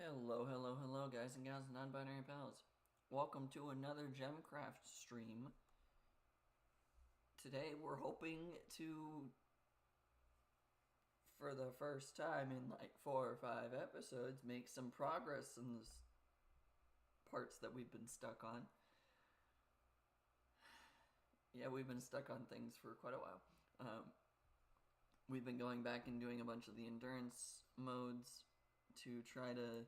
Hello, hello, hello, guys and gals, non-binary pals. Welcome to another Gemcraft stream. Today we're hoping to, for the first time in like 4 or 5 episodes, make some progress in the parts that we've been stuck on. Yeah, we've been stuck on things for quite a while. We've been going back and doing a bunch of the endurance modes to try to,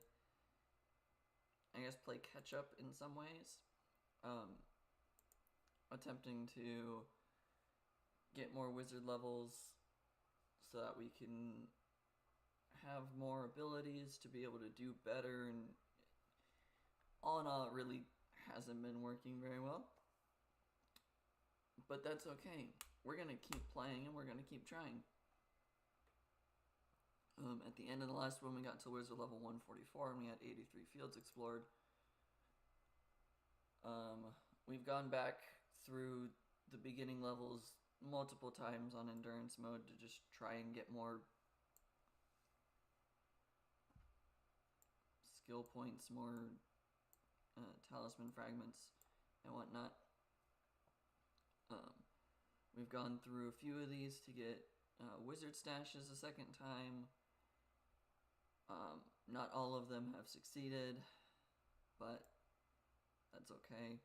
I guess, play catch up in some ways. Attempting to get more wizard levels so that we can have more abilities to be able to do better, and all in all it really hasn't been working very well. But that's okay. We're gonna keep playing and we're gonna keep trying. At the end of the last one we got to wizard level 144 and we had 83 fields explored. We've gone back through the beginning levels multiple times on endurance mode to just try and get more skill points, more talisman fragments and whatnot. We've gone through a few of these to get wizard stashes a second time. Not all of them have succeeded, but that's okay.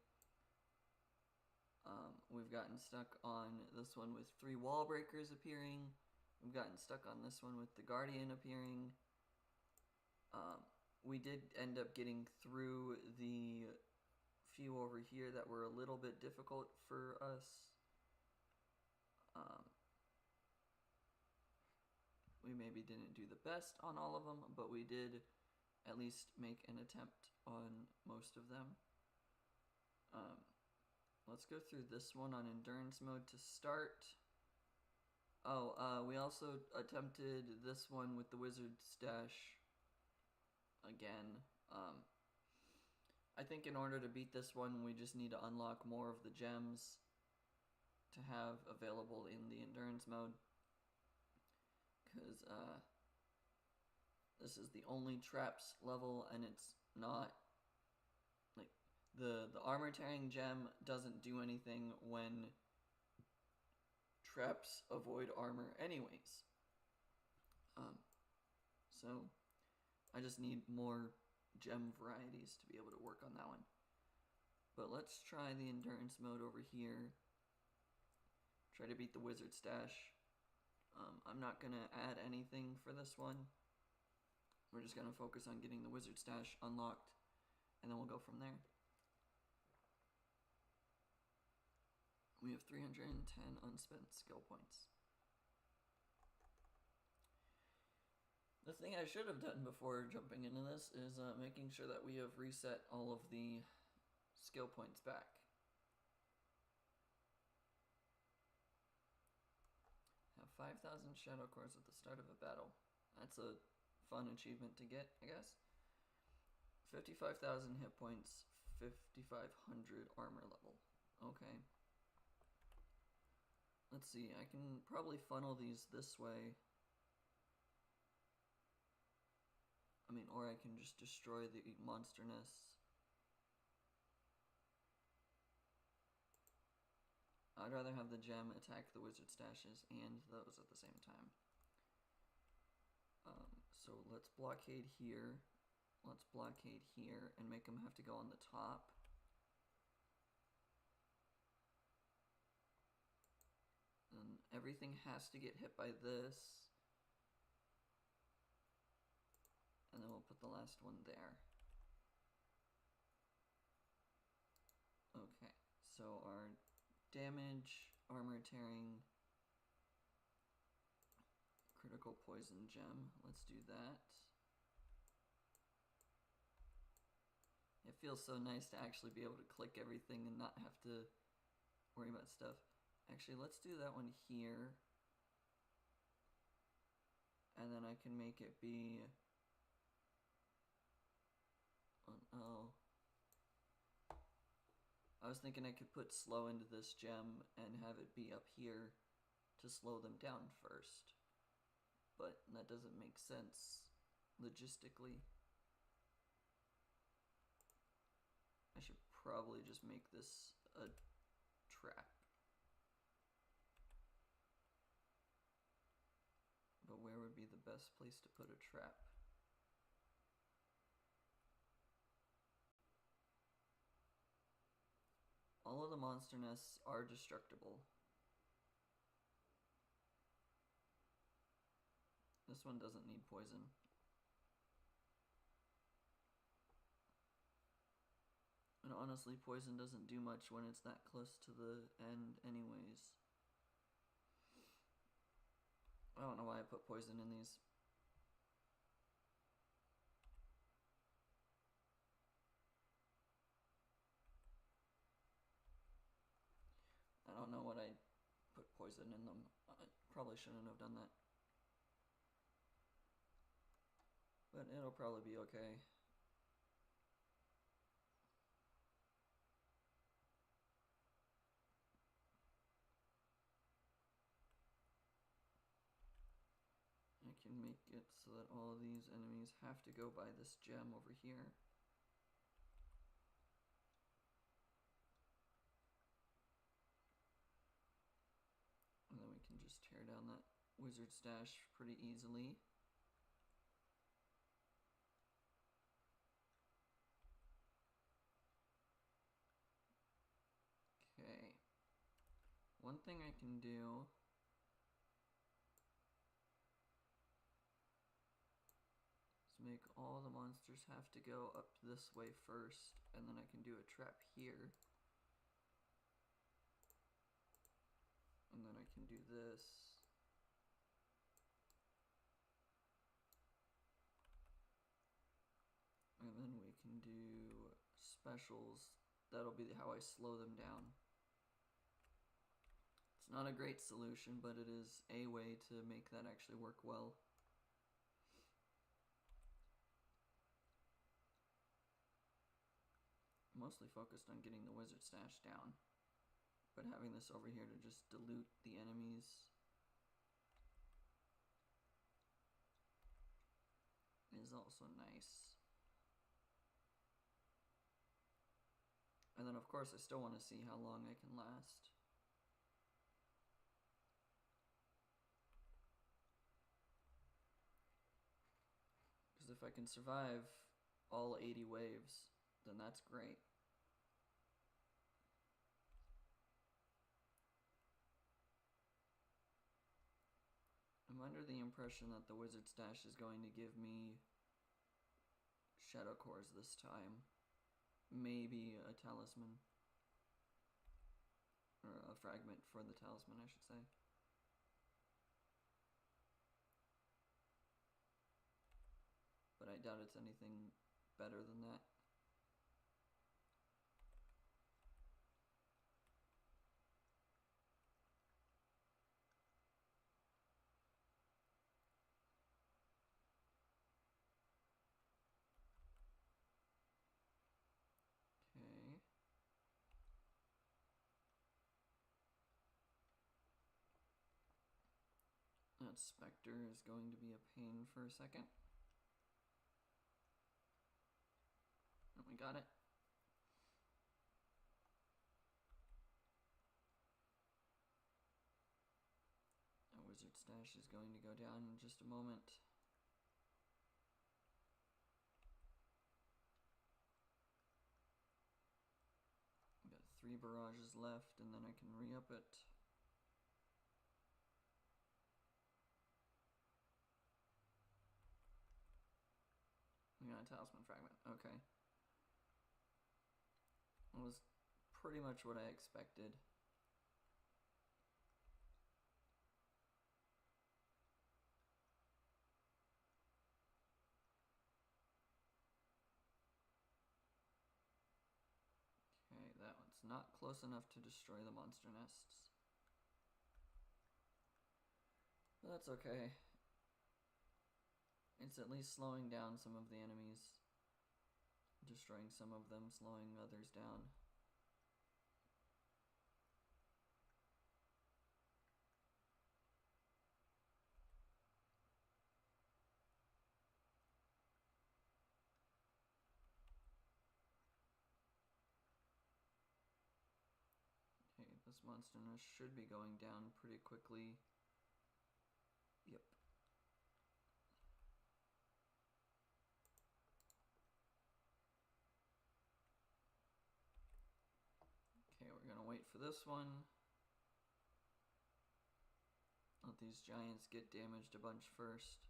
We've gotten stuck on this one with 3 wall breakers appearing. We've gotten stuck on this one with the Guardian appearing. We did end up getting through the few over here that were a little bit difficult for us. We maybe didn't do the best on all of them, but we did at least make an attempt on most of them. Let's go through this one on endurance mode to start. We also attempted this one with the wizard stash again. I think in order to beat this one, we just need to unlock more of the gems to have available in the endurance mode. Because this is the only traps level, and it's not like the armor tearing gem doesn't do anything when traps avoid armor anyways. So I just need more gem varieties to be able to work on that one. But let's try the endurance mode over here. Try to beat the wizard stash. I'm not going to add anything for this one. We're just going to focus on getting the wizard stash unlocked, and then we'll go from there. We have 310 unspent skill points. The thing I should have done before jumping into this is making sure that we have reset all of the skill points back. Have 5,000 shadow cores at the start of a battle. That's a fun achievement to get, I guess. 55,000 hit points, 5,500 armor level. Okay. Let's see, I can probably funnel these this way. I mean, or I can just destroy the monster nests. I'd rather have the gem attack the wizard stashes and those at the same time. So let's blockade here. Let's blockade here and make them have to go on the top. And everything has to get hit by this. And then we'll put the last one there. Okay, so our damage, armor tearing, critical poison gem. Let's do that. It feels so nice to actually be able to click everything and not have to worry about stuff. Actually, let's do that one here. And then I can make it be on L. I was thinking I could put slow into this gem and have it be up here to slow them down first. But that doesn't make sense logistically. I should probably just make this a trap. But where would be the best place to put a trap? All of the monster nests are destructible. This one doesn't need poison. And honestly, poison doesn't do much when it's that close to the end anyways. I don't know why I put poison in these. I don't know what I put poison in them. I probably shouldn't have done that. But it'll probably be okay. I can make it so that all of these enemies have to go by this gem over here. And then we can just tear down that wizard stash pretty easily. Okay. One thing I can do is make all the monsters have to go up this way first, and then I can do a trap here. And then I can do this. And then we can do specials. That'll be how I slow them down. It's not a great solution, but it is a way to make that actually work well. I'm mostly focused on getting the wizard stash down, but having this over here to just dilute the enemies is also nice. And then of course I still want to see how long I can last. Because if I can survive all 80 waves, then that's great. I'm under the impression that the wizard stash is going to give me shadow cores this time. Maybe a talisman. Or a fragment for the talisman, I should say. But I doubt it's anything better than that. Okay. That specter is going to be a pain for a second. And we got it. A wizard stash is going to go down in just a moment. We've got 3 barrages left, and then I can re-up it. We got a talisman fragment. Okay. That was pretty much what I expected. Okay, that one's not close enough to destroy the monster nests. But that's okay. It's at least slowing down some of the enemies. Destroying some of them, slowing others down. This monster nest should be going down pretty quickly. Yep. Okay, we're gonna wait for this one. Let these giants get damaged a bunch first.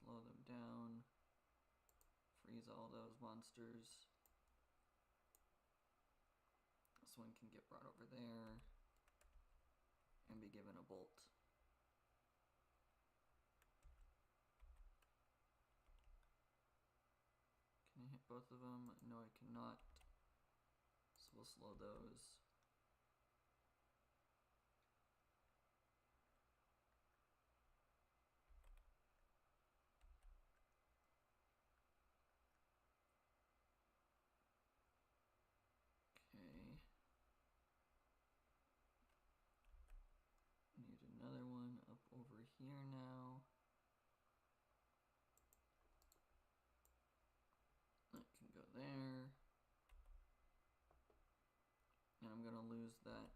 Slow them down. Freeze all those monsters. This one can get brought over there and be given a bolt. Can I hit both of them? No, I cannot. So we'll slow those. Okay. Need another one up over here now. That can go there. And I'm gonna lose that.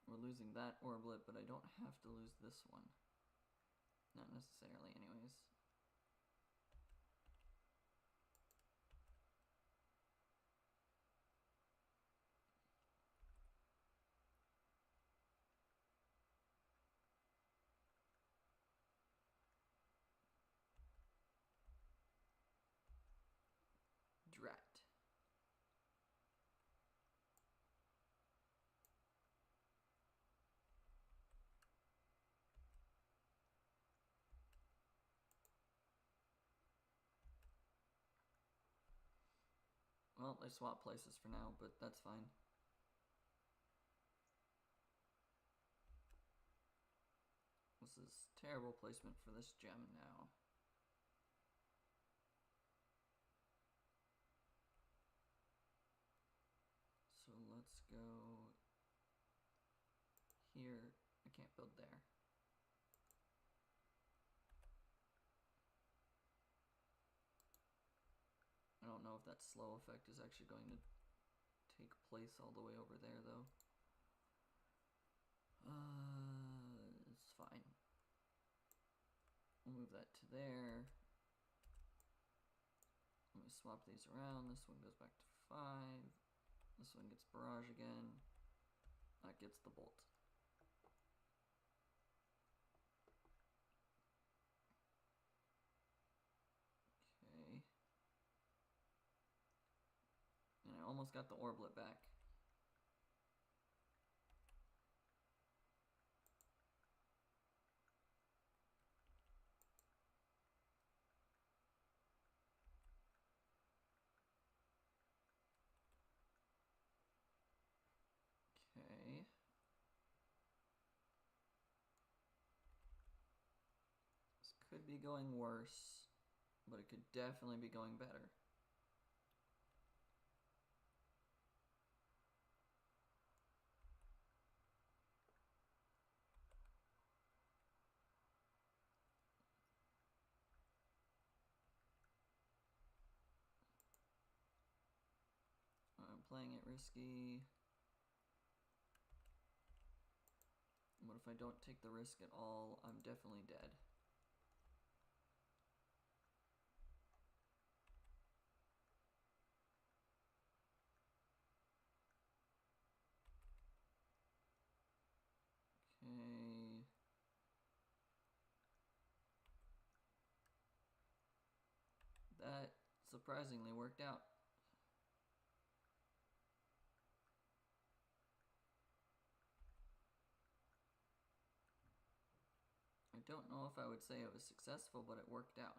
We're losing that orblet, but I don't have to lose this one. Not necessarily, anyways. Drat. Well, they swap places for now, but that's fine. This is terrible placement for this gem now. So let's go here. I can't build there. I don't know if that slow effect is actually going to take place all the way over there, though. It's fine. We'll move that to there. Let me swap these around. This one goes back to 5. This one gets barrage again. That gets the bolt. Okay. And I almost got the orblet back. Okay. This could be going worse, but it could definitely be going better. I'm playing it risky. What if I don't take the risk at all? I'm definitely dead. Okay. That surprisingly worked out. I don't know if I would say it was successful, but it worked out.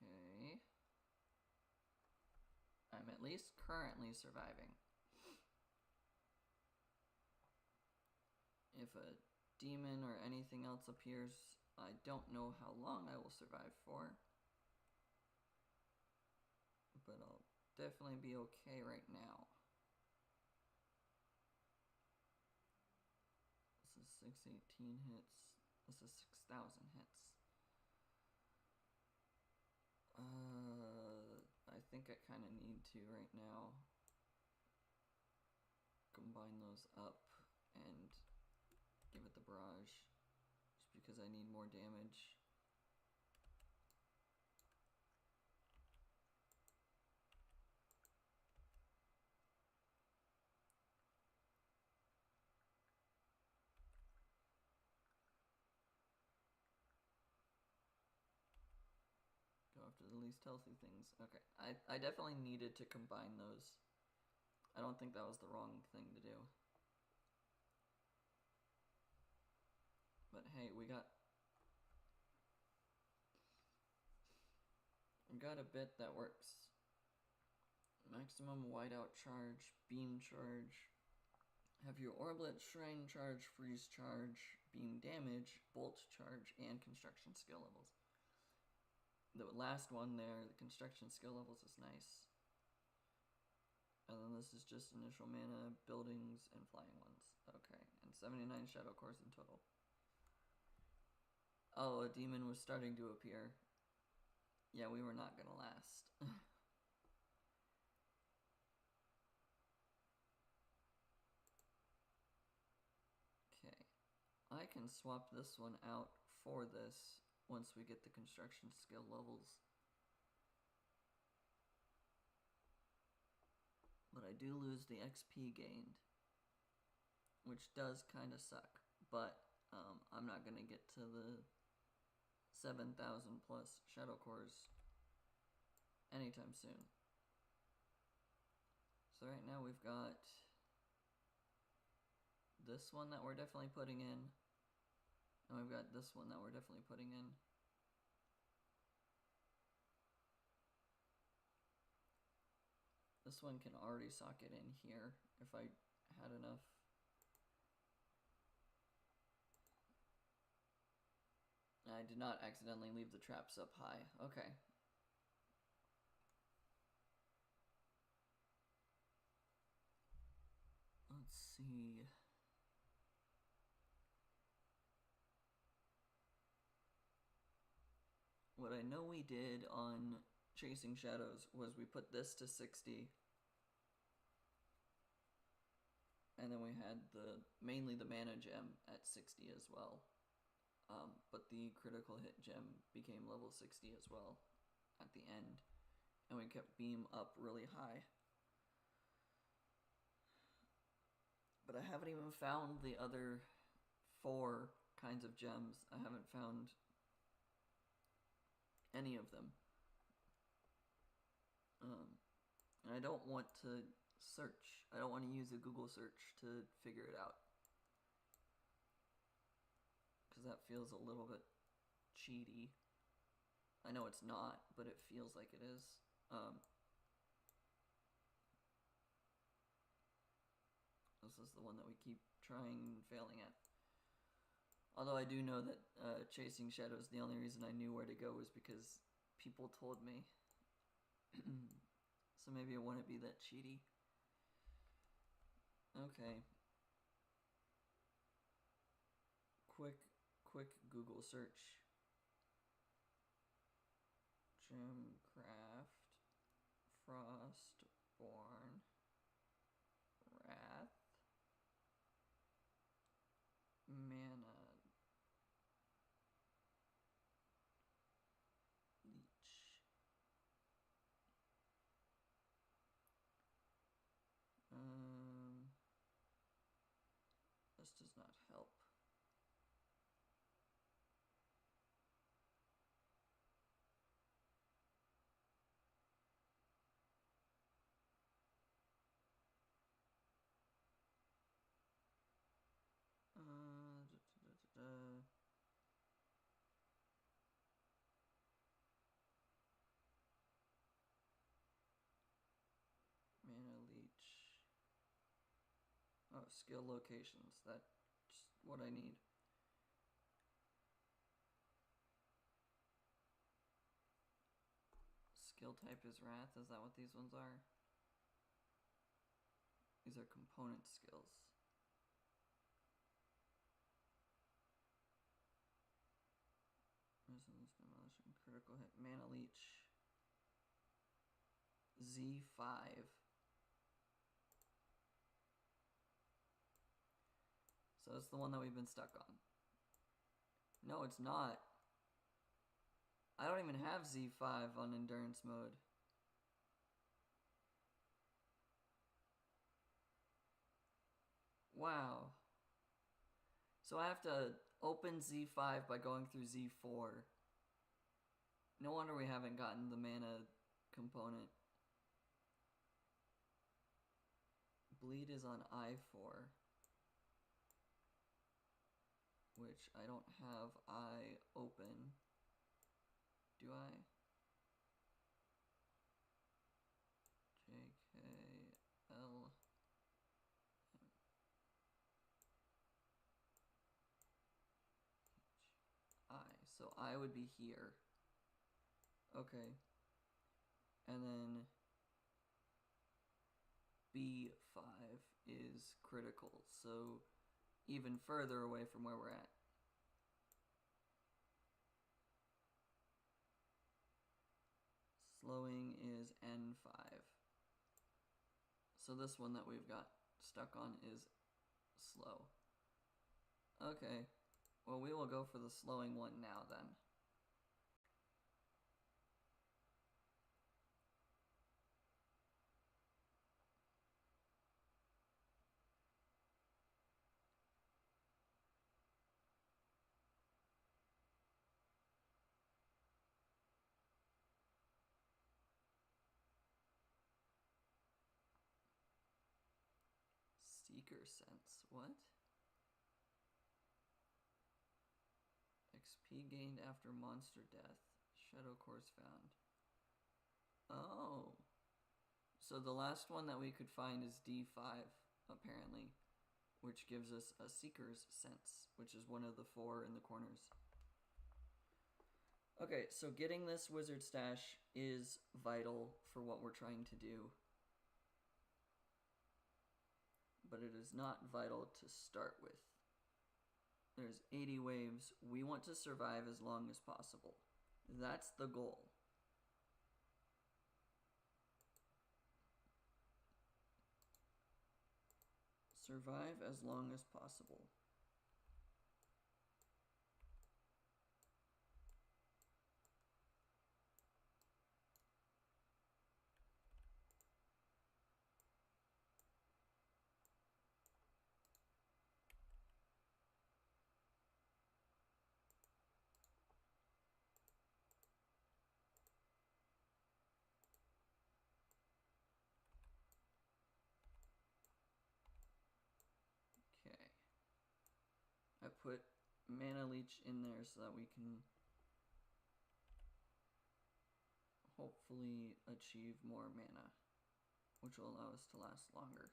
Okay. I'm at least currently surviving. if a demon or anything else appears, I don't know how long I will survive for. But I'll definitely be okay right now. This is 618 hits. This is 6,000 hits. I think I kind of need to right now combine those up and give it the barrage, just because I need more damage. Go after the least healthy things. Okay, I definitely needed to combine those. I don't think that was the wrong thing to do. But hey, we got a bit that works. Maximum whiteout charge, beam charge, have your orblet, shrine charge, freeze charge, beam damage, bolt charge, and construction skill levels. The last one there, the construction skill levels, is nice. And then this is just initial mana, buildings, and flying ones. Okay, and 79 shadow cores in total. Oh, a demon was starting to appear. Yeah, we were not gonna last. Okay, I can swap this one out for this once we get the construction skill levels. But I do lose the XP gained, which does kind of suck. But I'm not gonna get to the 7,000 plus shadow cores anytime soon. So right now we've got this one that we're definitely putting in, and we've got this one that we're definitely putting in. This one can already socket in here if I had enough. I did not accidentally leave the traps up high. Okay. Let's see. What I know we did on Chasing Shadows was we put this to 60. And then we had mainly the mana gem at 60 as well. But the critical hit gem became level 60 as well at the end. And we kept beam up really high. But I haven't even found the other 4 kinds of gems. I haven't found any of them. And I don't want to search. I don't want to use a Google search to figure it out, because that feels a little bit cheaty. I know it's not, but it feels like it is. This is the one that we keep trying and failing at. Although I do know that Chasing Shadows, the only reason I knew where to go was because people told me. So maybe it wouldn't be that cheaty. Okay. Quick Google search. Gemcraft, Frostborn Wrath, mana leech. This does not help. Mana leech. Oh, skill locations. That just what I need. Skill type is Wrath. Is that what these ones are? These are component skills. Resonance, demolition, critical hit, mana leech. Z5. So it's the one that we've been stuck on. No, it's not. I don't even have Z5 on endurance mode. Wow. So I have to open Z5 by going through Z4. No wonder we haven't gotten the mana component. Bleed is on I4. Which I don't have I open. Do I? JKL. So I would be here. Okay. And then B5 is critical, so even further away from where we're at. Slowing is N5. So this one that we've got stuck on is slow. Okay. Well, we will go for the slowing one now then. Seeker Sense, what? XP gained after monster death. Shadow cores found. Oh. So the last one that we could find is D5, apparently. Which gives us a Seeker's Sense, which is one of the 4 in the corners. Okay, so getting this wizard stash is vital for what we're trying to do. But it is not vital to start with. There's 80 waves. We want to survive as long as possible. That's the goal. Survive as long as possible. Okay. I put mana leech in there so that we can hopefully achieve more mana, which will allow us to last longer.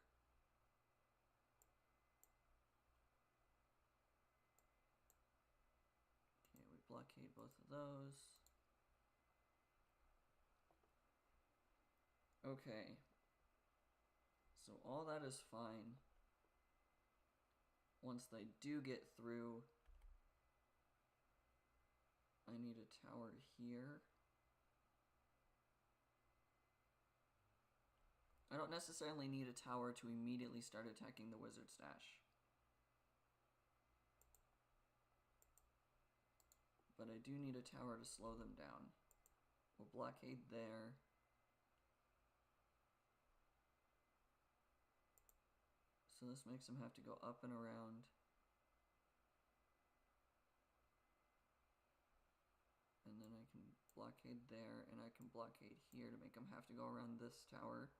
Okay, we blockade both of those. Okay. So all that is fine. Once they do get through, I need a tower here. I don't necessarily need a tower to immediately start attacking the wizard stash. But I do need a tower to slow them down. We'll blockade there. So this makes them have to go up and around. And then I can blockade there, and I can blockade here to make them have to go around this tower.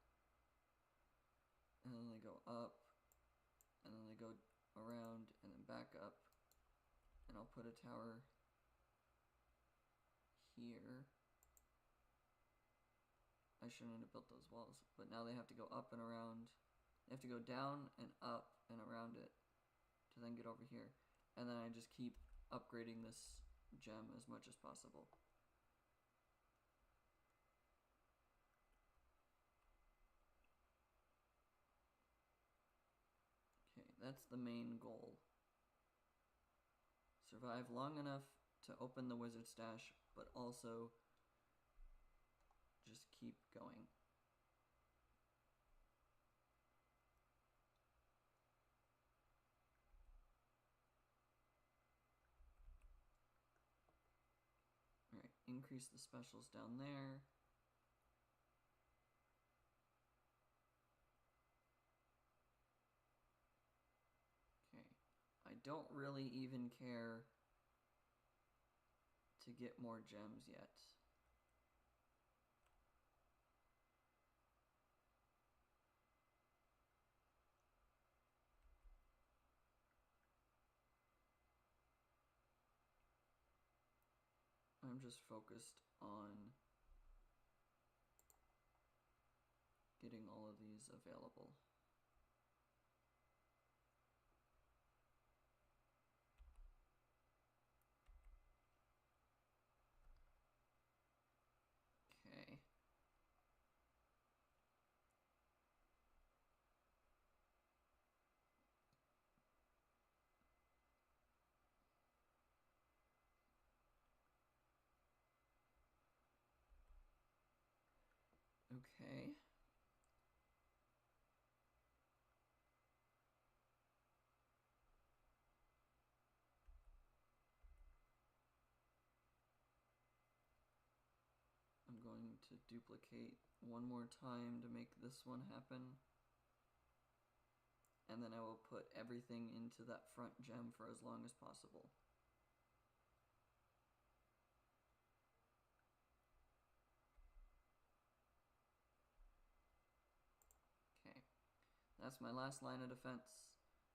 And then they go up, and then they go around, and then back up. And I'll put a tower here. I shouldn't have built those walls, but now they have to go up and around. They have to go down and up and around it to then get over here. And then I just keep upgrading this gem as much as possible. Okay, that's the main goal. Survive long enough to open the wizard stash, but also just keep going. Alright, increase the specials down there. Okay, I don't really even care to get more gems yet. I'm just focused on getting all of these available. Okay. Okay. I'm going to duplicate one more time to make this one happen. And then I will put everything into that front gem for as long as possible. Okay, that's my last line of defense.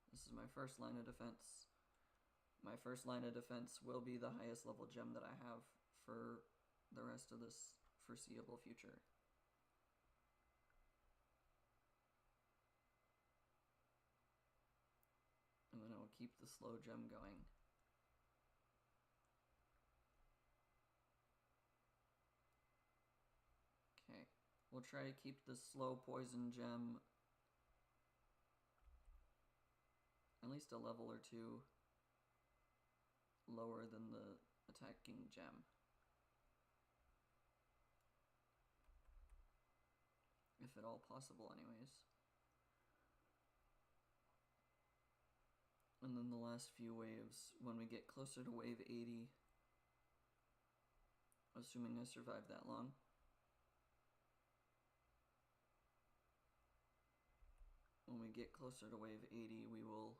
This is my first line of defense. My first line of defense will be the highest level gem that I have for the rest of this foreseeable future. And then I will keep the slow gem going. Okay, we'll try to keep the slow poison gem at least a level or two lower than the attacking gem. If at all possible, anyways. And then the last few waves, when we get closer to wave 80, assuming I survive that long, when we get closer to wave 80, we will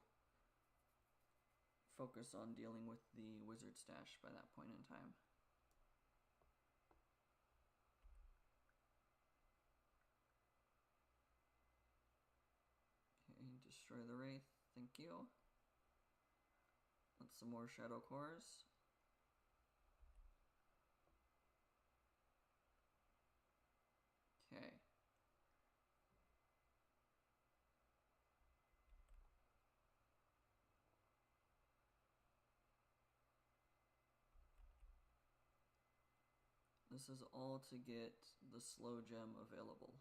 focus on dealing with the wizard stash by that point in time. Okay, destroy the wraith, thank you. That's some more shadow cores. Okay. This is all to get the slow gem available.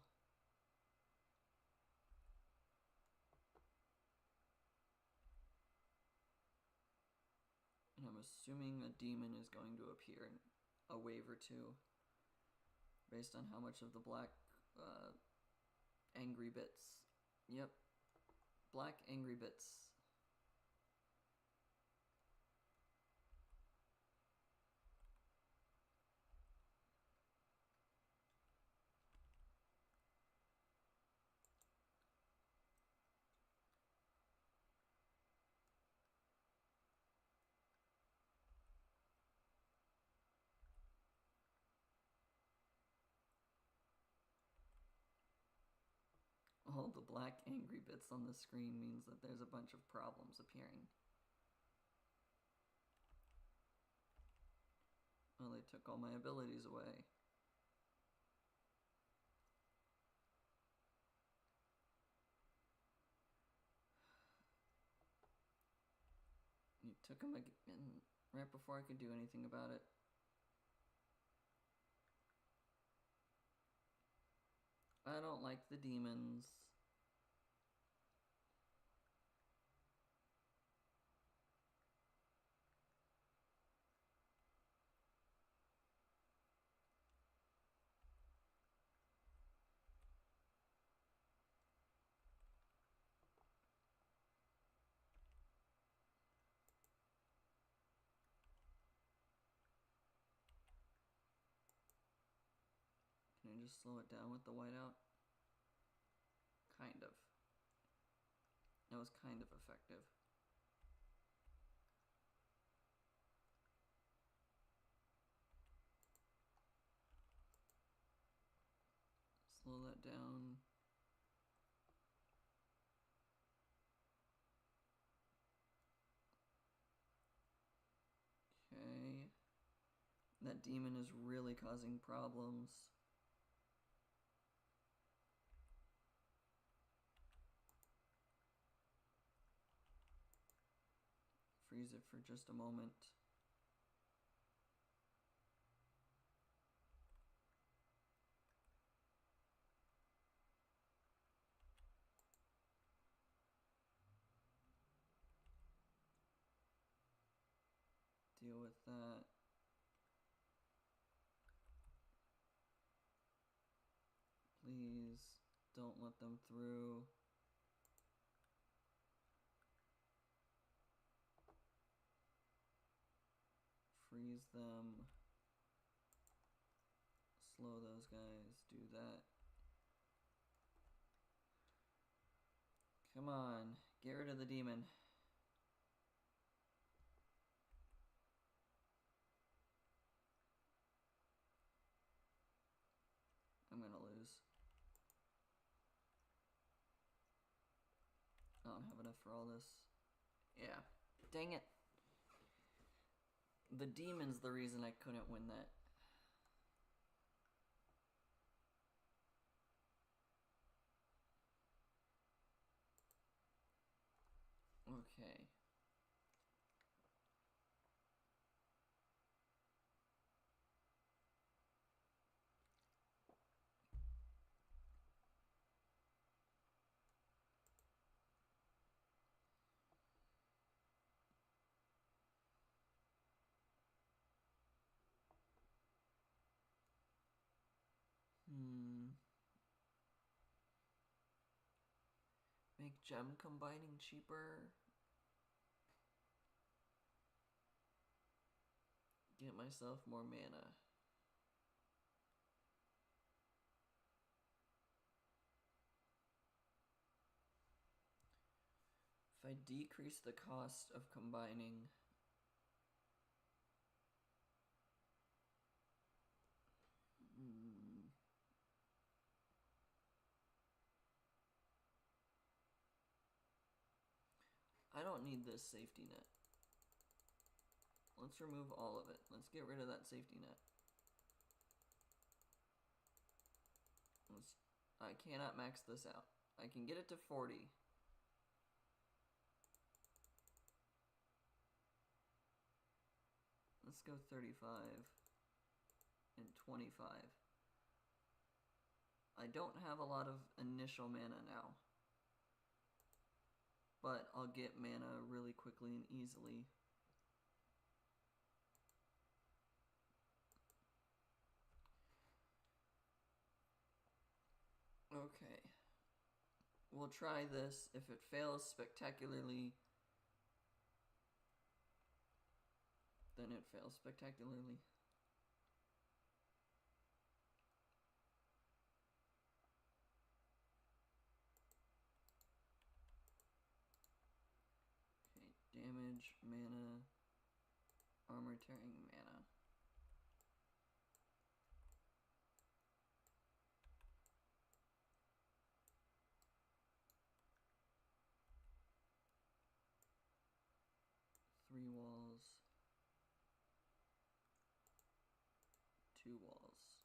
And I'm assuming a demon is going to appear in a wave or two, based on how much of the black angry bits. Yep, black angry bits. All the black angry bits on the screen means that there's a bunch of problems appearing. Well, they took all my abilities away. took him again right before I could do anything about it. I don't like the demons. Can I just slow it down with the whiteout? Kind of. That was kind of effective. Slow that down. Okay. That demon is really causing problems. Freeze it for just a moment. Deal with that. Please don't let them through. Freeze them. Slow those guys. Do that. Come on. Get rid of the demon. I'm gonna lose. I don't have enough for all this. Yeah. Dang it. The demon's the reason I couldn't win that. Okay. Make gem combining cheaper. Get myself more mana. If I decrease the cost of combining, I don't need this safety net. Let's remove all of it. Let's get rid of that safety net. I cannot max this out. I can get it to 40. Let's go 35 and 25. I don't have a lot of initial mana now, but I'll get mana really quickly and easily. Okay. We'll try this. If it fails spectacularly, then it fails spectacularly. Okay, damage, mana, armor tearing, mana. Three walls. 2 walls.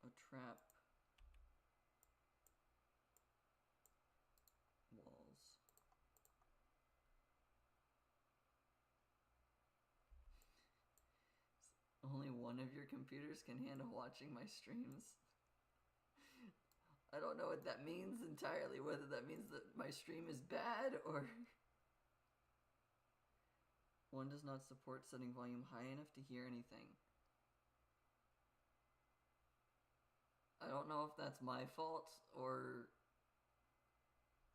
A trap. Walls. none of your computers can handle watching my streams. I don't know what that means entirely, whether that means that my stream is bad or... One does not support setting volume high enough to hear anything. I don't know if that's my fault or...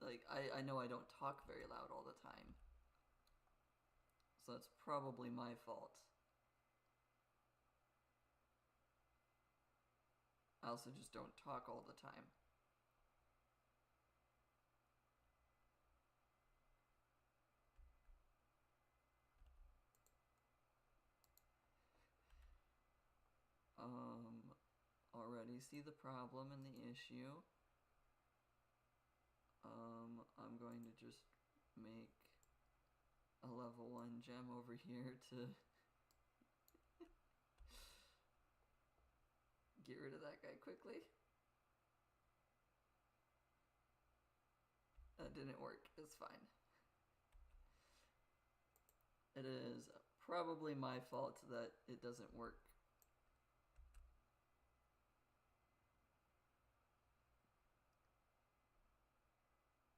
Like, I know I don't talk very loud all the time. So that's probably my fault. I also just don't talk all the time. Already see the problem and the issue. I'm going to just make a level 1 gem over here to get rid of that guy quickly. That didn't work, it's fine. It is probably my fault that it doesn't work.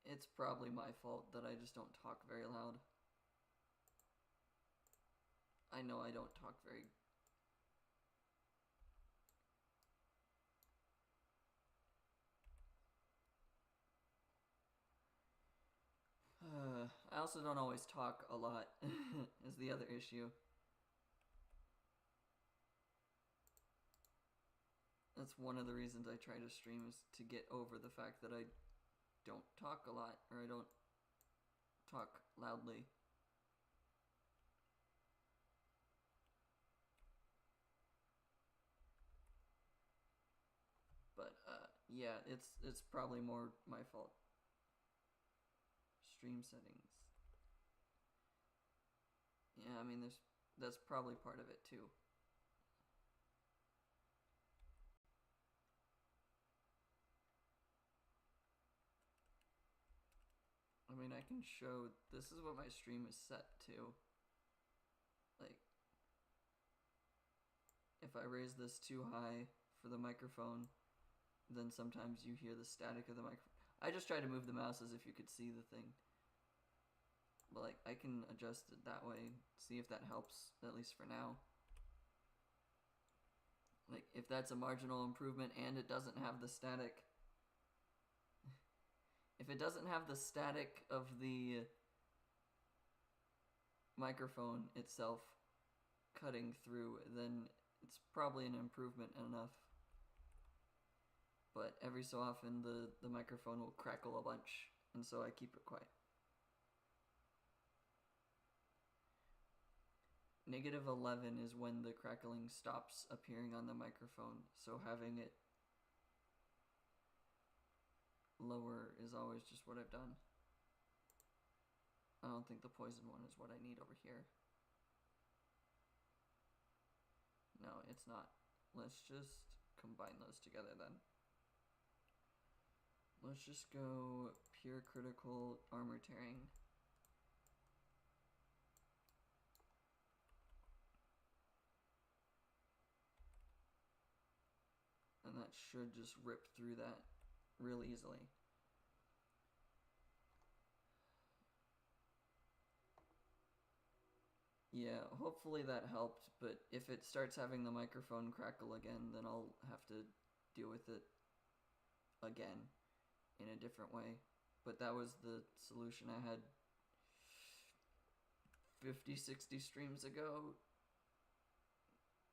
It's probably my fault that I just don't talk very loud. I know I don't talk very... I also don't always talk a lot, is the other issue. That's one of the reasons I try to stream, is to get over the fact that I don't talk a lot, or I don't talk loudly. But yeah, it's probably more my fault. Stream settings. Yeah, I mean that's probably part of it too. I mean, I can show, this is what my stream is set to. Like, if I raise this too high for the microphone, then sometimes you hear the static of the microphone. I just try to move the mouse as if you could see the thing. But like, I can adjust it that way, see if that helps, at least for now. Like, if that's a marginal improvement and it doesn't have the static. If it doesn't have the static of the microphone itself cutting through, then it's probably an improvement enough. But every so often the microphone will crackle a bunch, and so I keep it quiet. -11 is when the crackling stops appearing on the microphone, so having it lower is always just what I've done. I don't think the poison one is what I need over here. No, it's not. Let's just combine those together then. Let's just go pure critical armor tearing. And that should just rip through that real easily. Yeah, hopefully that helped, but if it starts having the microphone crackle again, then I'll have to deal with it again in a different way. But that was the solution I had 50, 60 streams ago.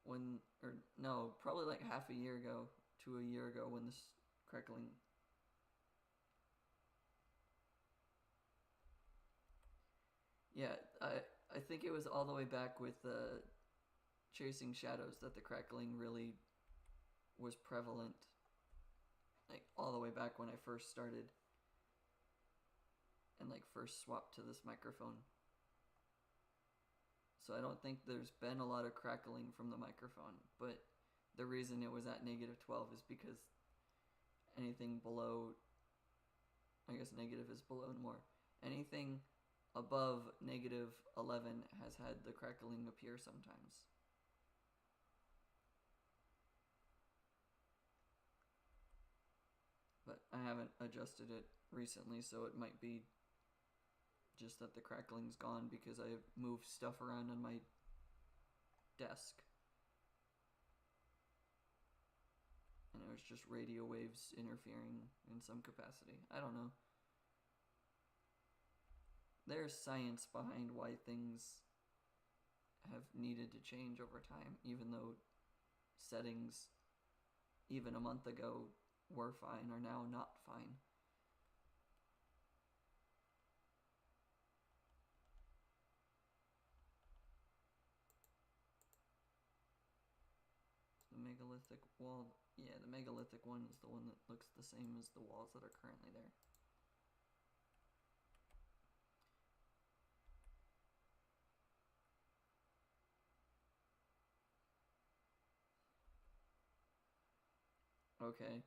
When, or no, probably like half a year ago to a year ago when this crackling. Yeah, I think it was all the way back with Chasing Shadows that the crackling really was prevalent. Like all the way back when I first started and like first swapped to this microphone. So I don't think there's been a lot of crackling from the microphone, but the reason it was at -12 is because anything below, I guess negative is below more. Anything above -11 has had the crackling appear sometimes. but I haven't adjusted it recently, so it might be just that the crackling's gone because I moved stuff around on my desk. And it was just radio waves interfering in some capacity. I don't know. There's science behind why things have needed to change over time, even though settings even a month ago were fine are now not fine. The megalithic wall, yeah, the megalithic one is the one that looks the same as the walls that are currently there. Okay.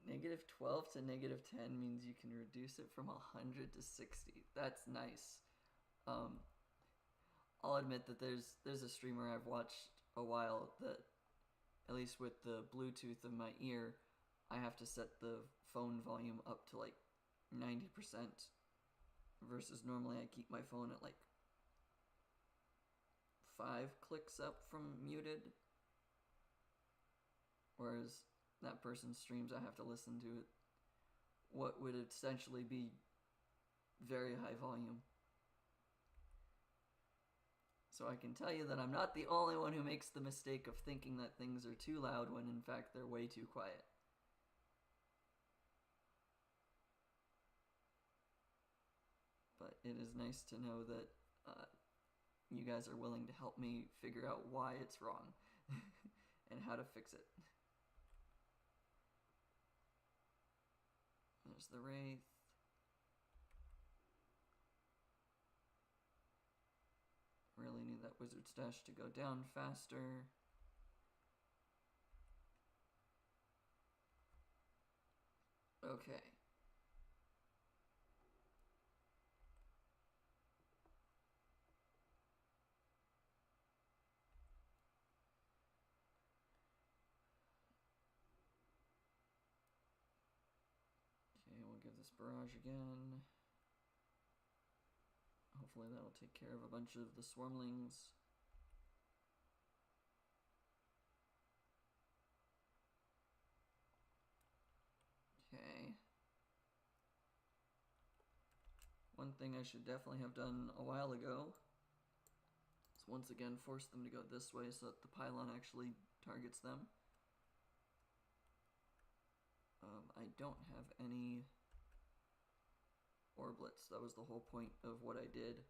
-12 to -10 means you can reduce it from 100 to 60. That's nice. I'll admit that there's a streamer I've watched a while that, at least with the Bluetooth of my ear, I have to set the phone volume up to like 90%, versus normally I keep my phone at like 5 clicks up from muted. Whereas that person's streams, I have to listen to it what would essentially be very high volume. So I can tell you that I'm not the only one who makes the mistake of thinking that things are too loud when in fact they're way too quiet. But it is nice to know that you guys are willing to help me figure out why it's wrong and how to fix it. There's the Wraith. Really need that Wizard Stash to go down faster. Okay. Okay, we'll give this barrage again. Hopefully that'll take care of a bunch of the swarmlings. Okay. One thing I should definitely have done a while ago is once again force them to go this way so that the pylon actually targets them. I don't have any orblets. That was the whole point of what I did.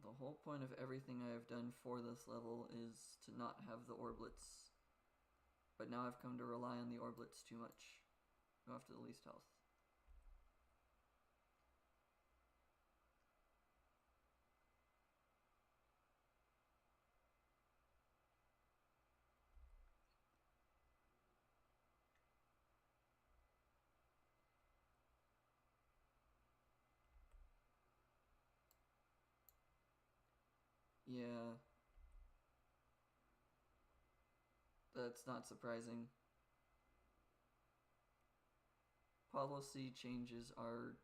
The whole point of everything I have done for this level is to not have the orblets. But now I've come to rely on the orblets too much. Go after the least health. Yeah. That's not surprising. Policy changes are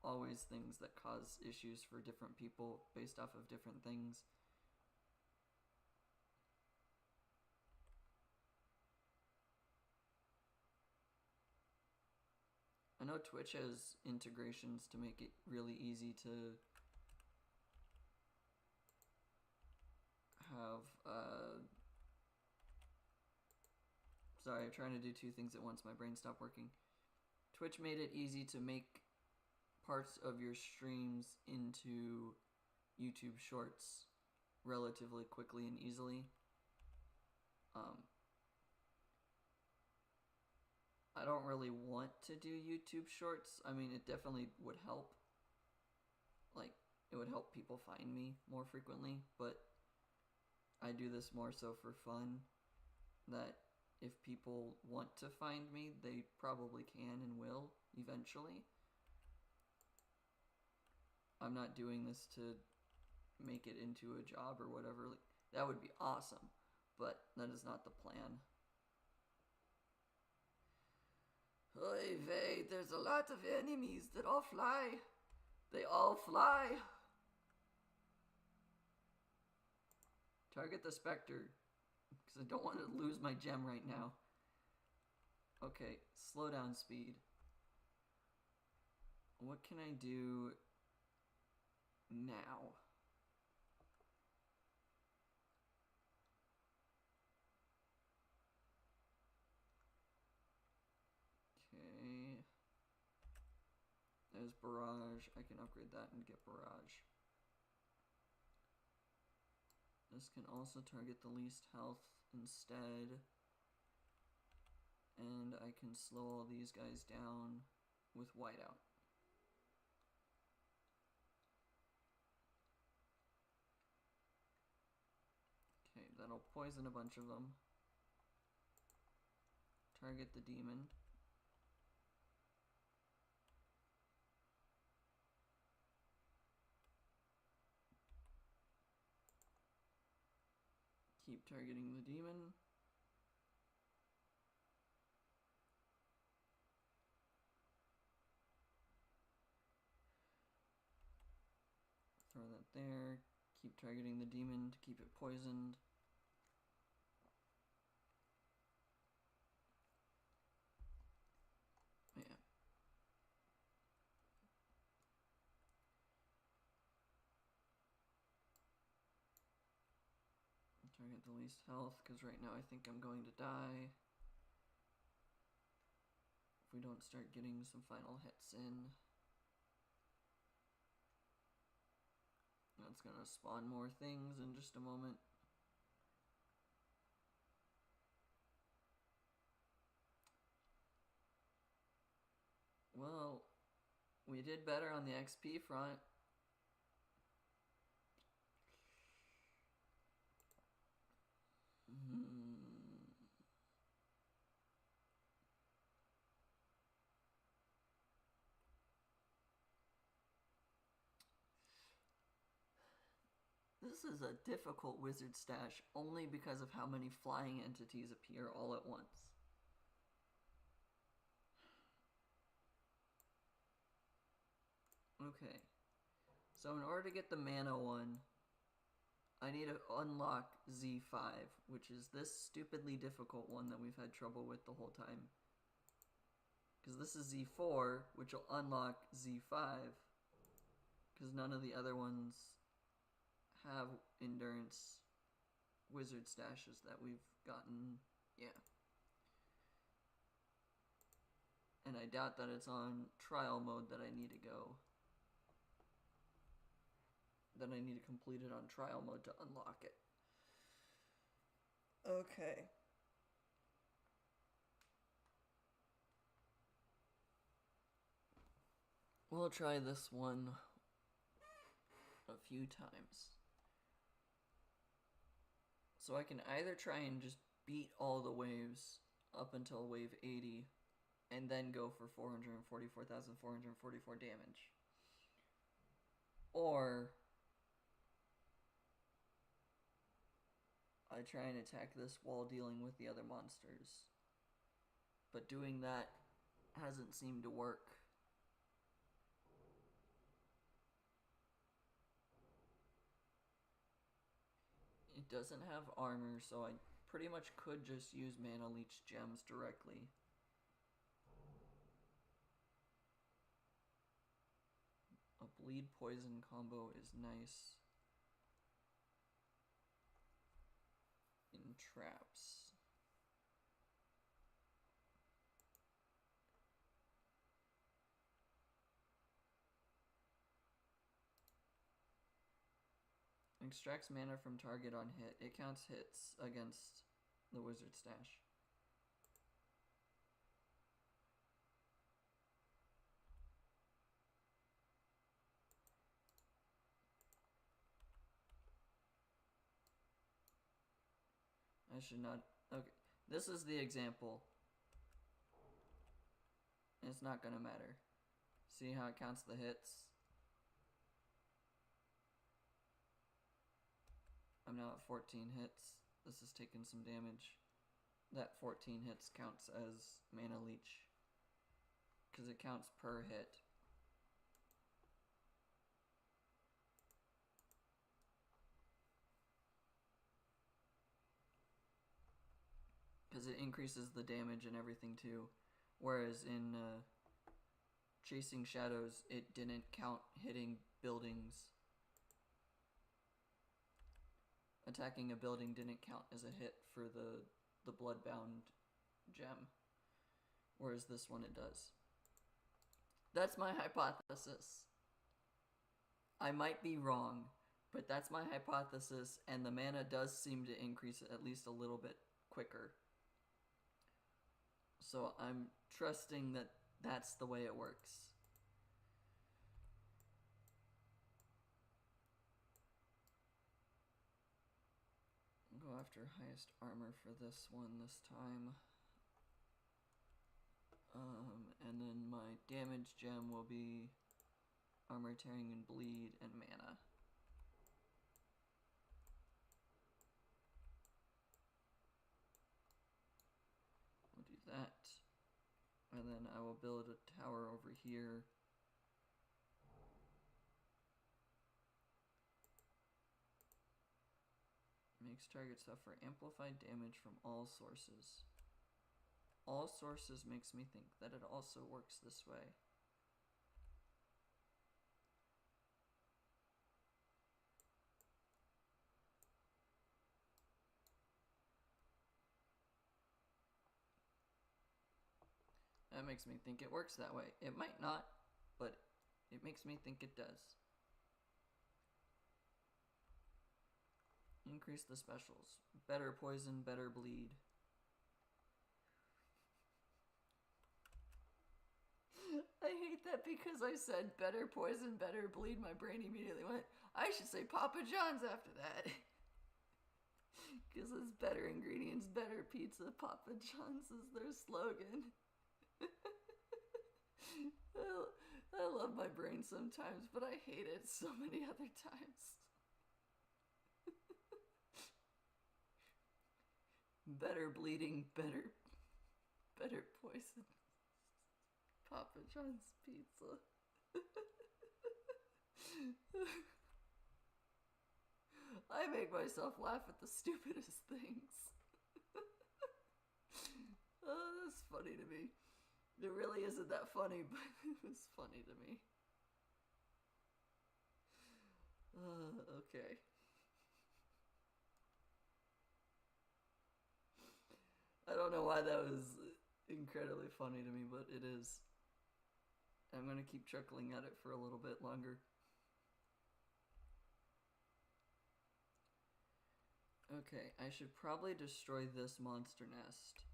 always things that cause issues for different people based off of different things. I know Twitch has integrations to make it really easy to have, sorry, I'm trying to do two things at once. My brain stopped working. Twitch made it easy to make parts of your streams into YouTube Shorts relatively quickly and easily. I don't really want to do YouTube Shorts. I mean, it definitely would help. Like, it would help people find me more frequently, but I do this more so for fun, that if people want to find me, they probably can and will eventually. I'm not doing this to make it into a job or whatever. Like, that would be awesome, but that is not the plan. Oy vey, there's a lot of enemies that all fly. They all fly. Target the Spectre, because I don't want to lose my gem right now. Okay, slow down speed. What can I do now? Okay. There's Barrage. I can upgrade that and get Barrage. This can also target the least health instead. And I can slow all these guys down with Whiteout. Okay, that'll poison a bunch of them. Target the demon. Keep targeting the demon. Throw that there. Keep targeting the demon to keep it poisoned. Yeah. Target the least health, because right now I think I'm going to die. If we don't start getting some final hits in. That's gonna spawn more things in just a moment. Well, we did better on the XP front. This is a difficult wizard stash only because of how many flying entities appear all at once. Okay, so in order to get the mana one, I need to unlock Z5, which is this stupidly difficult one that we've had trouble with the whole time. Because this is Z4, which will unlock Z5, because none of the other ones have endurance wizard stashes that we've gotten. Yeah. And I doubt that it's on trial mode that I need to go. That I need to complete it on trial mode to unlock it. Okay. We'll try this one a few times. So I can either try and just beat all the waves up until wave 80 and then go for 444,444 damage. Or I try and attack this while dealing with the other monsters. But doing that hasn't seemed to work. It doesn't have armor, so I pretty much could just use Mana Leech gems directly. A bleed poison combo is nice in traps. Extracts mana from target on hit. It counts hits against the wizard stash. I should not. Okay, this is the example. It's not gonna matter. See how it counts the hits? I'm now at 14 hits. This is taking some damage. That 14 hits counts as mana leech, because it counts per hit. Because it increases the damage and everything too. Whereas in Chasing Shadows, it didn't count hitting buildings. Attacking a building didn't count as a hit for the Bloodbound gem. Whereas this one it does. That's my hypothesis. I might be wrong, but that's my hypothesis, and the mana does seem to increase at least a little bit quicker. So I'm trusting that that's the way it works. I'll go after highest armor for this one this time. And then my damage gem will be armor, tearing, and bleed, and mana. We'll do that. And then I will build a tower over here. Makes target suffer amplified damage from all sources. All sources makes me think that it also works this way. That makes me think it works that way. It might not, but it makes me think it does. Increase the specials. Better poison, better bleed. I hate that because I said better poison, better bleed. My brain immediately went, I should say Papa John's after that. Because it's better ingredients, better pizza. Papa John's is their slogan. I love my brain sometimes, but I hate it so many other times. Better bleeding, better poison. Papa John's pizza. I make myself laugh at the stupidest things. Oh, that's funny to me. It really isn't that funny, but it was funny to me. Okay. I don't know why that was incredibly funny to me, but it is. I'm gonna keep chuckling at it for a little bit longer. Okay, I should probably destroy this monster nest.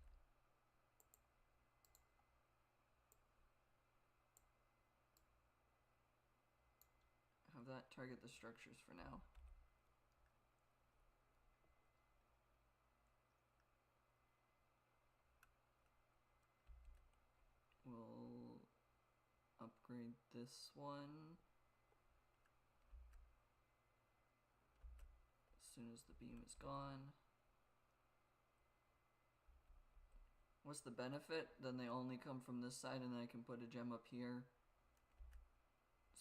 Have that target the structures for now. We'll upgrade this one as soon as the beam is gone. What's the benefit? Then they only come from this side, and then I can put a gem up here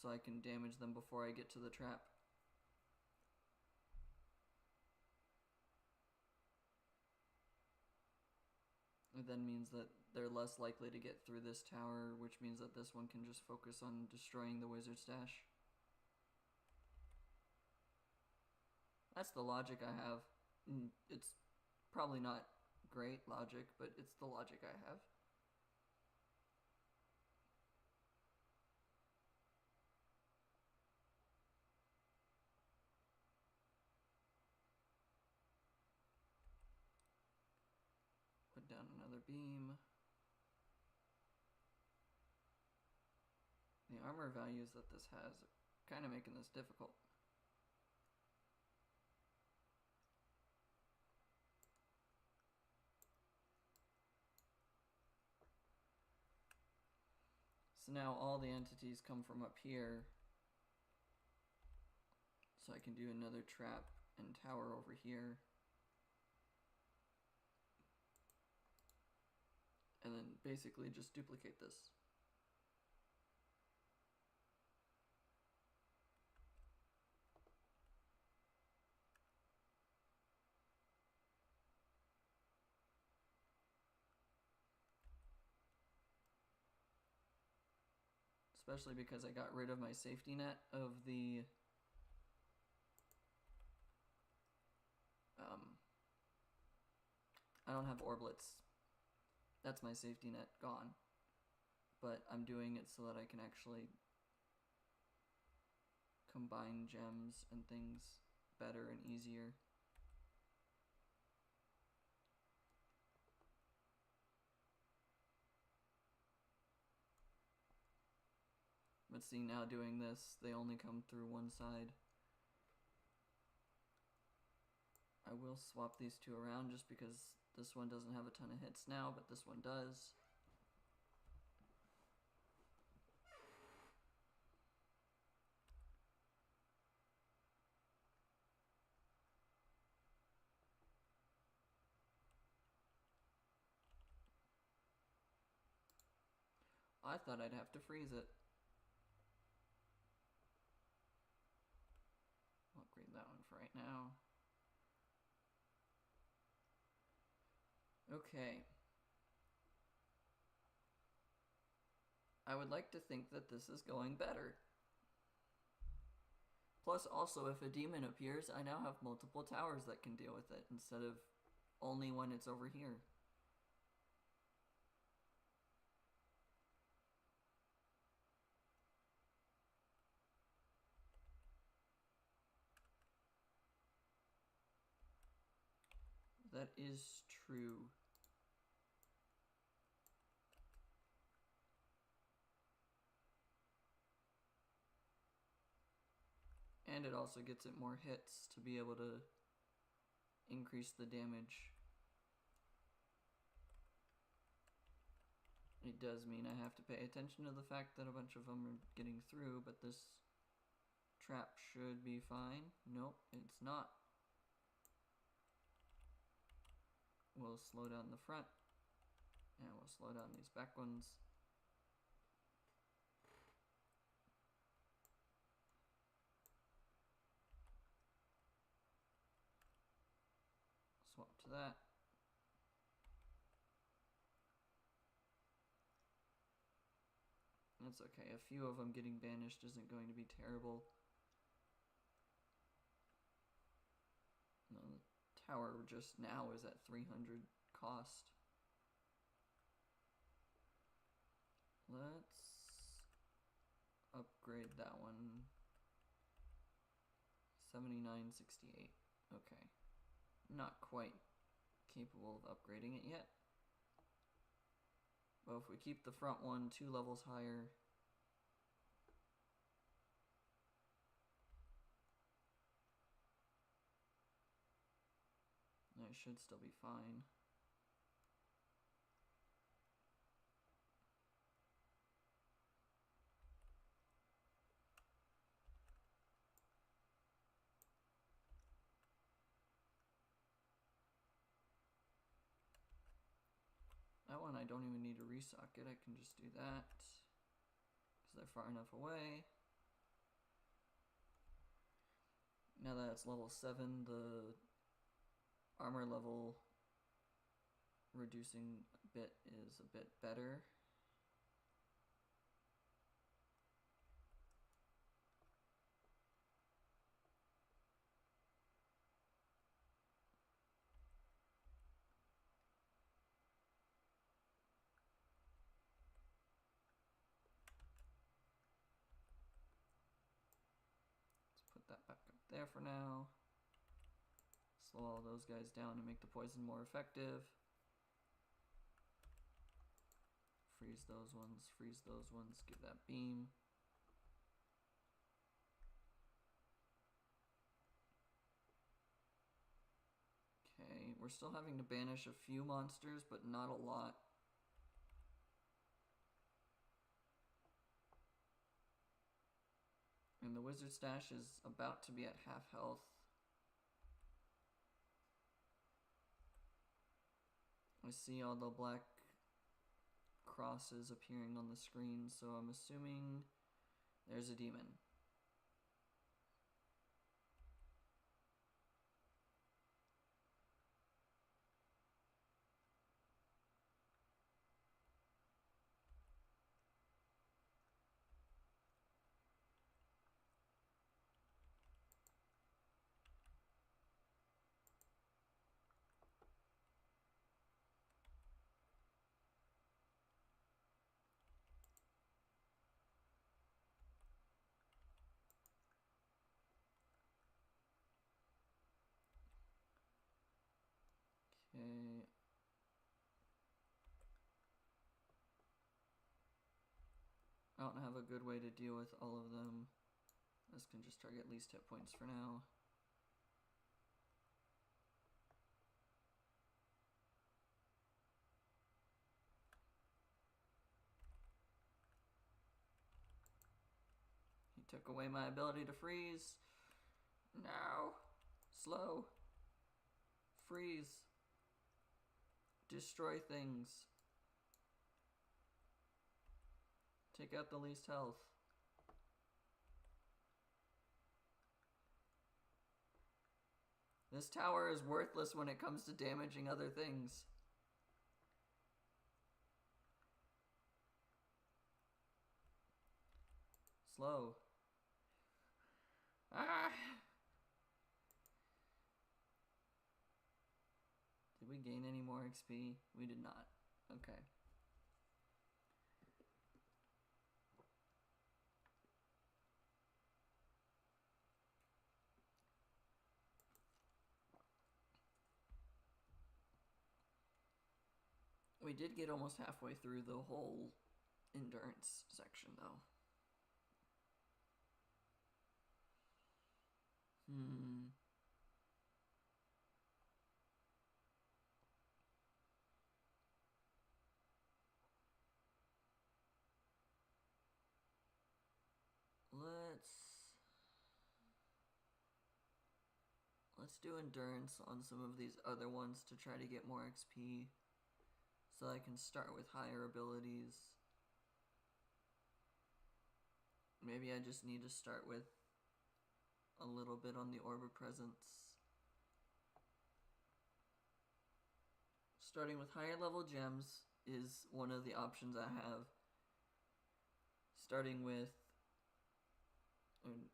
so I can damage them before I get to the trap. It then means that they're less likely to get through this tower, which means that this one can just focus on destroying the wizard stash. That's the logic I have. It's probably not great logic, but it's the logic I have. Put down another beam. The armor values that this has are kind of making this difficult. So now all the entities come from up here. So I can do another trap and tower over here. And then basically just duplicate this. Especially because I got rid of my safety net of the I don't have orblets. That's my safety net gone. But I'm doing it so that I can actually combine gems and things better and easier. But see, now doing this, they only come through one side. I will swap these two around just because this one doesn't have a ton of hits now, but this one does. I thought I'd have to freeze it. I'll upgrade that one for right now. Okay. I would like to think that this is going better. Plus, also, if a demon appears, I now have multiple towers that can deal with it, instead of only when it's over here. That is true. And it also gets it more hits to be able to increase the damage. It does mean I have to pay attention to the fact that a bunch of them are getting through, but this trap should be fine. Nope, it's not. We'll slow down the front, and we'll slow down these back ones. Swap to that. That's okay. A few of them getting banished isn't going to be terrible. No, the tower just now is at 300 cost. Let's upgrade that one. 7968. Okay. Not quite capable of upgrading it yet. But if we keep the front one 2 levels higher, I should still be fine. That one I don't even need to resocket, I can just do that because they're far enough away. Now that it's level 7, the armor level reducing a bit is a bit better. Let's put that back up there for now. Slow all those guys down to make the poison more effective. Freeze those ones, give that beam. Okay, we're still having to banish a few monsters, but not a lot. And the wizard stash is about to be at half health. I see all the black crosses appearing on the screen, so I'm assuming there's a demon. Okay. I don't have a good way to deal with all of them. This can just target least hit points for now. He took away my ability to freeze. No. Slow. Freeze. Destroy things. Take out the least health. This tower is worthless when it comes to damaging other things. Slow. Ah! Did we gain any more XP? We did not. Okay. We did get almost halfway through the whole endurance section, though. Let's do endurance on some of these other ones to try to get more XP, so I can start with higher abilities. Maybe I just need to start with a little bit on the Orb of Presence. Starting with higher level gems is one of the options I have. Starting with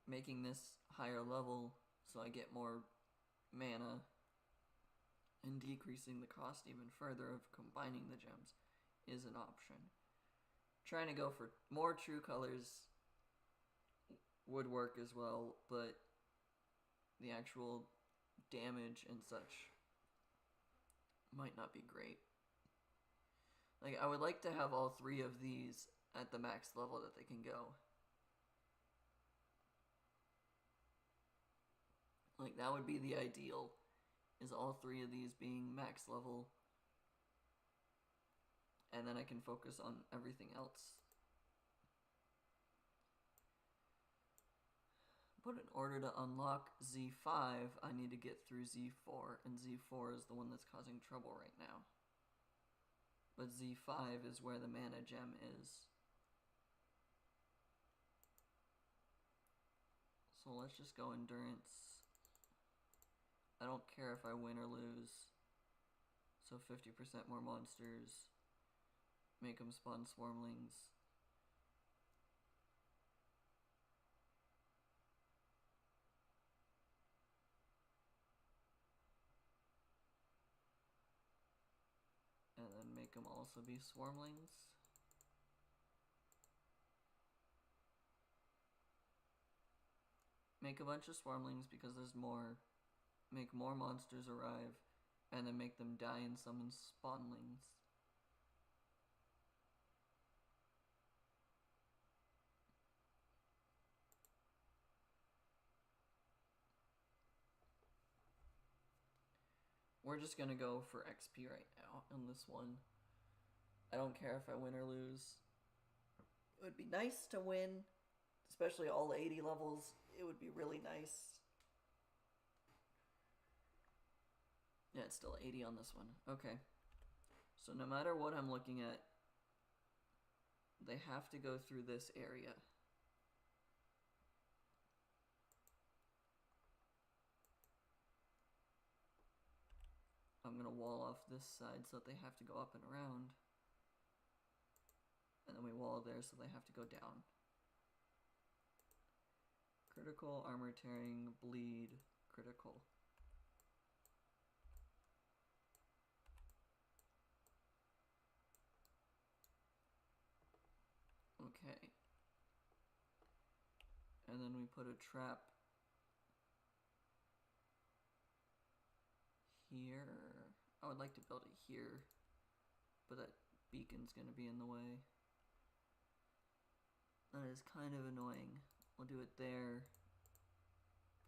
making this higher level so I get more mana, and decreasing the cost even further of combining the gems is an option. Trying to go for more true colors would work as well, but the actual damage and such might not be great. Like, I would like to have all three of these at the max level that they can go. Like, that would be the ideal, is all three of these being max level. And then I can focus on everything else. But in order to unlock Z5, I need to get through Z4, and Z4 is the one that's causing trouble right now. But Z5 is where the mana gem is. So let's just go endurance. I don't care if I win or lose. So 50% more monsters. Make them spawn swarmlings. And then make them also be swarmlings. Make a bunch of swarmlings because there's more. Make more monsters arrive, and then make them die and summon spawnlings. We're just gonna go for XP right now in this one. I don't care if I win or lose. It would be nice to win, especially all 80 levels. It would be really nice. Yeah, it's still 80 on this one. Okay. So no matter what I'm looking at, they have to go through this area. I'm going to wall off this side so that they have to go up and around. And then we wall there so they have to go down. Critical, armor tearing, bleed, critical. Okay. And then we put a trap here. I would like to build it here, but that beacon's going to be in the way. That is kind of annoying. We'll do it there.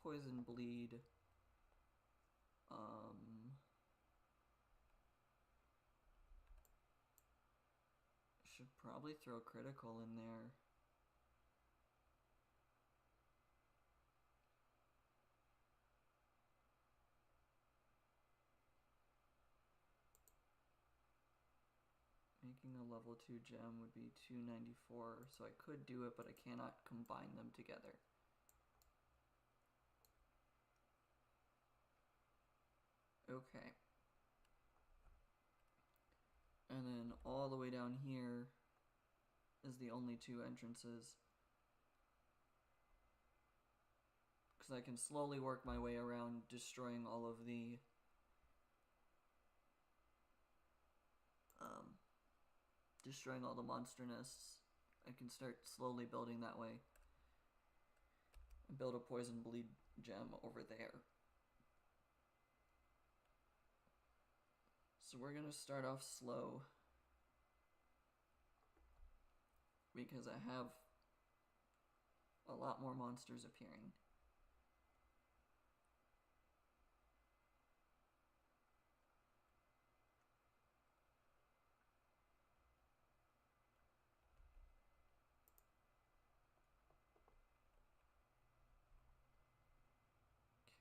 Poison, bleed. Should probably throw critical in there. Making a level 2 gem would be 294, so I could do it, but I cannot combine them together. Okay. And then all the way down here is the only 2 entrances. Because I can slowly work my way around destroying all of the monster nests. I can start slowly building that way. And build a poison bleed gem over there. So we're gonna start off slow. Because I have a lot more monsters appearing.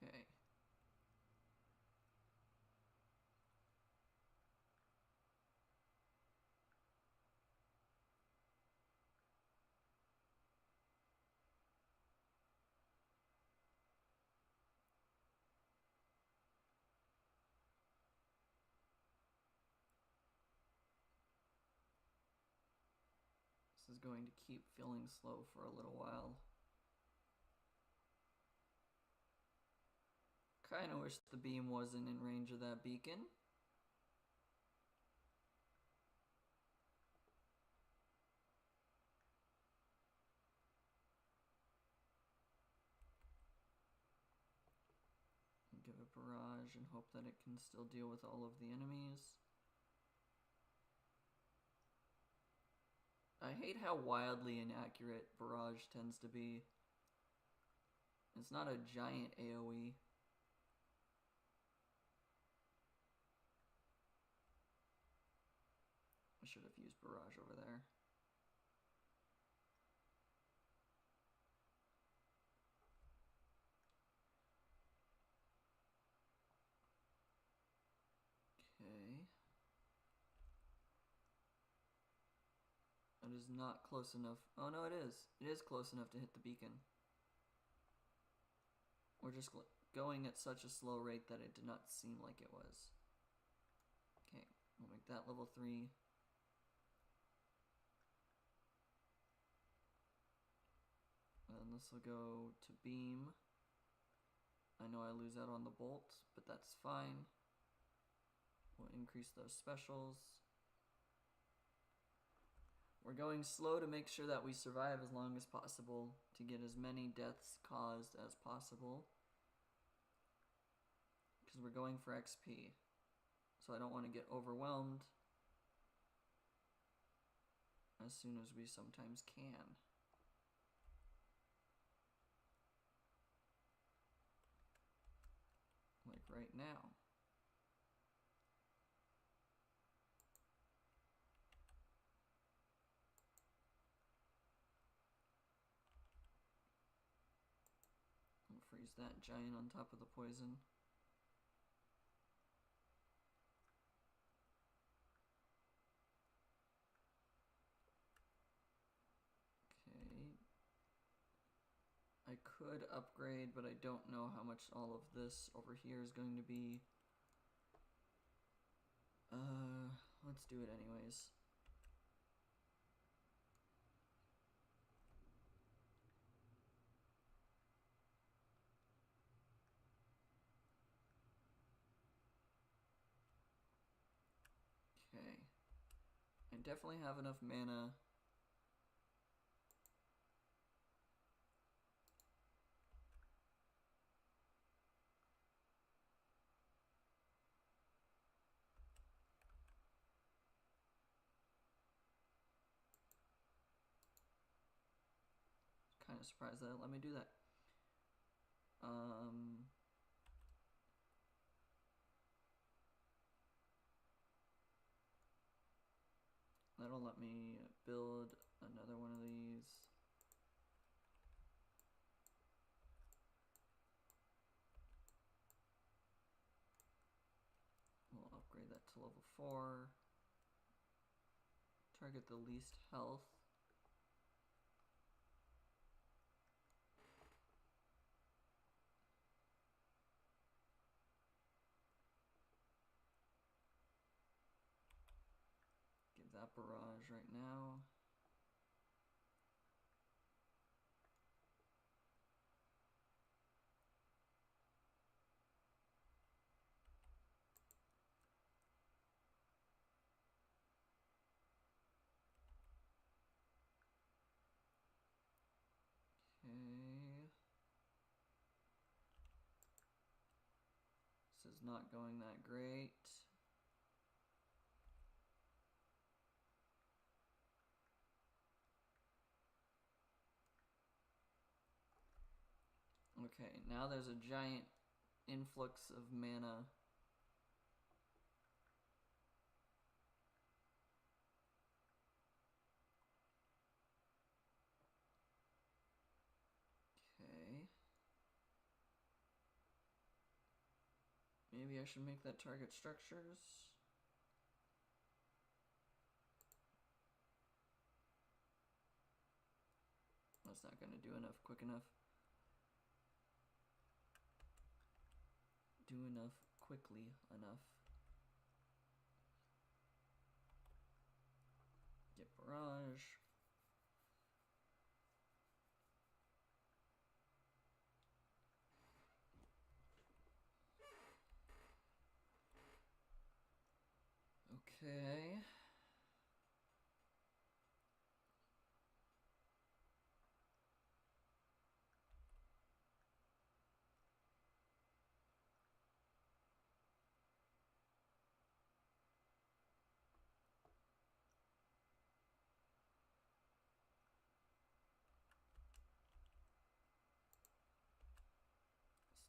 Okay. This is going to keep feeling slow for a little while. Kinda wish the beam wasn't in range of that beacon. Give it barrage and hope that it can still deal with all of the enemies. I hate how wildly inaccurate barrage tends to be. It's not a giant AoE. I should have used barrage over there. Okay. That is not close enough. Oh no, it is. It is close enough to hit the beacon. We're just going at such a slow rate that it did not seem like it was. Okay, we'll make that level 3. And this will go to beam. I know I lose out on the bolt, but that's fine. We'll increase those specials. We're going slow to make sure that we survive as long as possible, to get as many deaths caused as possible. Because we're going for XP. So I don't want to get overwhelmed as soon as we sometimes can. Like right now. We'll freeze that giant on top of the poison. I could upgrade, but I don't know how much all of this over here is going to be. Let's do it anyways. Okay. I definitely have enough mana. Kind of surprised that it let me do that. That'll let me build another one of these. We'll upgrade that to level 4. Target the least health. Give that barrage right now. Okay. This is not going that great. Okay, now there's a giant influx of mana. Okay. Maybe I should make that target structures. That's not going to do enough quick enough. Do enough quickly enough. Get barrage. Okay.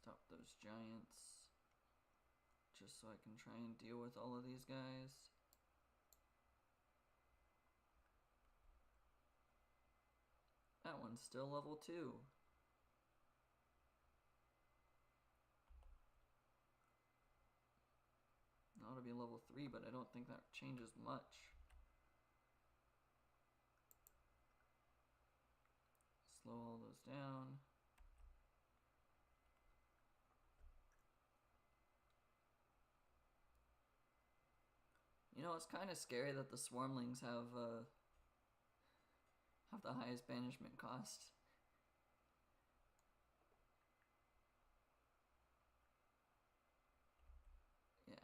Stop those giants. Just so I can try and deal with all of these guys. That one's still level 2. Now it'll be level 3, but I don't think that changes much. Slow all those down. You know, it's kind of scary that the swarmlings have the highest banishment cost. Yeah.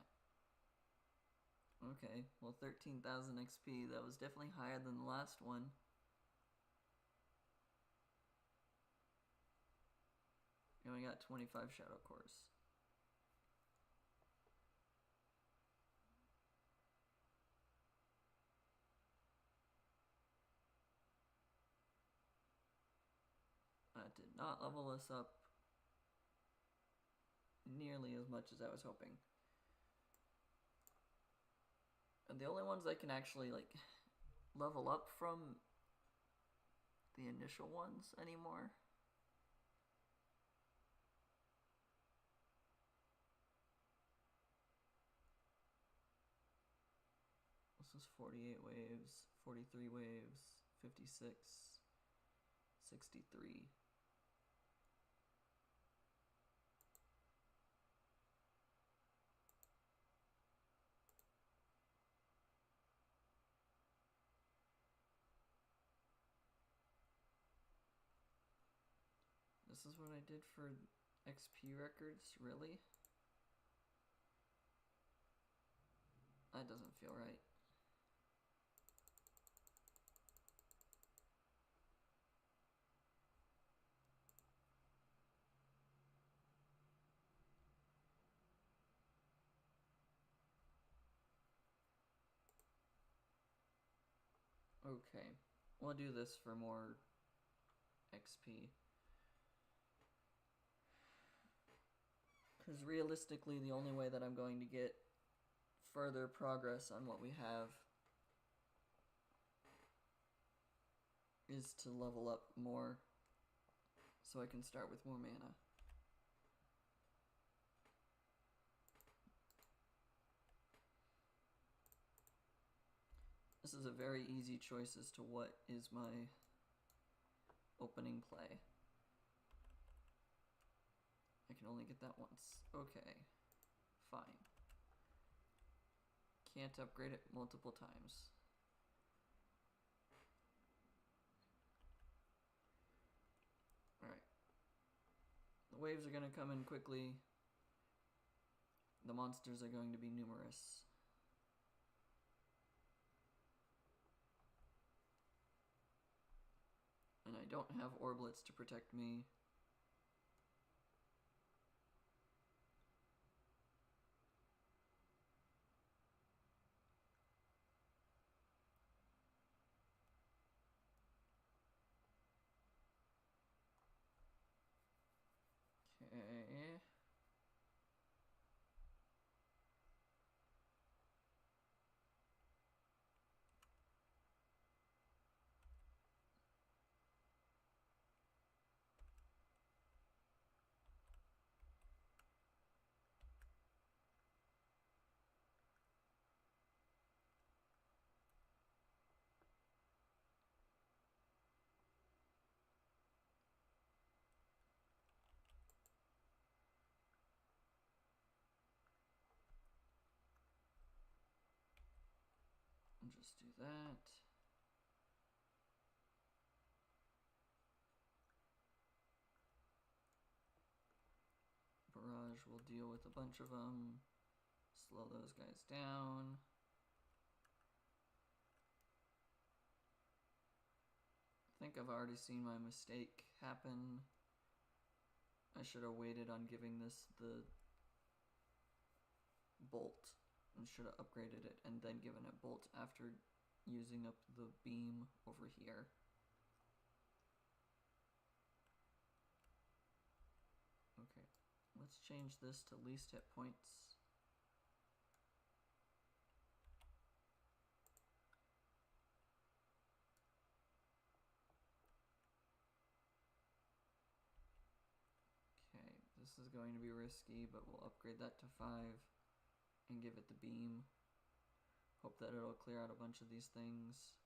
Okay, well 13,000 XP, that was definitely higher than the last one. And we got 25 shadow cores. That did not level us up nearly as much as I was hoping. And the only ones I can actually like level up from the initial ones anymore. This is 48 waves, 43 waves, 56, 63. This is what I did for XP records? Really? That doesn't feel right. Okay, we'll do this for more XP. Because realistically, the only way that I'm going to get further progress on what we have is to level up more so I can start with more mana. This is a very easy choice as to what is my opening play. I can only get that once. Okay, fine. Can't upgrade it multiple times. Alright. The waves are going to come in quickly. The monsters are going to be numerous. And I don't have orblets to protect me. Okay. I'll just do that. Barrage will deal with a bunch of them. Slow those guys down. I think I've already seen my mistake happen. I should have waited on giving this the bolt and should have upgraded it and then given it bolt after using up the beam over here. Okay, let's change this to least hit points. Okay, this is going to be risky, but we'll upgrade that to 5 and give it the beam. Hope that it'll clear out a bunch of these things.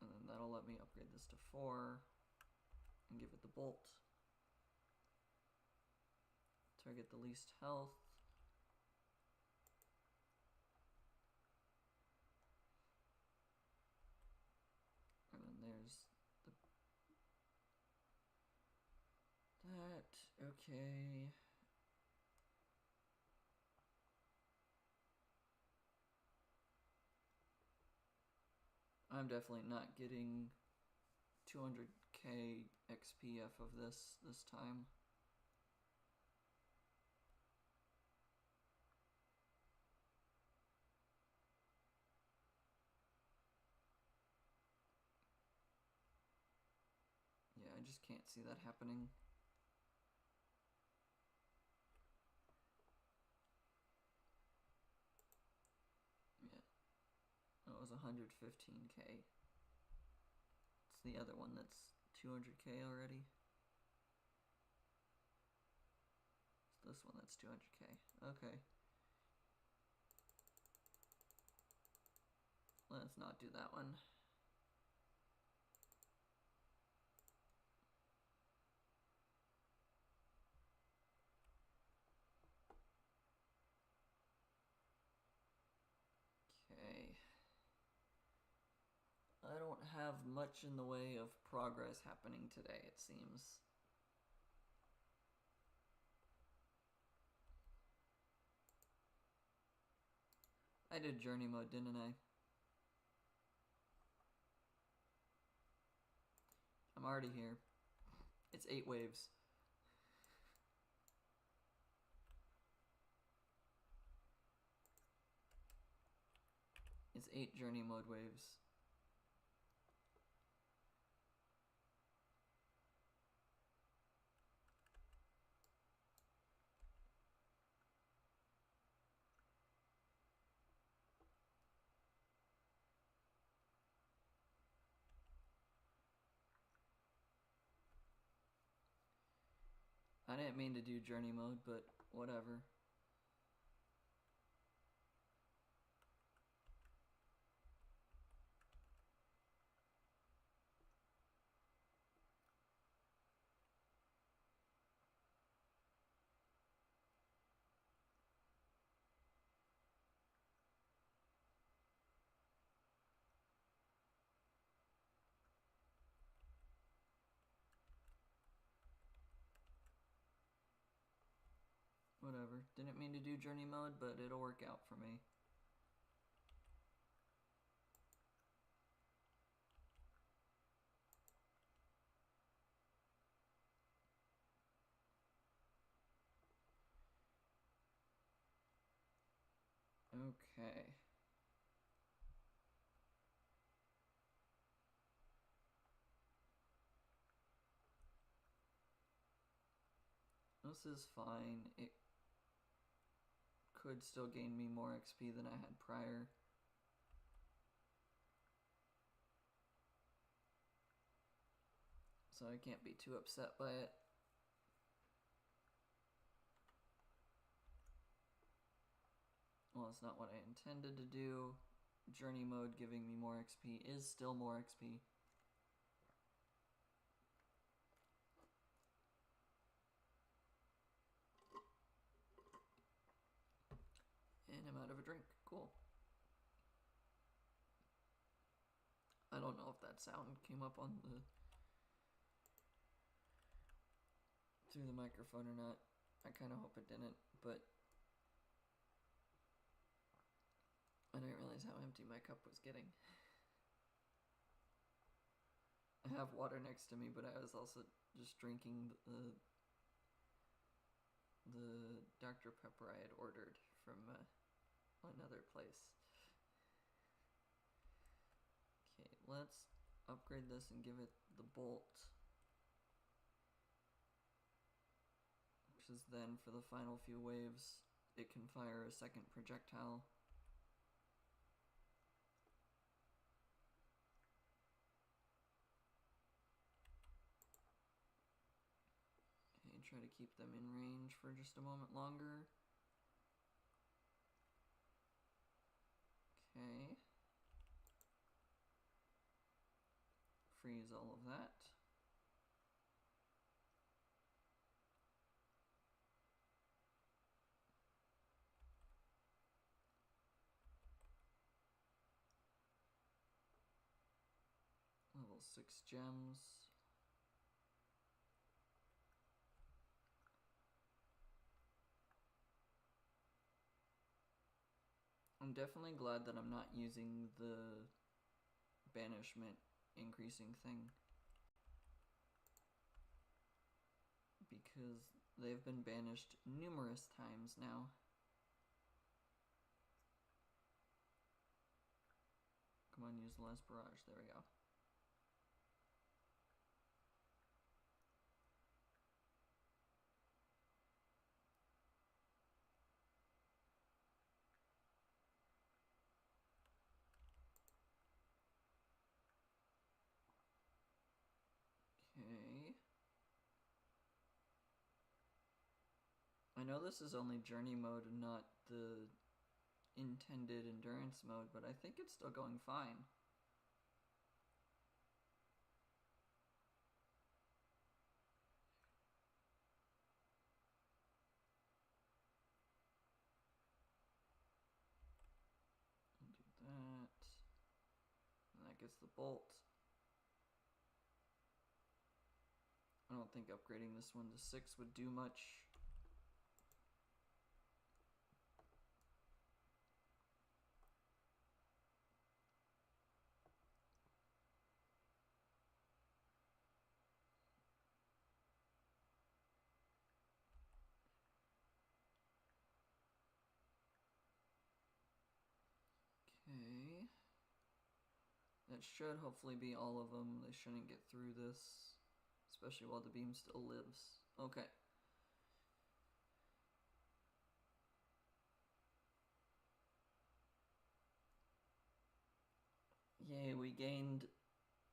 And then that'll let me upgrade this to 4 and give it the bolt. Target the least health. And then there's that. Okay. I'm definitely not getting 200k XPF of this time. Yeah, I just can't see that happening. Yeah. That was 115k. It's the other one that's 200k already. It's this one that's 200k. Okay. Let's not do that one. Okay. I don't have much in the way of progress happening today, it seems. I did journey mode, didn't I? I'm already here. It's 8 waves. It's 8 journey mode waves. I didn't mean to do journey mode, but whatever. Whatever. Didn't mean to do journey mode, but it'll work out for me. Okay. This is fine. It could still gain me more XP than I had prior. So I can't be too upset by it. Well, it's not what I intended to do. Journey mode giving me more XP is still more XP. And I'm out of a drink. Cool. I don't know if that sound came up on the through the microphone or not. I kind of hope it didn't, but I didn't realize how empty my cup was getting. I have water next to me, but I was also just drinking the Dr. Pepper I had ordered from another place. Okay, let's upgrade this and give it the bolt, which is then for the final few waves, it can fire a second projectile. Okay, try to keep them in range for just a moment longer. Okay. Freeze all of that. Level 6 gems. I'm definitely glad that I'm not using the banishment increasing thing, because they've been banished numerous times now. Come on, use the last barrage. There we go. Okay. I know this is only journey mode and not the intended endurance mode, but I think it's still going fine. Do that. And that gets the bolt. don't think upgrading this one to 6 would do much. Okay. That should hopefully be all of them. They shouldn't get through this, especially while the beam still lives. Okay. Yay, we gained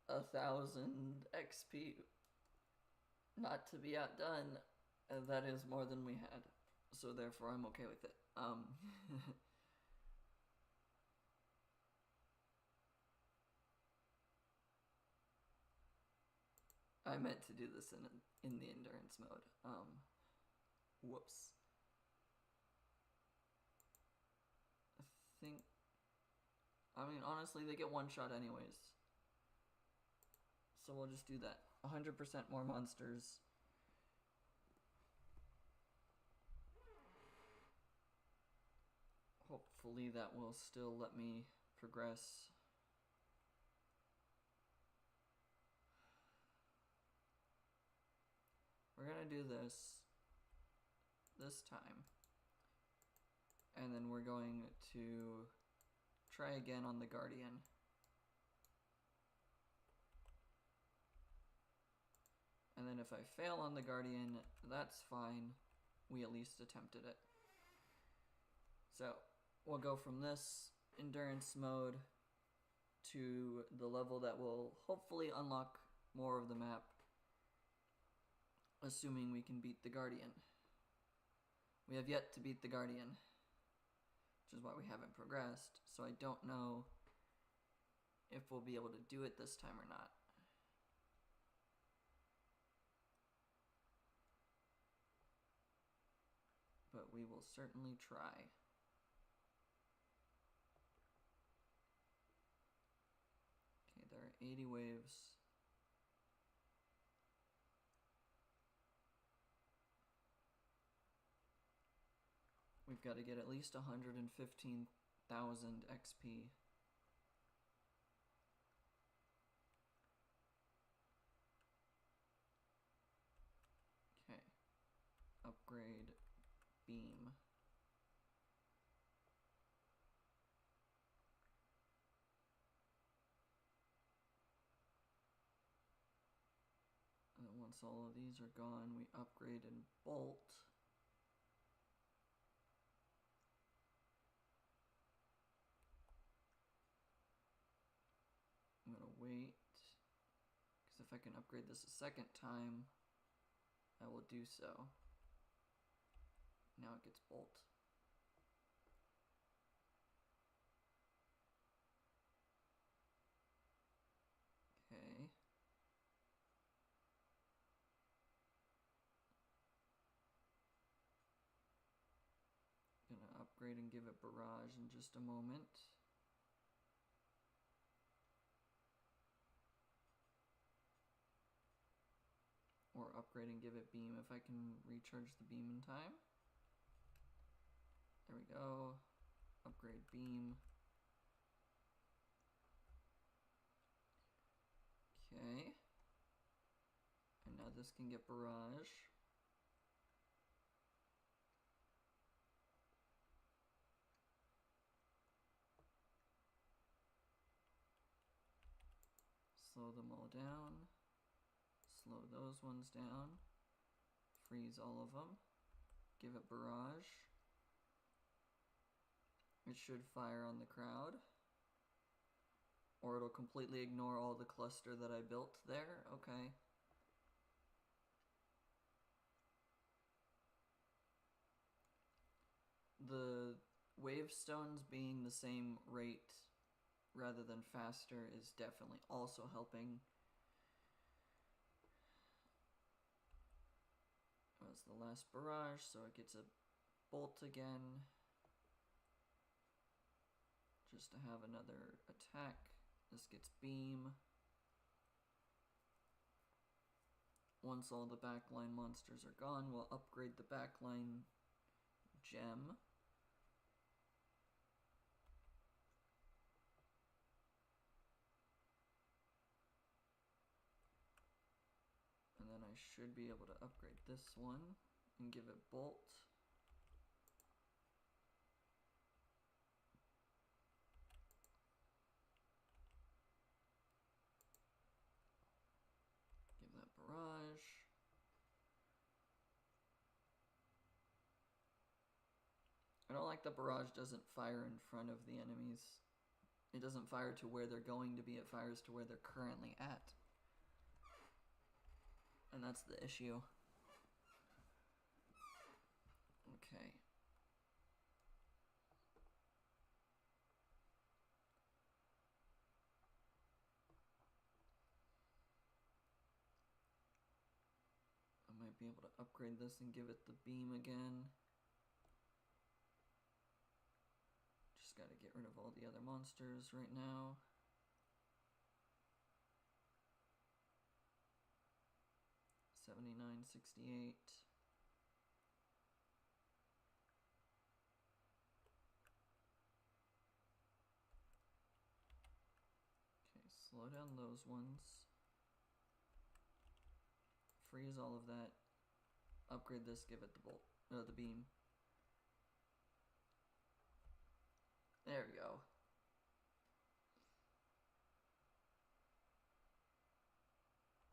1,000 XP. Not to be outdone, that is more than we had. So therefore I'm okay with it. I meant to do this in the endurance mode. Whoops. I mean, honestly, they get one shot anyways. So we'll just do that. 100% more monsters. Hopefully that will still let me progress. We're gonna do this time. And then we're going to try again on the Guardian. And then if I fail on the Guardian, that's fine. We at least attempted it. So we'll go from this endurance mode to the level that will hopefully unlock more of the map, assuming we can beat the Guardian. We have yet to beat the Guardian, which is why we haven't progressed, so I don't know if we'll be able to do it this time or not. But we will certainly try. Okay, there are 80 waves. We've got to get at least 115,000 XP. Okay. Upgrade beam. And then once all of these are gone, we upgrade and bolt. I'm gonna wait, because if I can upgrade this a second time, I will do so. Now it gets bolt. Okay. Gonna upgrade and give it barrage in just a moment. Or upgrade and give it beam if I can recharge the beam in time. There we go. Upgrade beam. Okay. And now this can get barrage. Slow them all down. Slow those ones down. Freeze all of them. Give it barrage. It should fire on the crowd. Or it'll completely ignore all the cluster that I built there. Okay. The wave stones being the same rate rather than faster is definitely also helping. That was the last barrage, so it gets a bolt again. Just to have another attack. This gets beam. once all the backline monsters are gone, we'll upgrade the backline gem. And then I should be able to upgrade this one and give it bolt. Give that barrage. I don't like the barrage doesn't fire in front of the enemies. It doesn't fire to where they're going to be, it fires to where they're currently at. And that's the issue. Okay. I might be able to upgrade this and give it the beam again. Just gotta get rid of all the other monsters right now. $79.68. Okay, slow down those ones. Freeze all of that. Upgrade this, give it the bolt, the beam. There we go.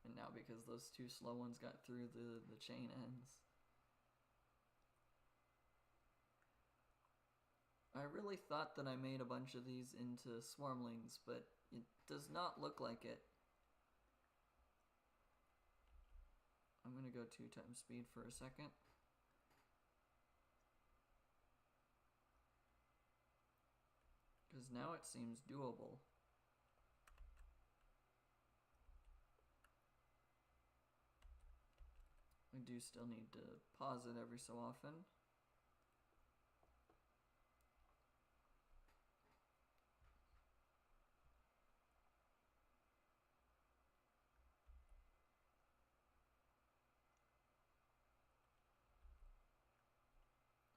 And now because those two slow ones got through, the chain ends. I really thought that I made a bunch of these into swarmlings, but it does not look like it. I'm gonna go 2 times speed for a second. Because now it seems doable. I do still need to pause it every so often.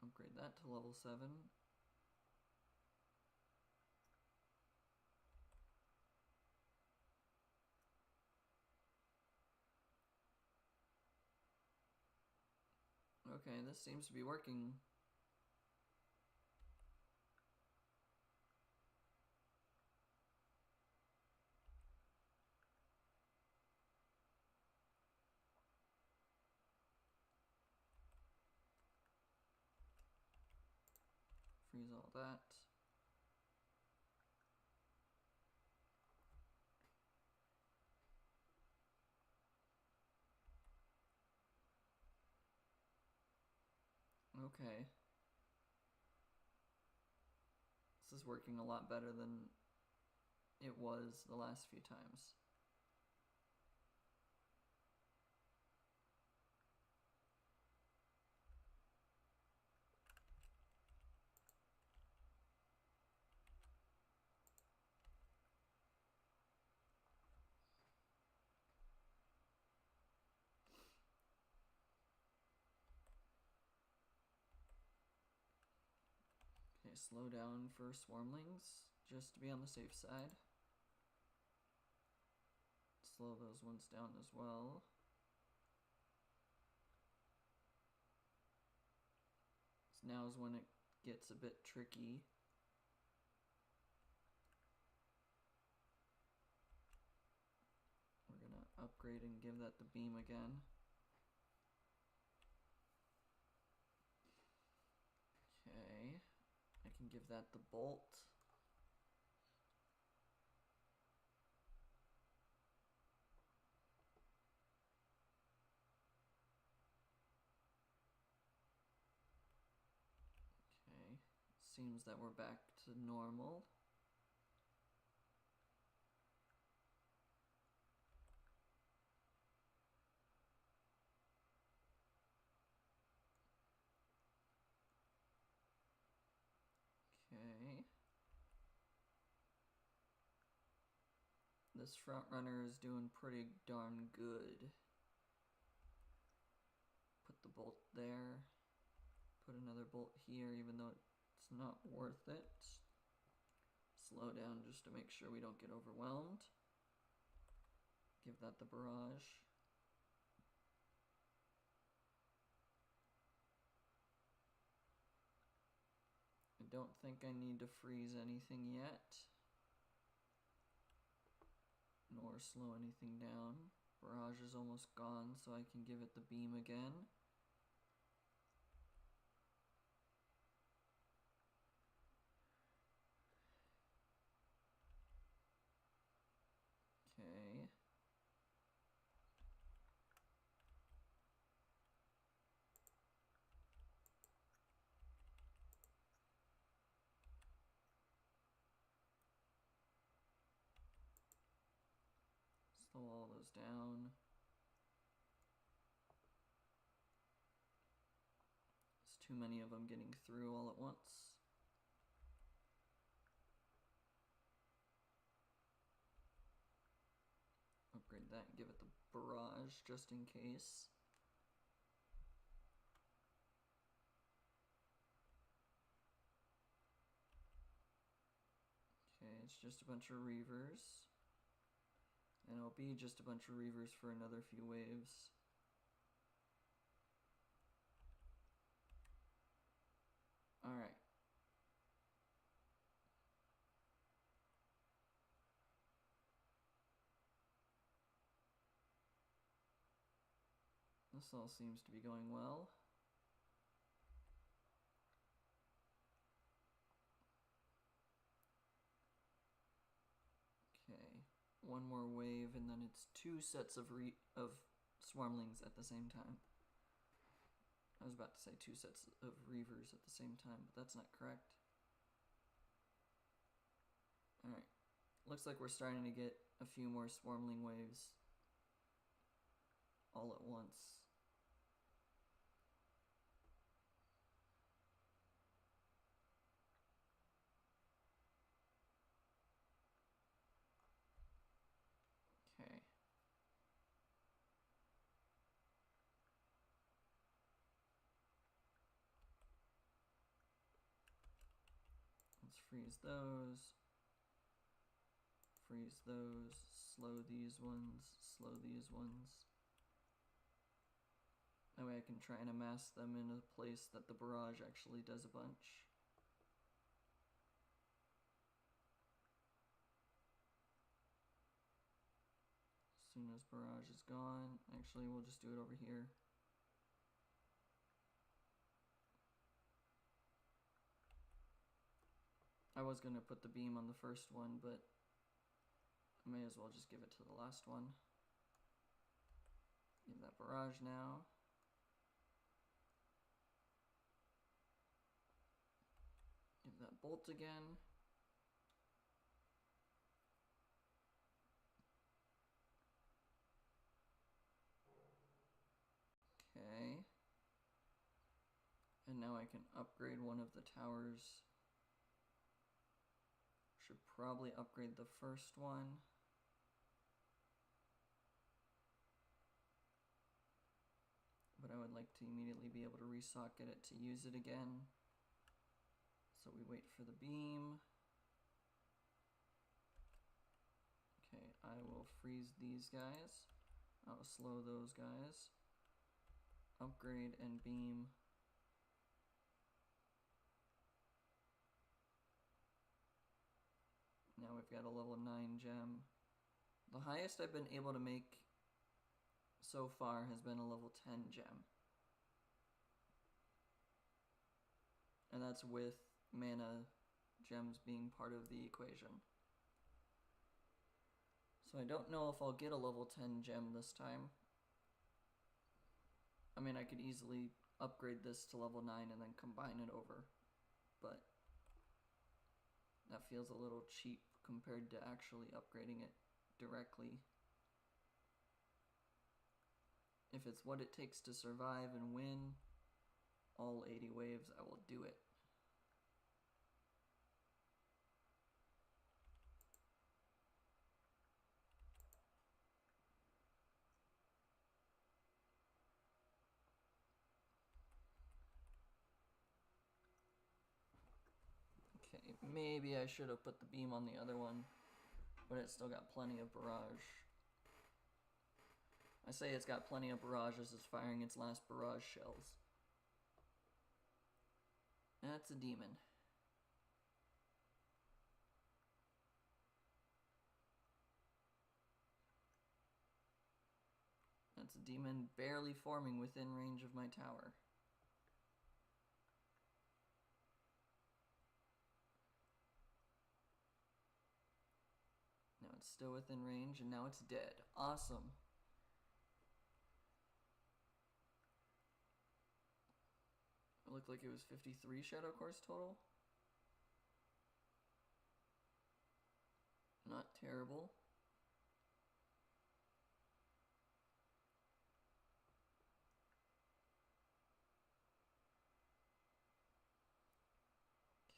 Upgrade that to level 7. Okay, this seems to be working. Freeze all that. Okay. This is working a lot better than it was the last few times. Okay, slow down for swarmlings, just to be on the safe side. Slow those ones down as well. So now is when it gets a bit tricky. We're gonna upgrade and give that the beam again. Okay, I can give that the bolt. Okay, seems that we're back to normal. Okay. This front runner is doing pretty darn good. the bolt there. Put another bolt here, even though it's not worth it. Slow down just to make sure we don't get overwhelmed. Give that the barrage. I don't think I need to freeze anything yet, nor slow anything down. Barrage is almost gone, so I can give it the beam again. Okay. Slow all those down. There's too many of them getting through all at once. Upgrade that and give it the barrage just in case. Okay, it's just a bunch of reavers. And it'll be just a bunch of reavers for another few waves. Alright. This all seems to be going well. Okay, one more wave and then it's 2 sets of swarmlings at the same time. I was about to say 2 sets of reavers at the same time, but that's not correct. Alright, looks like we're starting to get a few more swarmling waves all at once. Okay. Let's freeze those. Freeze those. Slow these ones. Slow these ones. That way I can try and amass them in a place that the barrage actually does a bunch. As soon as barrage is gone, actually we'll just do it over here. I was going to put the beam on the first one, but I may as well just give it to the last one. Give that barrage now. Give that bolt again. Okay. And now I can upgrade one of the towers. Should probably upgrade the first one. But I would like to immediately be able to resocket it to use it again. So we wait for the beam. Okay, I will freeze these guys. I'll slow those guys. Upgrade and beam. Now we've got a level 9 gem. The highest I've been able to make so far has been a level 10 gem. And that's with mana gems being part of the equation. So I don't know if I'll get a level 10 gem this time. I mean, I could easily upgrade this to level 9 and then combine it over, but that feels a little cheap compared to actually upgrading it directly. If it's what it takes to survive and win all 80 waves, I will do it. Maybe I should have put the beam on the other one, but it's still got plenty of barrage. I say it's got plenty of barrage as it's firing its last barrage shells. That's a demon. That's a demon barely forming within range of my tower. Now it's still within range, and now it's dead. Awesome. It looked like it was 53 Shadow Cores total. Not terrible.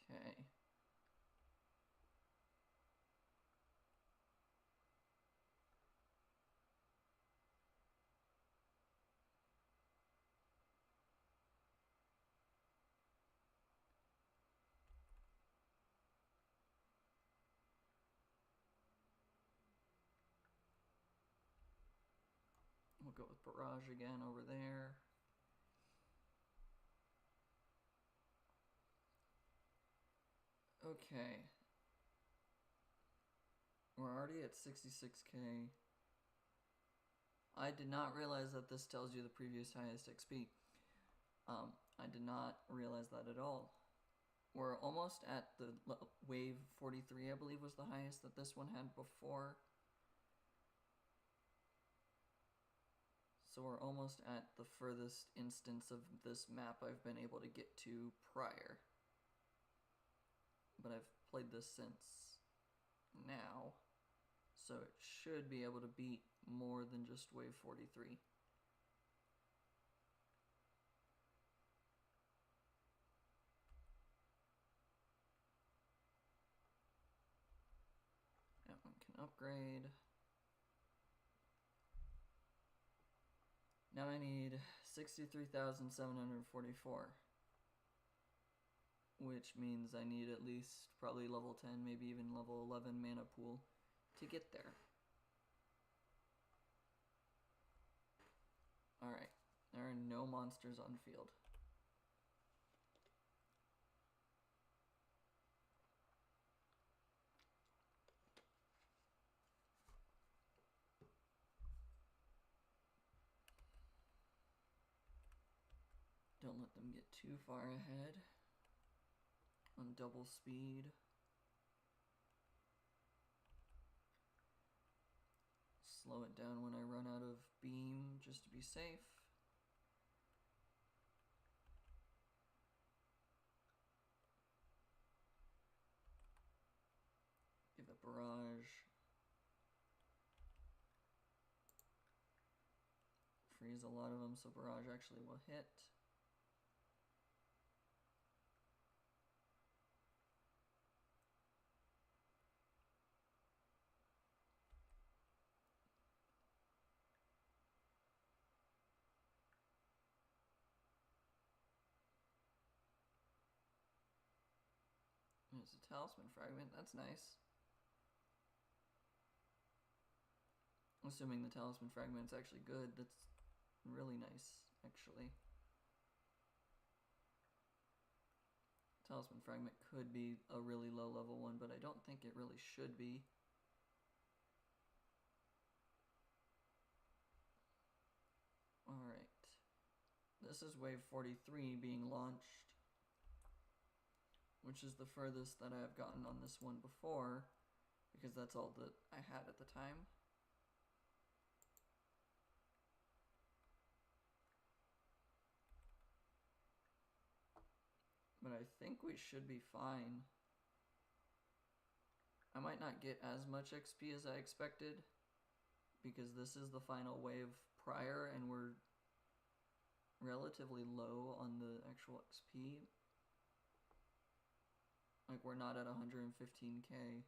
Okay. We'll go with barrage again over there. Okay. We're already at 66k. I did not realize that this tells you the previous highest XP. I did not realize that at all. We're almost at the wave 43, I believe was the highest that this one had before. So we're almost at the furthest instance of this map I've been able to get to prior. But I've played this since now, so it should be able to beat more than just wave 43. That one can upgrade. Now I need 63,744. Which means I need at least probably level 10, maybe even level 11 mana pool to get there. Alright, there are no monsters on field. Don't let them get too far ahead. On double speed. Slow it down when I run out of beam just to be safe. Give it barrage. Freeze a lot of them so barrage actually will hit. There's a talisman fragment, that's nice. Assuming the talisman fragment's actually good, that's really nice, actually. Talisman fragment could be a really low level one, but I don't think it really should be. Alright. This is wave 43 being launched, which is the furthest that I've gotten on this one before, because that's all that I had at the time. But I think we should be fine. I might not get as much XP as I expected, because this is the final wave prior and we're relatively low on the actual XP. Like, we're not at 115k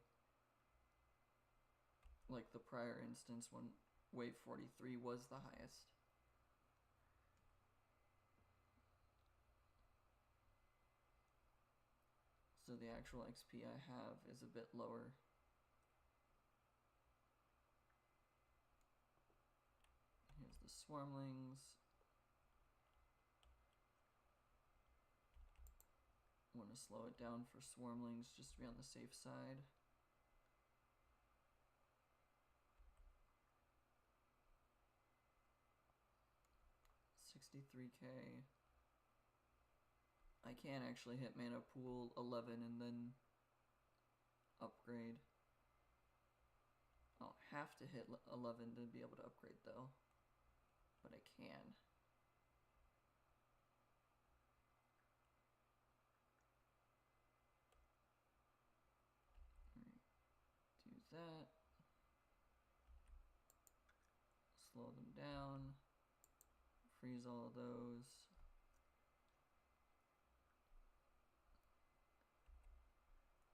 like the prior instance when wave 43 was the highest. So the actual XP I have is a bit lower. Here's the swarmlings. Want to slow it down for swarmlings just to be on the safe side. $63K. I can actually hit mana pool 11 and then upgrade. I'll have to hit 11 to be able to upgrade though, but I can. Do that. Slow them down. Freeze all of those.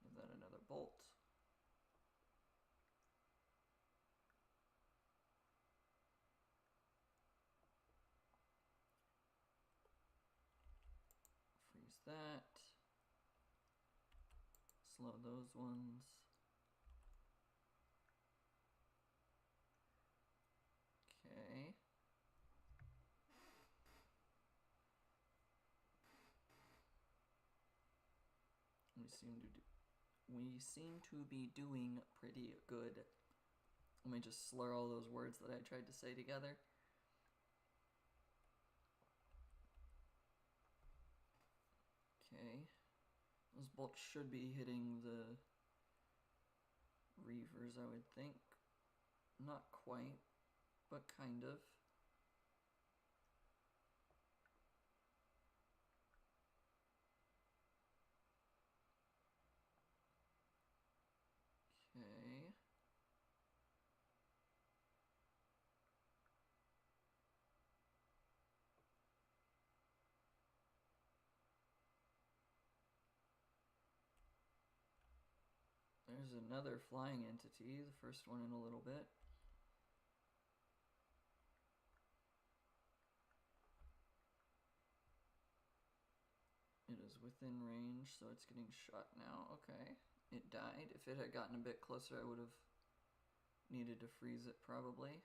Give that another bolt. Freeze that. Slow those ones. Okay. We seem to be doing pretty good. Let me just slur all those words that I tried to say together. Okay. Those bolts should be hitting the Reavers, I would think. Not quite, but kind of. Okay. There's another flying entity, the first one in a little bit. It is within range, so it's getting shot now. Okay. It died. If it had gotten a bit closer, I would have needed to freeze it probably.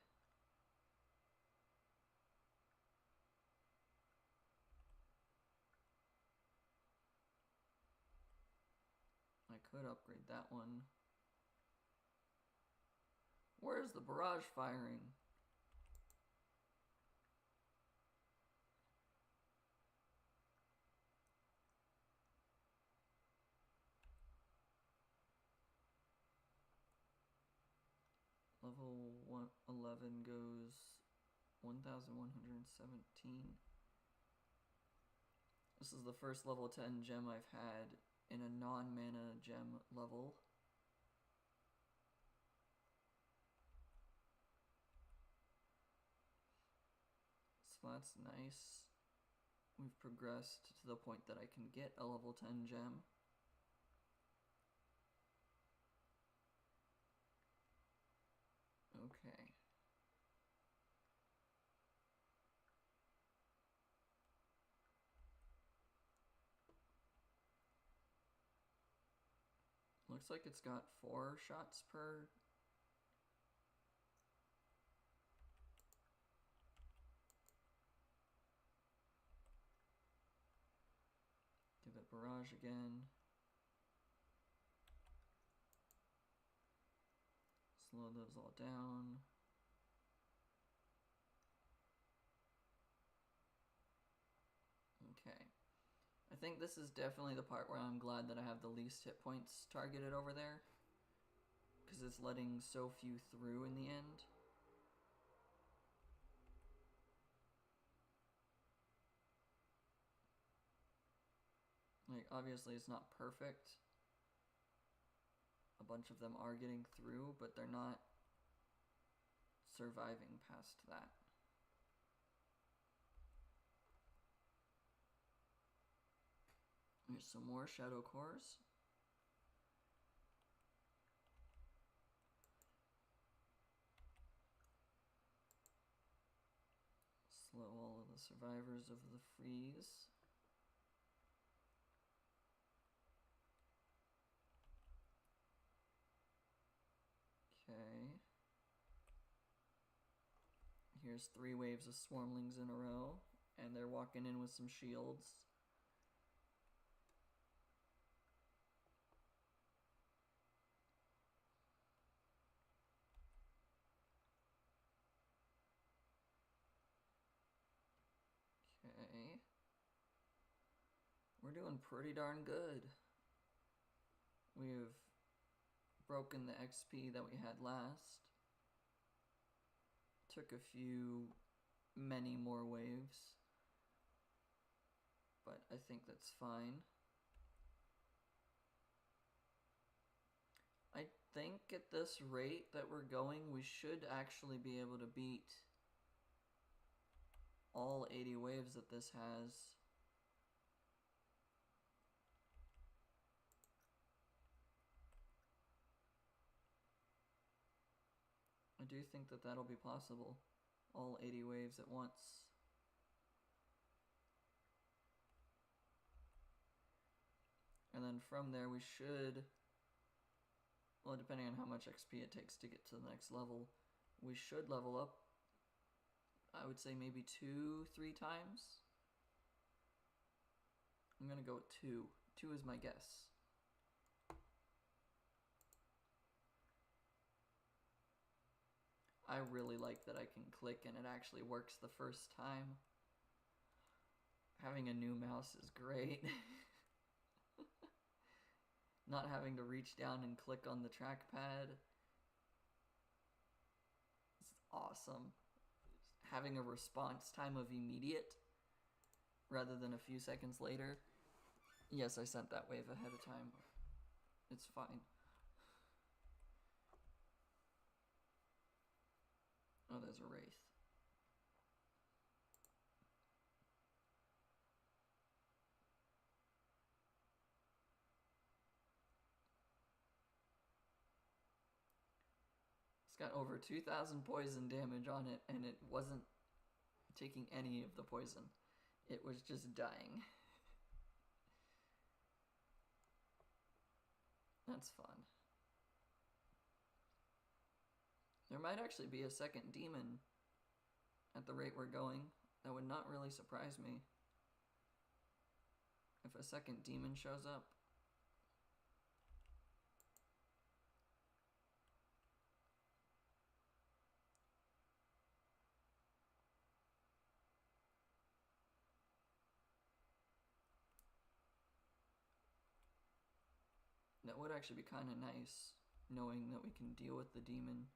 I could upgrade that one. Where's the barrage firing? Level 11 goes 1,117. This is the first level 10 gem I've had in a non-mana gem level. So that's nice. We've progressed to the point that I can get a level 10 gem. Okay. Looks like it's got 4 shots per. Give it barrage again. Slow those all down. Okay. I think this is definitely the part where I'm glad that I have the least hit points targeted over there, because it's letting so few through in the end. Like, obviously it's not perfect. A bunch of them are getting through, but they're not surviving past that. Here's some more shadow cores. Slow all of the survivors of the freeze. Here's 3 waves of swarmlings in a row, and they're walking in with some shields. Okay. We're doing pretty darn good. We've broken the XP that we had last. Took many more waves. But I think that's fine. I think at this rate that we're going, we should actually be able to beat all 80 waves that this has. I do think that that'll be possible. All 80 waves at once. And then from there we should, well, depending on how much XP it takes to get to the next level, we should level up, I would say maybe 2-3 times. I'm gonna go with 2. 2 is my guess. I really like that I can click and it actually works the first time. Having a new mouse is great. Not having to reach down and click on the trackpad. It's awesome. Having a response time of immediate rather than a few seconds later. Yes, I sent that wave ahead of time. It's fine. Oh, there's a wraith. It's got over 2,000 poison damage on it, and it wasn't taking any of the poison. It was just dying. That's fun. There might actually be a second demon at the rate we're going. That would not really surprise me. If a second demon shows up. That would actually be kind of nice, knowing that we can deal with the demon.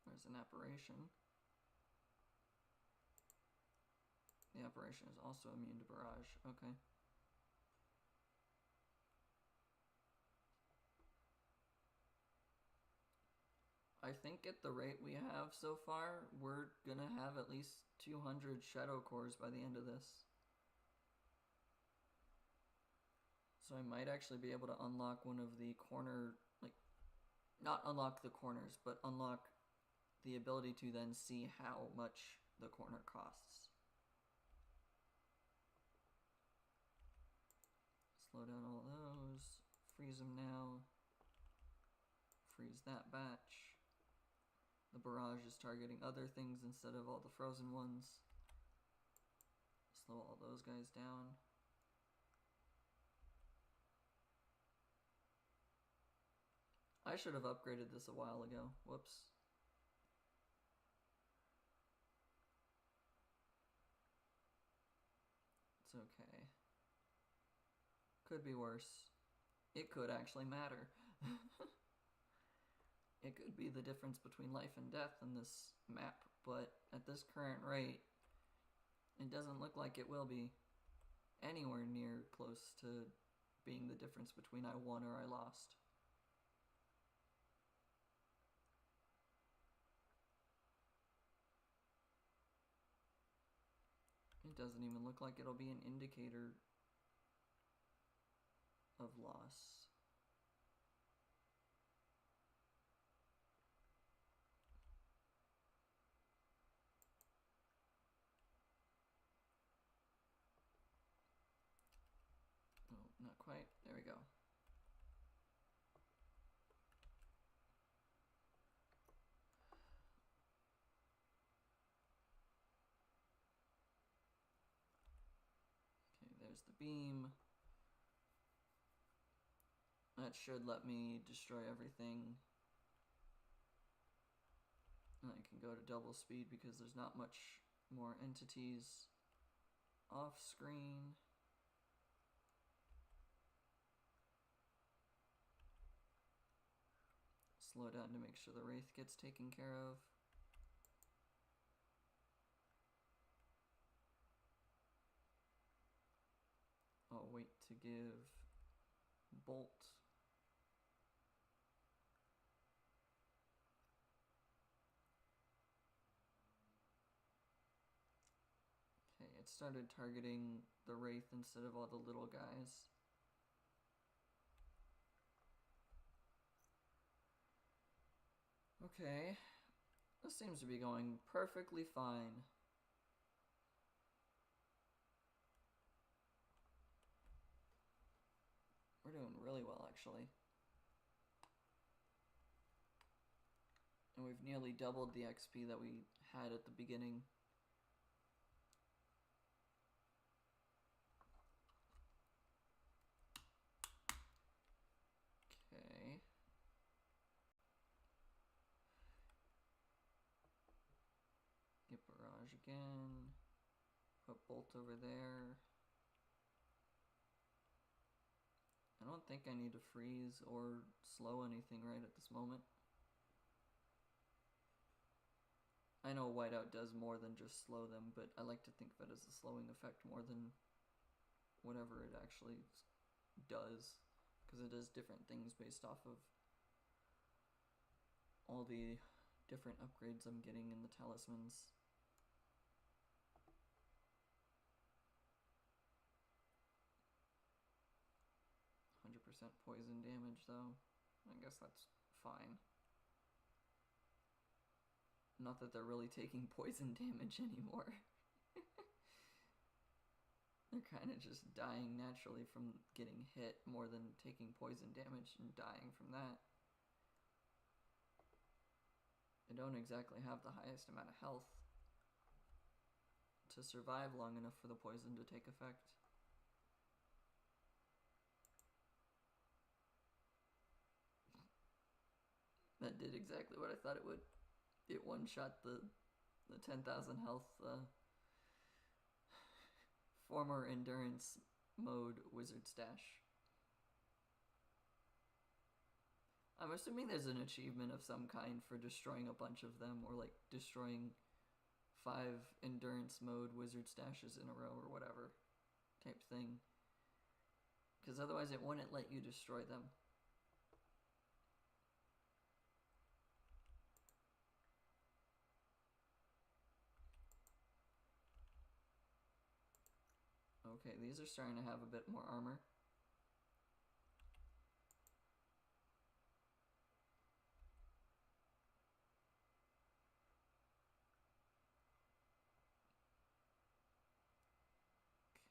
There's an apparition. The apparition is also immune to barrage. Okay. I think at the rate we have so far, we're gonna have at least 200 shadow cores by the end of this. So I might actually be able to unlock one of the corner, like, not unlock the corners, but unlock the ability to then see how much the corner costs. Slow down all those, freeze them now, freeze that batch. The barrage is targeting other things instead of all the frozen ones. Slow all those guys down. I should have upgraded this a while ago. Whoops. It's okay. Could be worse. It could actually matter. It could be the difference between life and death in this map, but at this current rate, it doesn't look like it will be anywhere near close to being the difference between I won or I lost. It doesn't even look like it'll be an indicator of loss. Oh, not quite. There we go. beam. That should let me destroy everything. And I can go to double speed because there's not much more entities off screen. Slow down to make sure the Wraith gets taken care of. I'll wait to give Bolt. Okay, it started targeting the Wraith instead of all the little guys. Okay, this seems to be going perfectly fine. We're doing really well, actually. And we've nearly doubled the XP that we had at the beginning. Okay. Get barrage again. Put Bolt over there. I don't think I need to freeze or slow anything right at this moment. I know Whiteout does more than just slow them, but I like to think of it as a slowing effect more than whatever it actually does, because it does different things based off of all the different upgrades I'm getting in the talismans. %, poison damage though. I guess that's fine. Not that they're really taking poison damage anymore. They're kind of just dying naturally from getting hit more than taking poison damage and dying from that. They don't exactly have the highest amount of health to survive long enough for the poison to take effect. That did exactly what I thought it would. It one-shot the 10,000 health former endurance mode wizard stash. I'm assuming there's an achievement of some kind for destroying a bunch of them, or like destroying 5 endurance mode wizard stashes in a row or whatever type thing. Because otherwise it wouldn't let you destroy them. Okay, these are starting to have a bit more armor.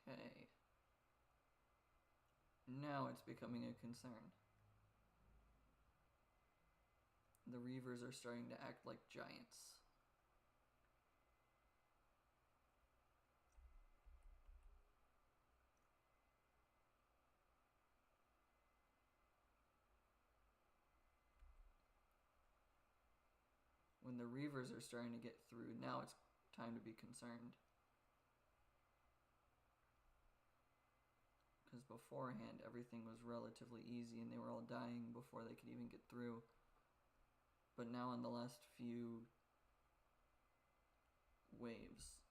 Okay. Now it's becoming a concern. The Reavers are starting to act like giants. When the Reavers are starting to get through, now it's time to be concerned. Because beforehand, everything was relatively easy and they were all dying before they could even get through. But now in the last few waves,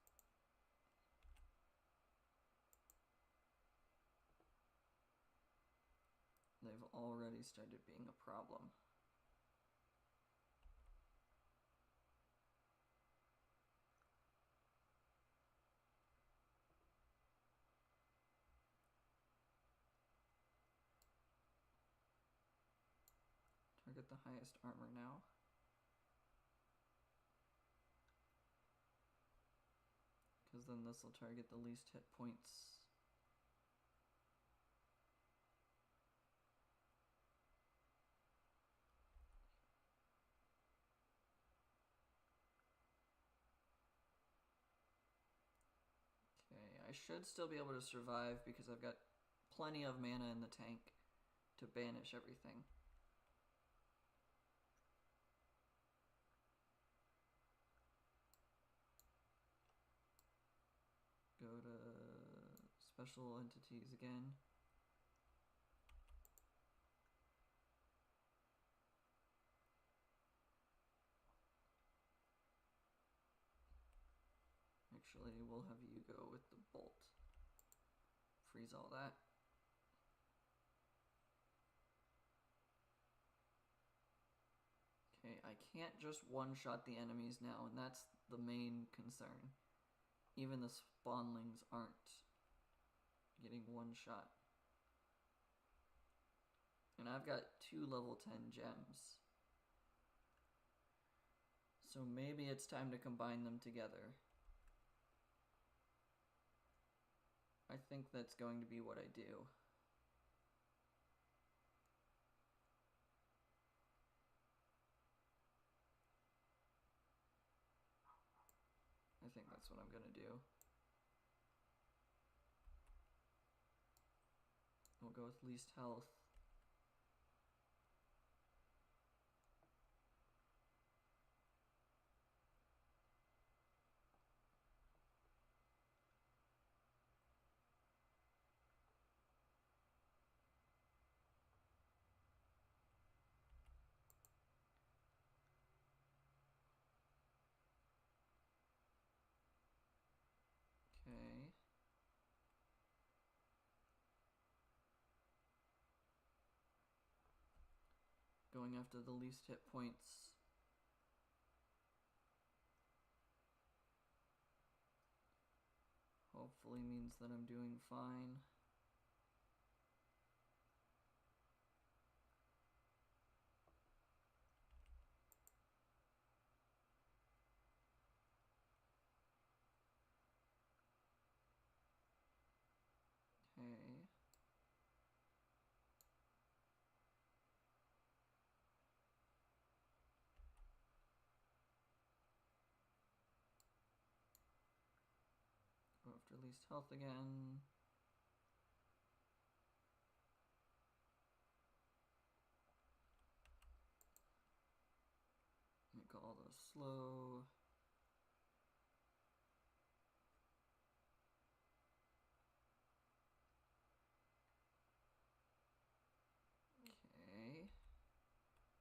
they've already started being a problem. Target the highest armor now. Because then this will target the least hit points. Okay, I should still be able to survive because I've got plenty of mana in the tank to banish everything. Go to special entities again. Actually, we'll have you go with the bolt. Freeze all that. Okay, I can't just one-shot the enemies now, and that's the main concern. Even the spawnlings aren't getting one shot. And I've got 2 level 10 gems. So maybe it's time to combine them together. I think that's going to be what I do. I think that's what I'm gonna do. We'll go with least health. Okay. Going after the least hit points. Hopefully means that I'm doing fine. Okay. Go after least health again. Make all those slow. Okay.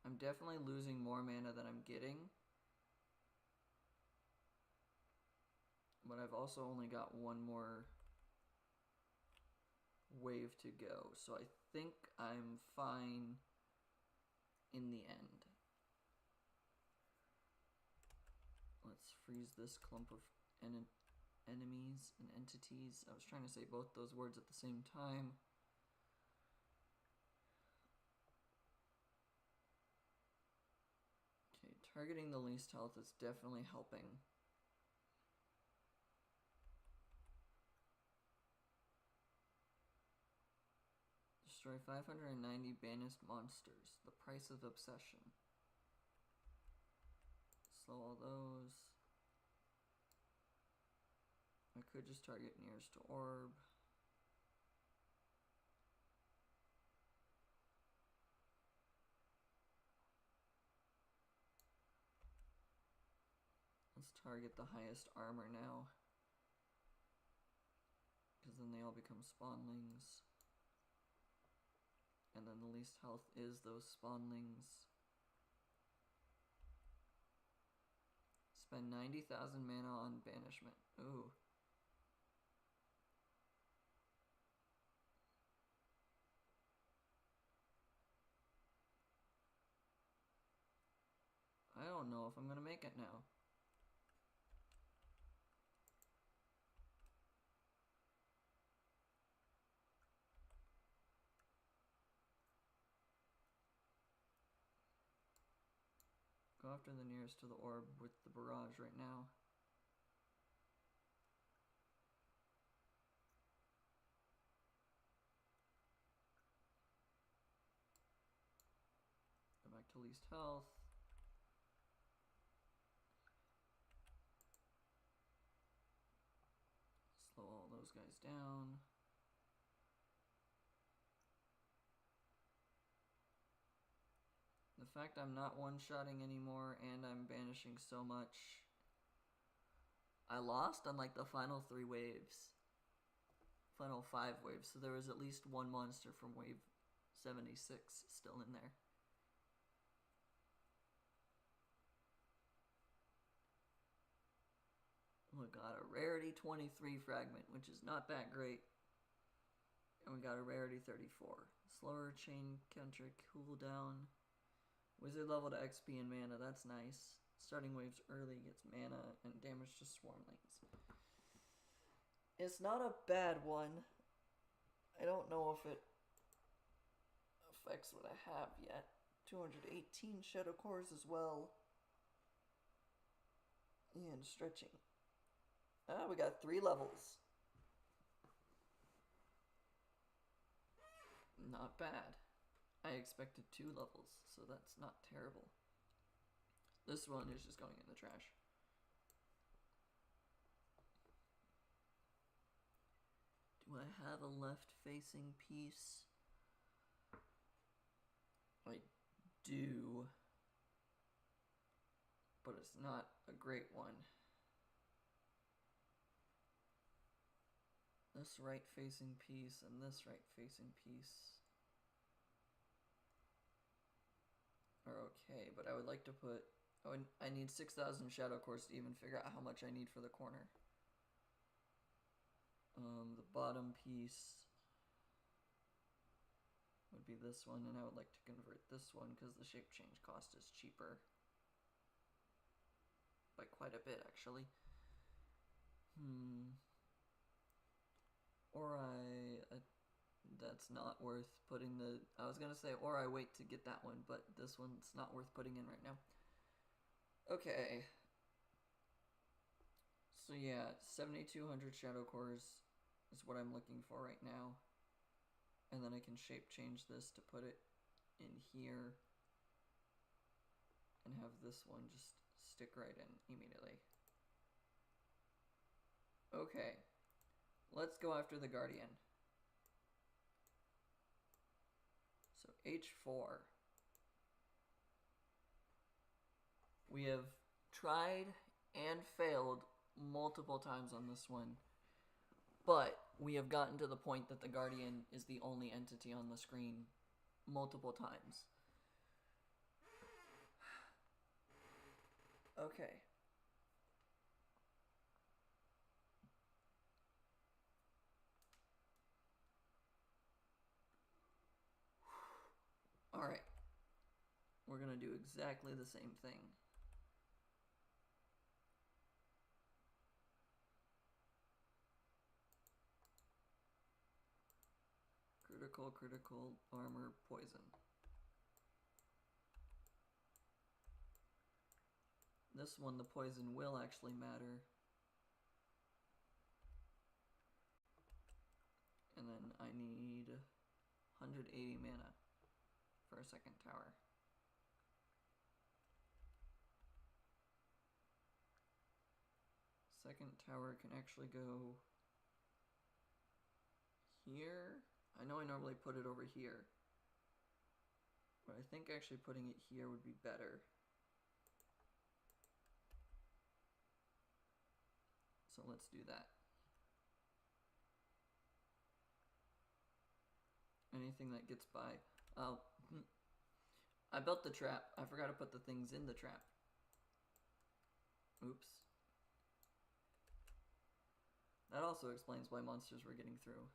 I'm definitely losing more mana than I'm getting. But I've also only got 1 more wave to go. So I think I'm fine in the end. Let's freeze this clump of enemies and entities. I was trying to say both those words at the same time. Okay, targeting the least health is definitely helping. Destroy 590 banished monsters. The price of obsession. Slow all those. I could just target nearest to orb. Let's target the highest armor now. Because then they all become spawnlings. And then the least health is those spawnlings. Spend 90,000 mana on banishment. Ooh. I don't know if I'm gonna make it now. Go after the nearest to the orb with the barrage right now. Go back to least health. Slow all those those guys down. The fact I'm not one-shotting anymore and I'm banishing so much. I lost on like the final 3 waves. Final 5 waves, so there was at least one monster from wave 76 still in there. We got a rarity 23 fragment, which is not that great. And we got a rarity 34. Slower chain counter cooldown. Wizard level to XP and mana, that's nice. Starting waves early gets mana and damage to swarmlings. It's not a bad one. I don't know if it affects what I have yet. 218 shadow cores as well. And stretching. Ah, we got 3 levels. Not bad. I expected 2 levels, so that's not terrible. This one is just going in the trash. Do I have a left-facing piece? I do. But it's not a great one. This right-facing piece and this right-facing piece are okay, but I would like to put... I need 6,000 shadow cores to even figure out how much I need for the corner. The bottom piece would be this one, and I would like to convert this one because the shape change cost is cheaper. By quite a bit, actually. Or that's not worth putting the... I was gonna say, or I wait to get that one, but this one's not worth putting in right now. Okay. So yeah, 7,200 shadow cores is what I'm looking for right now. And then I can shape change this to put it in here. And have this one just stick right in immediately. Okay. Let's go after the Guardian. So H4. We have tried and failed multiple times on this one, but we have gotten to the point that the Guardian is the only entity on the screen multiple times. Okay. Alright. We're gonna do exactly the same thing. Critical, critical, armor, poison. This one, the poison will actually matter. And then I need 180 mana for a second tower. Second tower can actually go here. I know I normally put it over here, but I think actually putting it here would be better. So let's do that. Anything that gets by. Oh, I built the trap. I forgot to put the things in the trap. Oops. That also explains why monsters were getting through.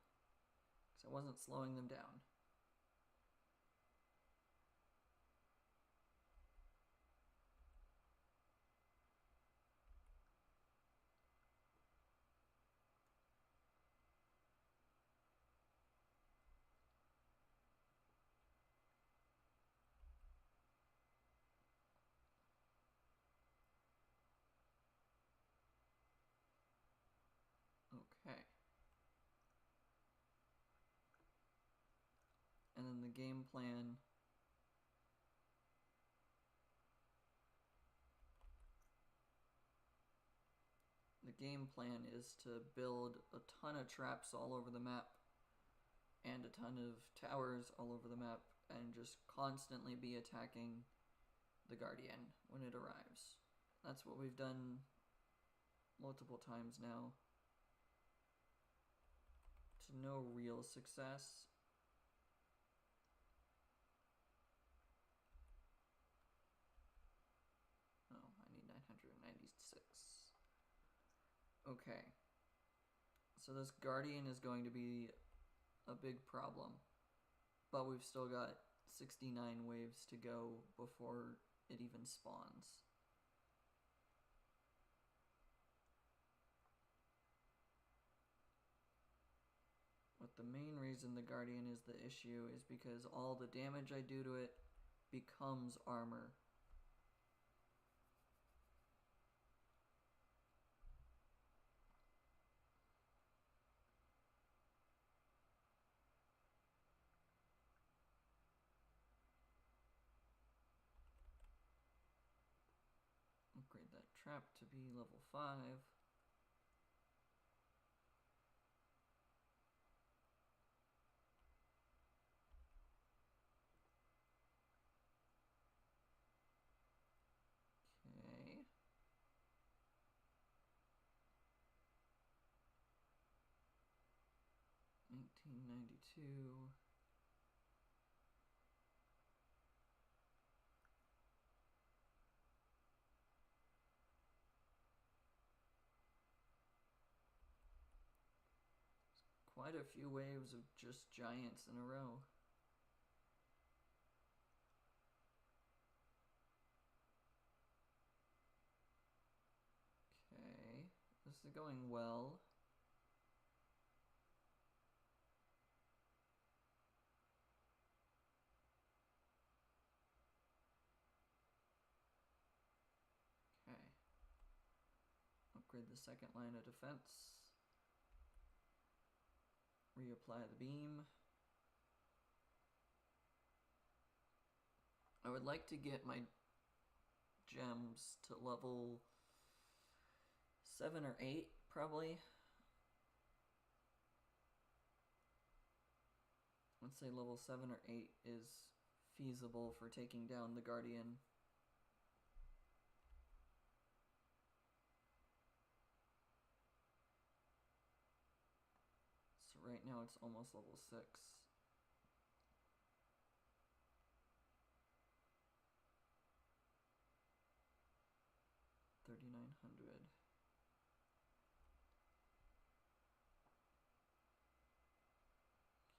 Because I wasn't slowing them down. Okay. And then the game plan. The game plan is to build a ton of traps all over the map and a ton of towers all over the map and just constantly be attacking the Guardian when it arrives. That's what we've done multiple times now, to no real success. Oh, I need 996. Okay. So this Guardian is going to be a big problem. But we've still got 69 waves to go before it even spawns. But the main reason the Guardian is the issue is because all the damage I do to it becomes armor. Upgrade that trap to be level 5. Okay. $19.92. Quite a few waves of just giants in a row. Okay, this is going well. Okay. Upgrade the second line of defense. Reapply the beam. I would like to get my gems to level 7 or 8, probably. Let's say level 7 or 8 is feasible for taking down the Guardian. So right now it's almost level 6. $3,900.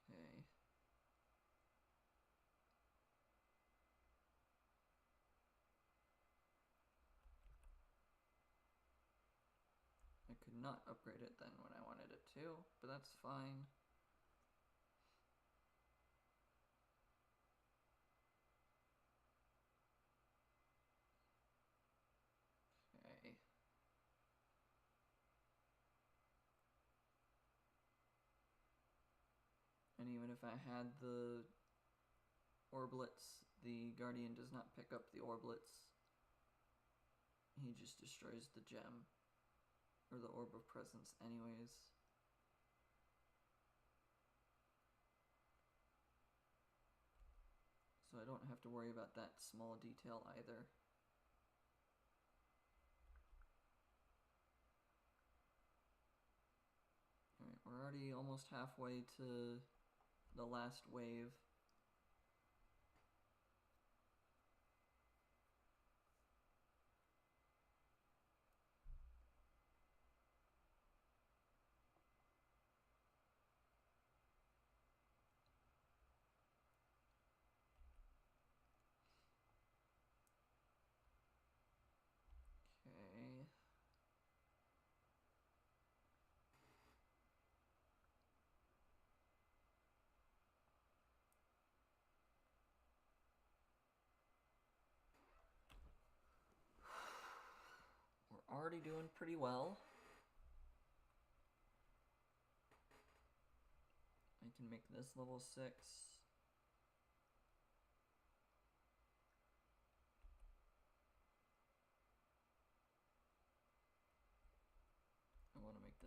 Okay. I could not upgrade it then when I wanted it to, but that's fine. Okay. And even if I had the orblets, the Guardian does not pick up the orblets. He just destroys the gem, or the Orb of Presence anyways. So I don't have to worry about that small detail either. Alright, we're already almost halfway to the last wave. Okay. We're already doing pretty well. I can make this level 6.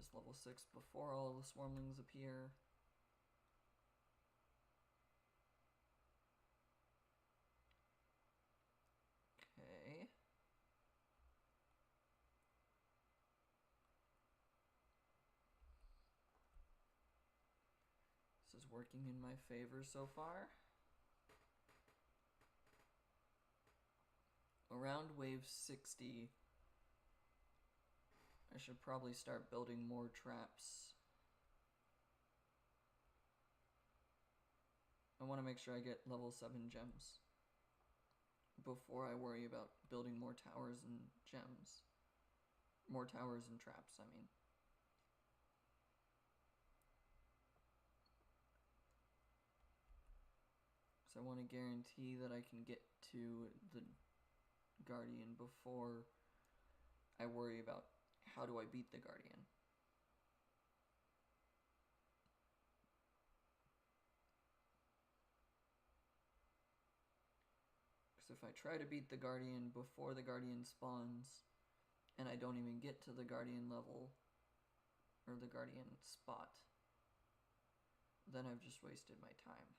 this level 6 before all the swarmlings appear. Okay. This is working in my favor so far. Around wave 60, I should probably start building more traps. I want to make sure I get level 7 gems before I worry about building more towers and gems. More towers and traps, I mean. So I want to guarantee that I can get to the Guardian before I worry about how do I beat the Guardian. Because if I try to beat the Guardian before the Guardian spawns, and I don't even get to the Guardian level, or the Guardian spot, then I've just wasted my time.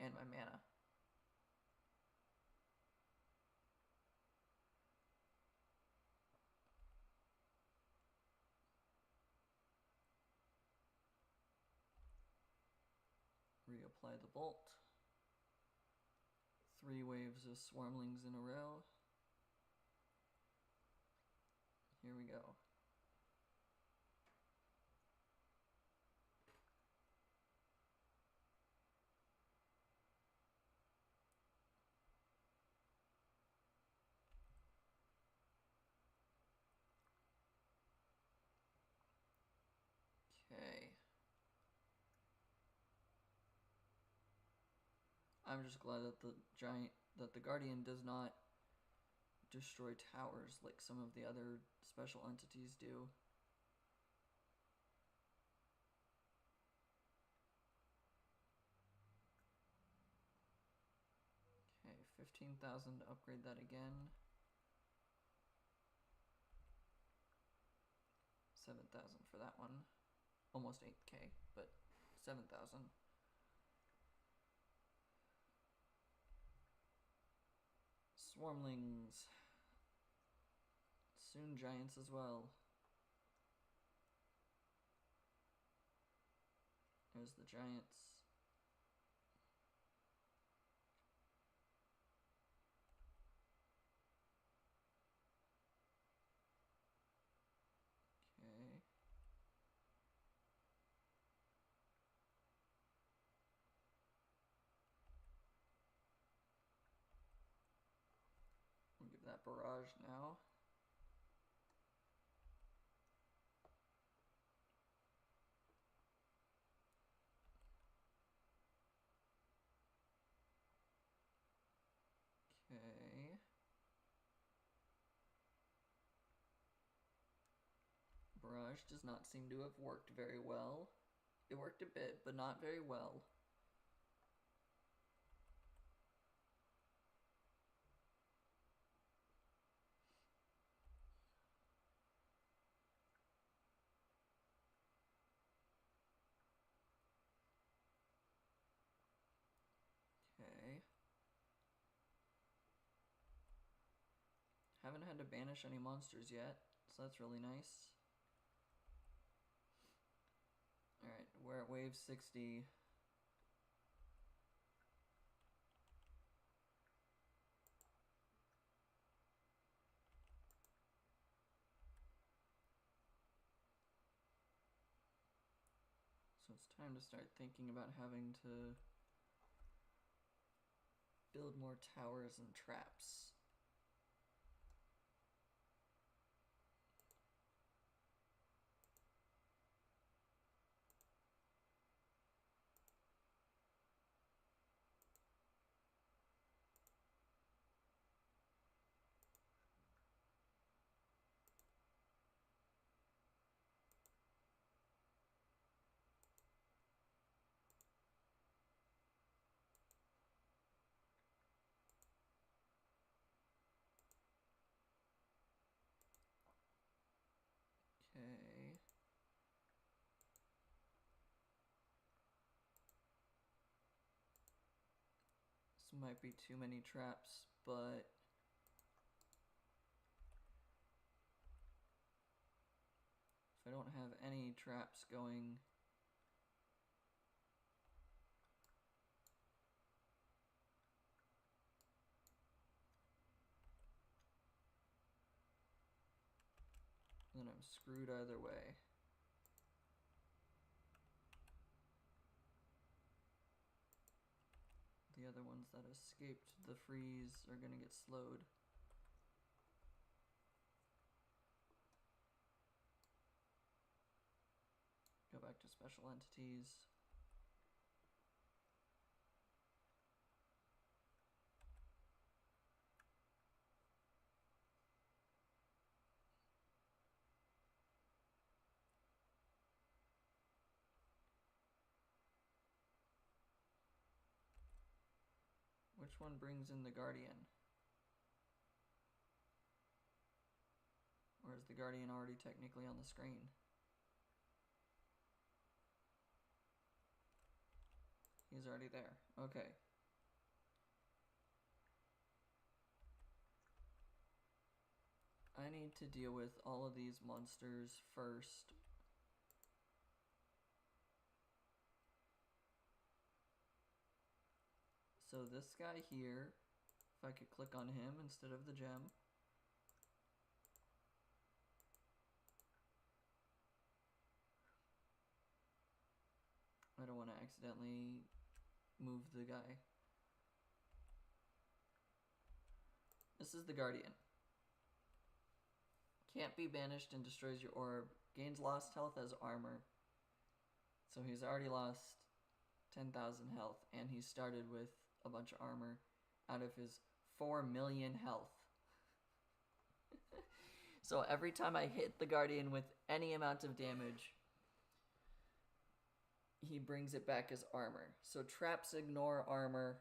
And my mana. Reapply the bolt. 3 waves of swarmlings in a row. Here we go. Okay. I'm just glad that the Guardian does not destroy towers like some of the other special entities do. Okay, 15,000 to upgrade that again. 7,000 for that one. Almost 8k, but 7,000. Swarmlings. Soon giants as well. There's the giants. Okay. We'll give that barrage now. Okay. Barrage does not seem to have worked very well. It worked a bit, but not very well. Okay. Haven't had to banish any monsters yet, so that's really nice. Alright, we're at wave 60. So it's time to start thinking about having to build more towers and traps. This might be too many traps, but if I don't have any traps going, then I'm screwed either way. The other ones that escaped the freeze are gonna get slowed. Go back to special entities. Which one brings in the Guardian? Or is the Guardian already technically on the screen? He's already there. Okay. I need to deal with all of these monsters first. So this guy here, if I could click on him instead of the gem. I don't want to accidentally move the guy. This is the Guardian. Can't be banished and destroys your orb. Gains lost health as armor. So he's already lost 10,000 health, and he started with a bunch of armor out of his 4 million health. So every time I hit the Guardian with any amount of damage, he brings it back as armor. So traps ignore armor,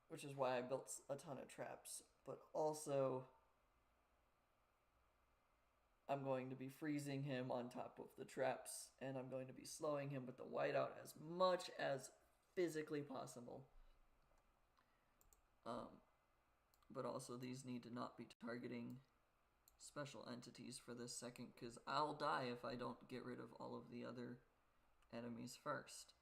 which is why I built a ton of traps. But also, I'm going to be freezing him on top of the traps, and I'm going to be slowing him with the whiteout as much as physically possible. But also these need to not be targeting special entities for this second, because I'll die if I don't get rid of all of the other enemies first.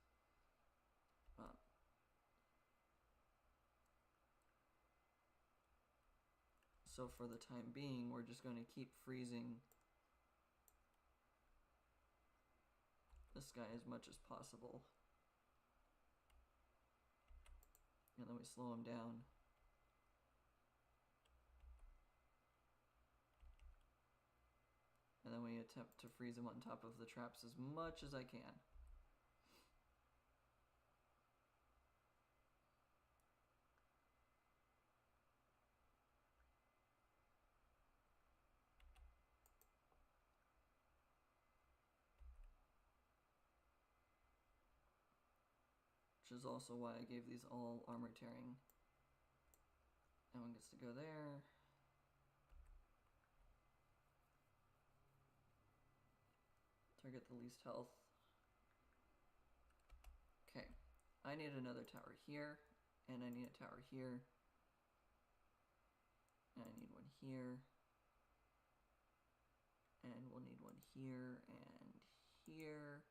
So for the time being, we're just going to keep freezing this guy as much as possible. And then we slow him down. And then we attempt to freeze him on top of the traps as much as I can. Which is also why I gave these all armor tearing. That one gets to go there. Target the least health. Okay, I need another tower here, and I need a tower here, and I need one here, and we'll need one here, and here,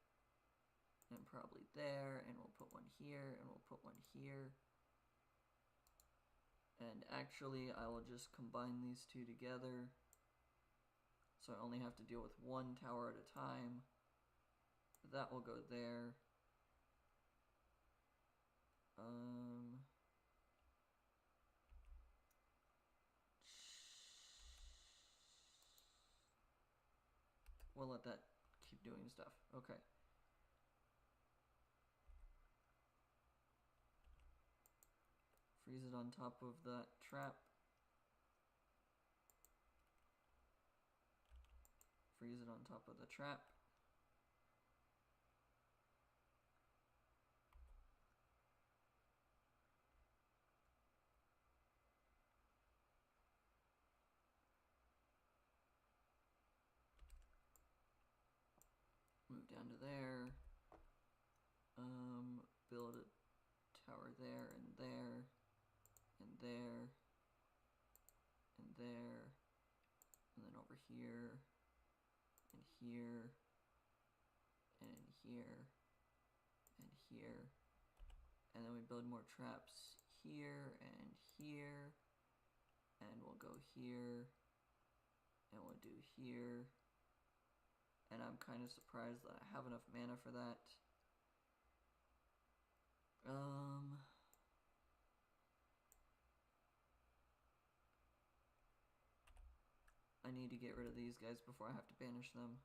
and probably there, and we'll put one here, and we'll put one here. And actually, I will just combine these two together, so I only have to deal with one tower at a time. That will go there. We'll let that keep doing stuff. Okay. Freeze it on top of that trap. Freeze it on top of the trap. Move down to there. Build a tower there and there, and there, and then over here, and here, and in here, and here, and then we build more traps here, and here, and we'll go here, and we'll do here, and I'm kind of surprised that I have enough mana for that. I need to get rid of these guys before I have to banish them.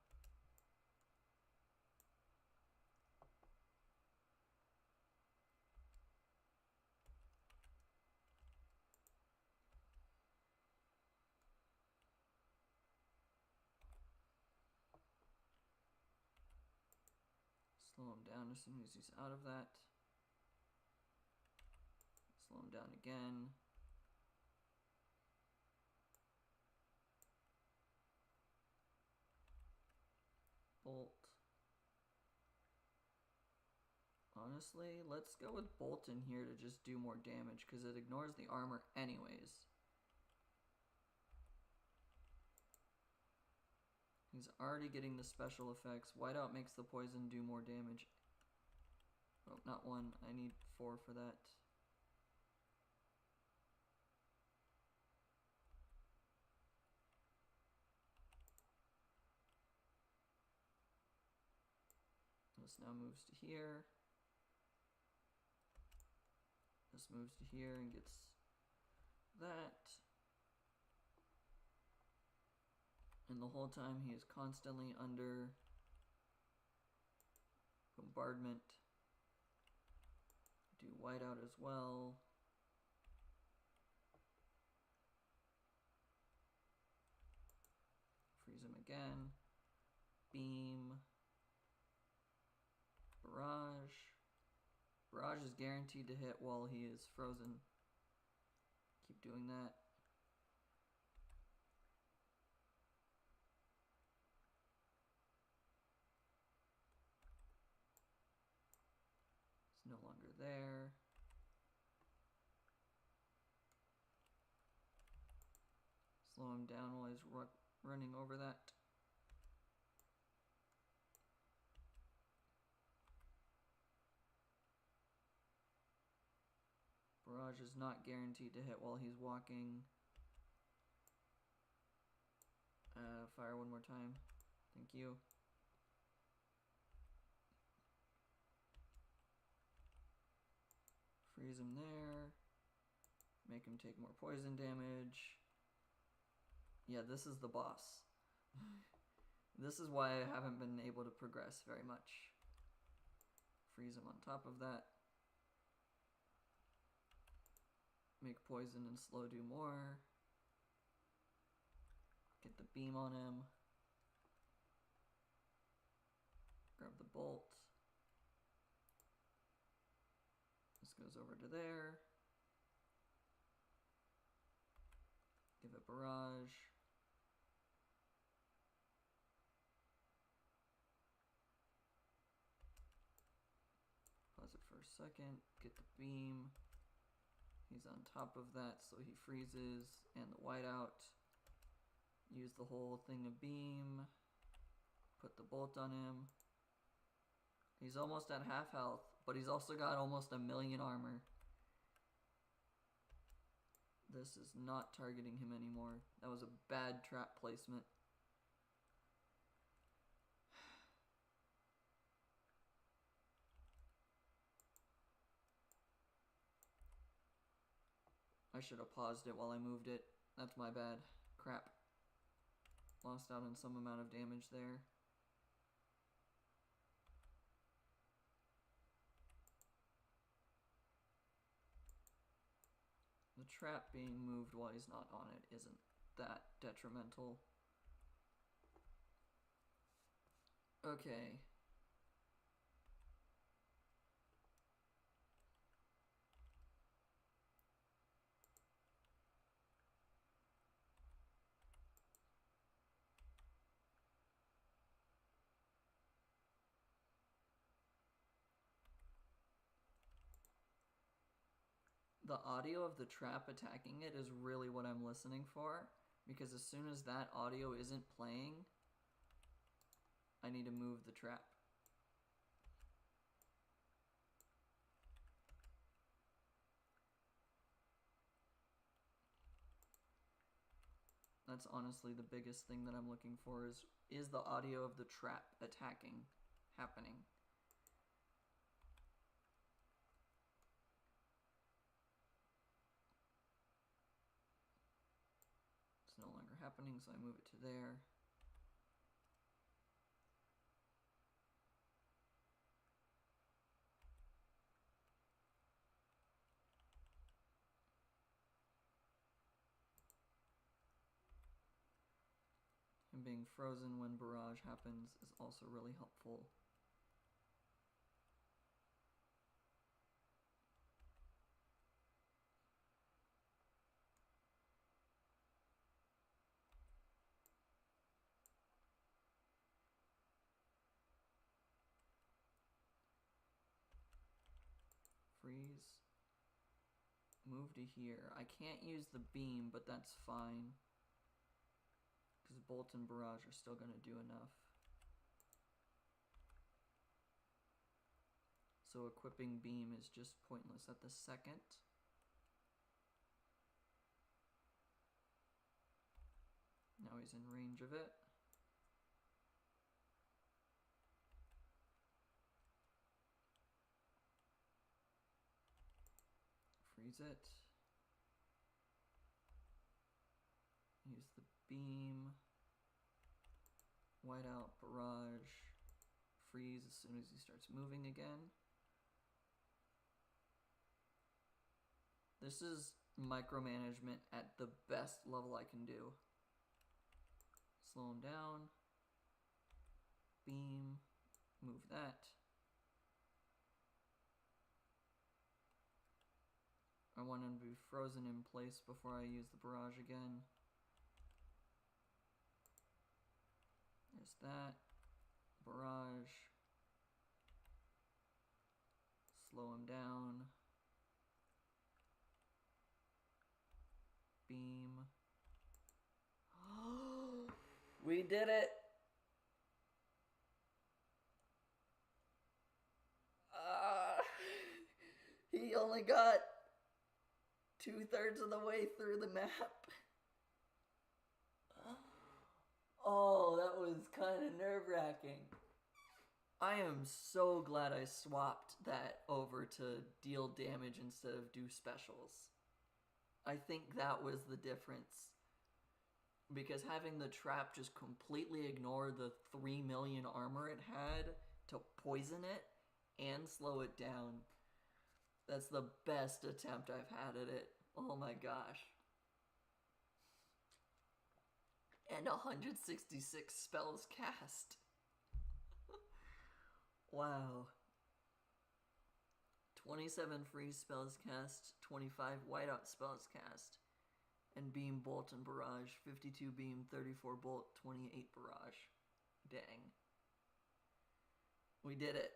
Slow him down as soon as he's out of that. Slow him down again. Bolt. Honestly, let's go with Bolt in here to just do more damage because it ignores the armor anyways. He's already getting the special effects. Whiteout makes the poison do more damage. Oh, not one. I need 4 for that. This now moves to here. This moves to here and gets that. And the whole time he is constantly under bombardment. Do whiteout as well. Freeze him again. Beam. Barrage. Barrage is guaranteed to hit while he is frozen. Keep doing that. It's no longer there. Slow him down while he's running over that. Barrage is not guaranteed to hit while he's walking. Fire one more time. Thank you. Freeze him there. Make him take more poison damage. Yeah, this is the boss. This is why I haven't been able to progress very much. Freeze him on top of that. Make poison and slow do more. Get the beam on him. Grab the bolt. This goes over to there. Give it barrage. Pause it for a second. Get the beam. He's on top of that, so he freezes, and the whiteout. Use the whole thing of beam. Put the bolt on him. He's almost at half health, but he's also got almost 1,000,000 armor. This is not targeting him anymore. That was a bad trap placement. I should have paused it while I moved it. That's my bad. Crap. Lost out on some amount of damage there. The trap being moved while he's not on it isn't that detrimental. Okay. the audio of the trap attacking it is really what I'm listening for, because as soon as that audio isn't playing, I need to move the trap. That's honestly the biggest thing that I'm looking for is the audio of the trap attacking happening. It's no longer happening, so I move it to there. And being frozen when barrage happens is also really helpful. Freeze. Move to here. I can't use the beam, but that's fine, because Bolt and Barrage are still going to do enough. So equipping beam is just pointless at the second. Now he's in range of it. Freeze it. Use the beam. White out, barrage. Freeze as soon as he starts moving again. This is micromanagement at the best level I can do. Slow him down. Beam. Move that. I want him to be frozen in place before I use the barrage again. There's that. Barrage. Slow him down. Beam. We did it! He only got 2/3 of the way through the map. Oh, that was kind of nerve-wracking. I am so glad I swapped that over to deal damage instead of do specials. I think that was the difference. Because having the trap just completely ignore the 3 million armor it had to poison it and slow it down, that's the best attempt I've had at it. Oh my gosh. And 166 spells cast. Wow. 27 freeze spells cast, 25 whiteout spells cast, and beam, bolt, and barrage. 52 beam, 34 bolt, 28 barrage. Dang. We did it.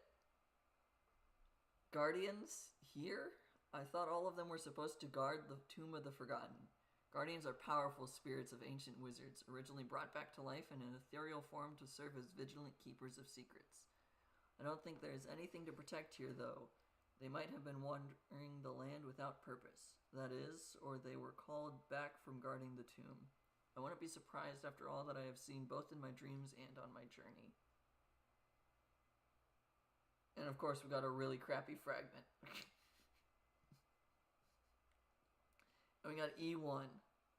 Guardians here? I thought all of them were supposed to guard the Tomb of the Forgotten. Guardians are powerful spirits of ancient wizards, originally brought back to life in an ethereal form to serve as vigilant keepers of secrets. I don't think there is anything to protect here, though. They might have been wandering the land without purpose. That is, or they were called back from guarding the tomb. I wouldn't be surprised after all that I have seen both in my dreams and on my journey. And of course we got a really crappy fragment. And we got E1.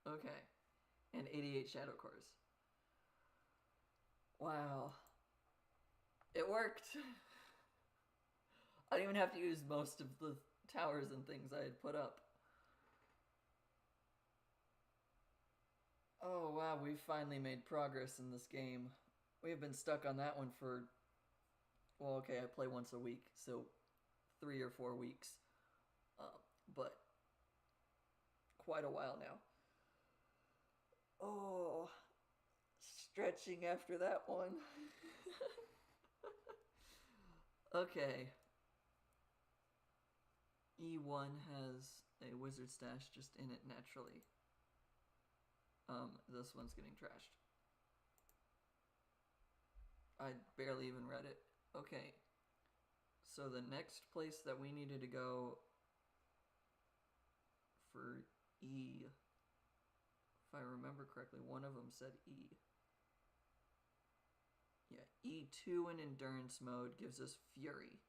Okay. And 88 shadow cores. Wow. It worked. I didn't even have to use most of the towers and things I had put up. Oh wow, we've finally made progress in this game. We have been stuck on that one for, well, okay, I play once a week, so 3 or 4 weeks. But quite a while now. Oh, stretching after that one. Okay. E1 has a wizard stash just in it naturally. This one's getting trashed. I barely even read it. Okay. So the next place that we needed to go for E, if I remember correctly, one of them said E. Yeah, E2 in endurance mode gives us Fury,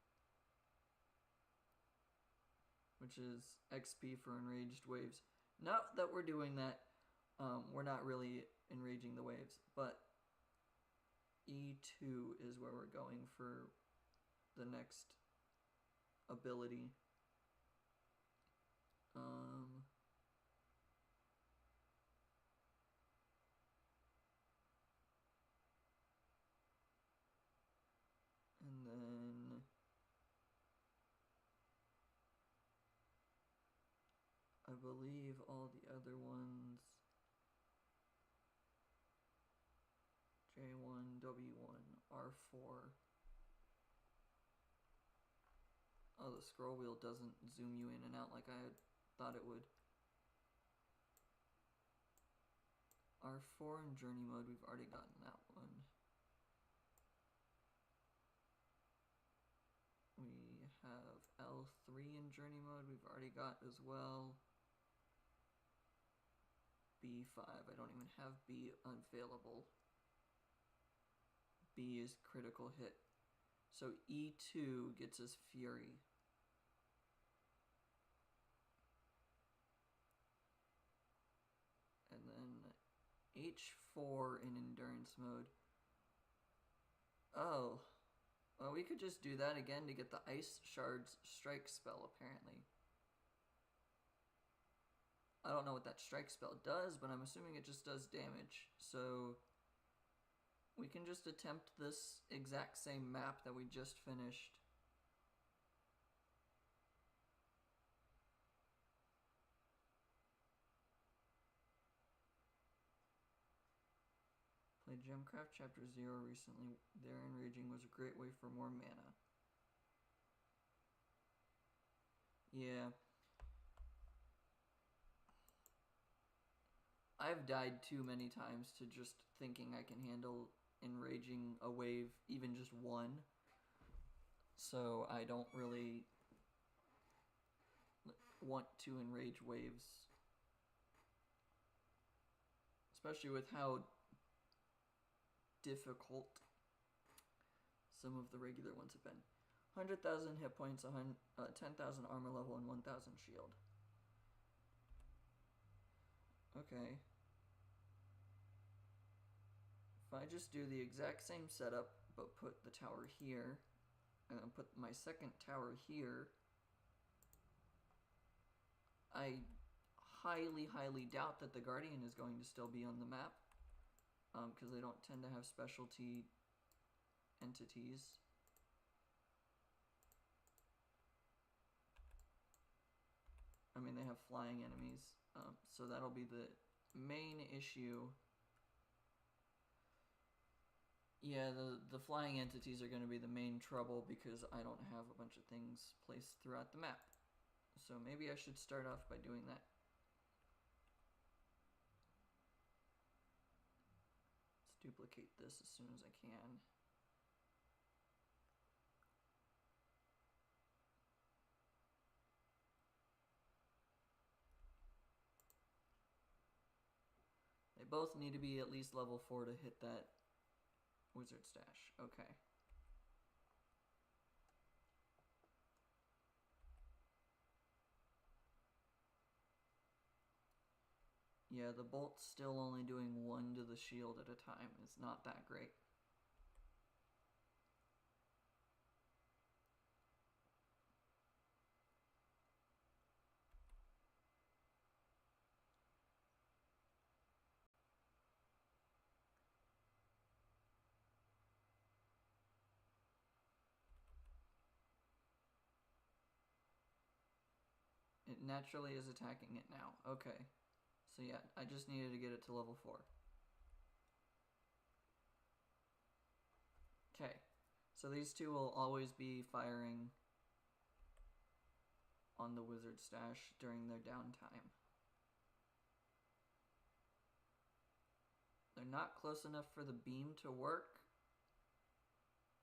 which is XP for enraged waves. Not that we're doing that. We're not really enraging the waves, but E2 is where we're going for the next ability. And then I believe all the other ones, J1, W1, R4. Oh, the scroll wheel doesn't zoom you in and out like I had thought it would. R4 in journey mode, we've already gotten that one. We have L3 in journey mode, we've already got as well. B5, I don't even have B available. B is critical hit. So E2 gets us Fury. And then H4 in endurance mode. Oh. Well, we could just do that again to get the Ice Shard's strike spell, apparently. I don't know what that strike spell does, but I'm assuming it just does damage. So we can just attempt this exact same map that we just finished. Played Gemcraft Chapter 0 recently. Their enraging was a great way for more mana. Yeah. I've died too many times to just thinking I can handle enraging a wave, even just one. So I don't really want to enrage waves. Especially with how difficult some of the regular ones have been. 100,000 hit points, 10,000 armor level, and 1,000 shield. Okay. If I just do the exact same setup, but put the tower here, and then put my second tower here, I highly, highly doubt that the Guardian is going to still be on the map, because they don't tend to have specialty entities. I mean, they have flying enemies, so that'll be the main issue. Yeah, the flying entities are going to be the main trouble because I don't have a bunch of things placed throughout the map. So maybe I should start off by doing that. Let's duplicate this as soon as I can. They both need to be at least level 4 to hit that wizard stash. Okay. Yeah, the bolt's still only doing 1 to the shield at a time. It's not that great. It naturally is attacking it now. Okay. So yeah, I just needed to get it to level 4. Okay. So these two will always be firing on the wizard stash during their downtime. They're not close enough for the beam to work,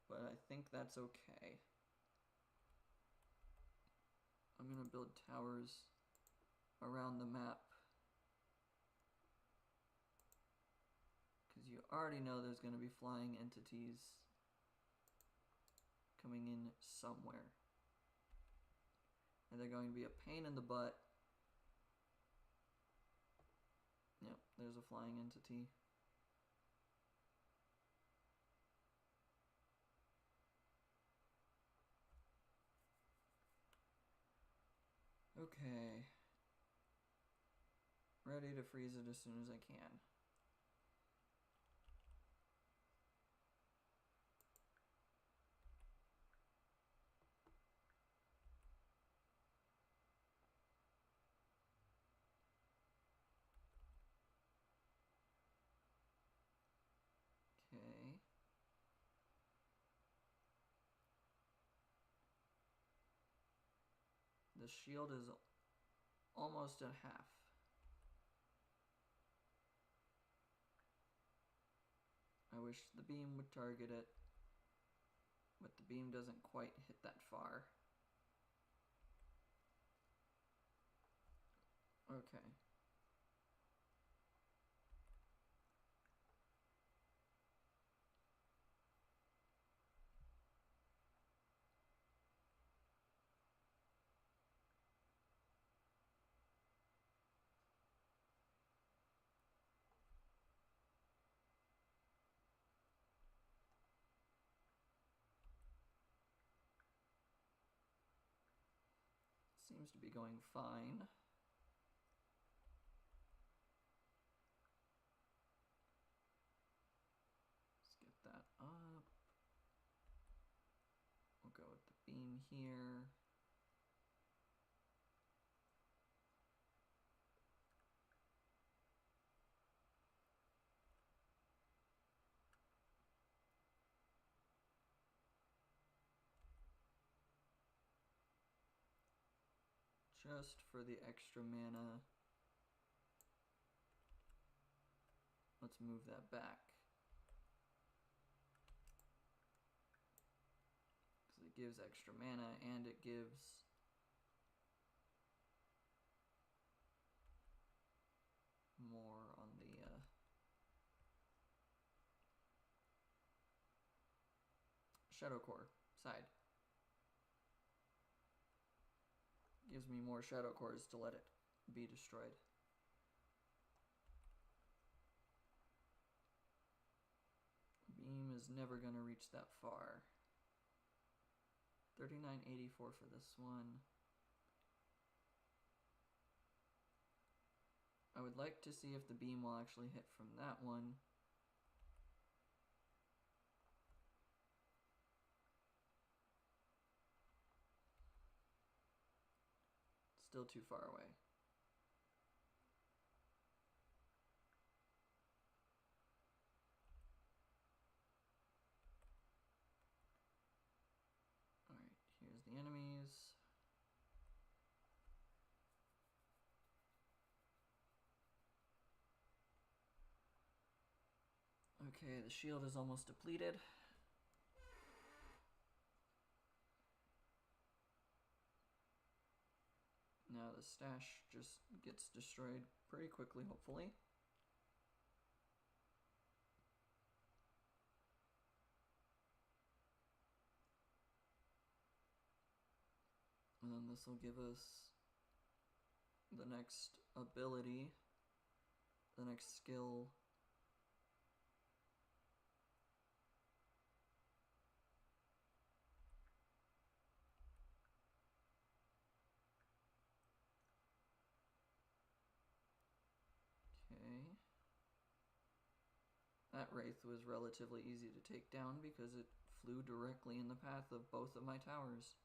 but I think that's okay. I'm going to build towers around the map, because you already know there's going to be flying entities coming in somewhere. And they're going to be a pain in the butt. Yep, there's a flying entity. Okay. Ready to freeze it as soon as I can. Okay. The shield is almost at half. I wish the beam would target it, but the beam doesn't quite hit that far. Okay. Seems to be going fine. Let's get that up. We'll go with the beam here. Just for the extra mana. Let's move that back. Because it gives extra mana and it gives more on the Shadow Core side. Gives me more Shadow Cores to let it be destroyed. Beam is never going to reach that far. 3984 for this one. I would like to see if the beam will actually hit from that one. Still too far away. Alright, here's the enemies. Okay, the shield is almost depleted. Now the stash just gets destroyed pretty quickly, hopefully. And then this will give us the next ability, the next skill. Okay. That Wraith was relatively easy to take down because it flew directly in the path of both of my towers.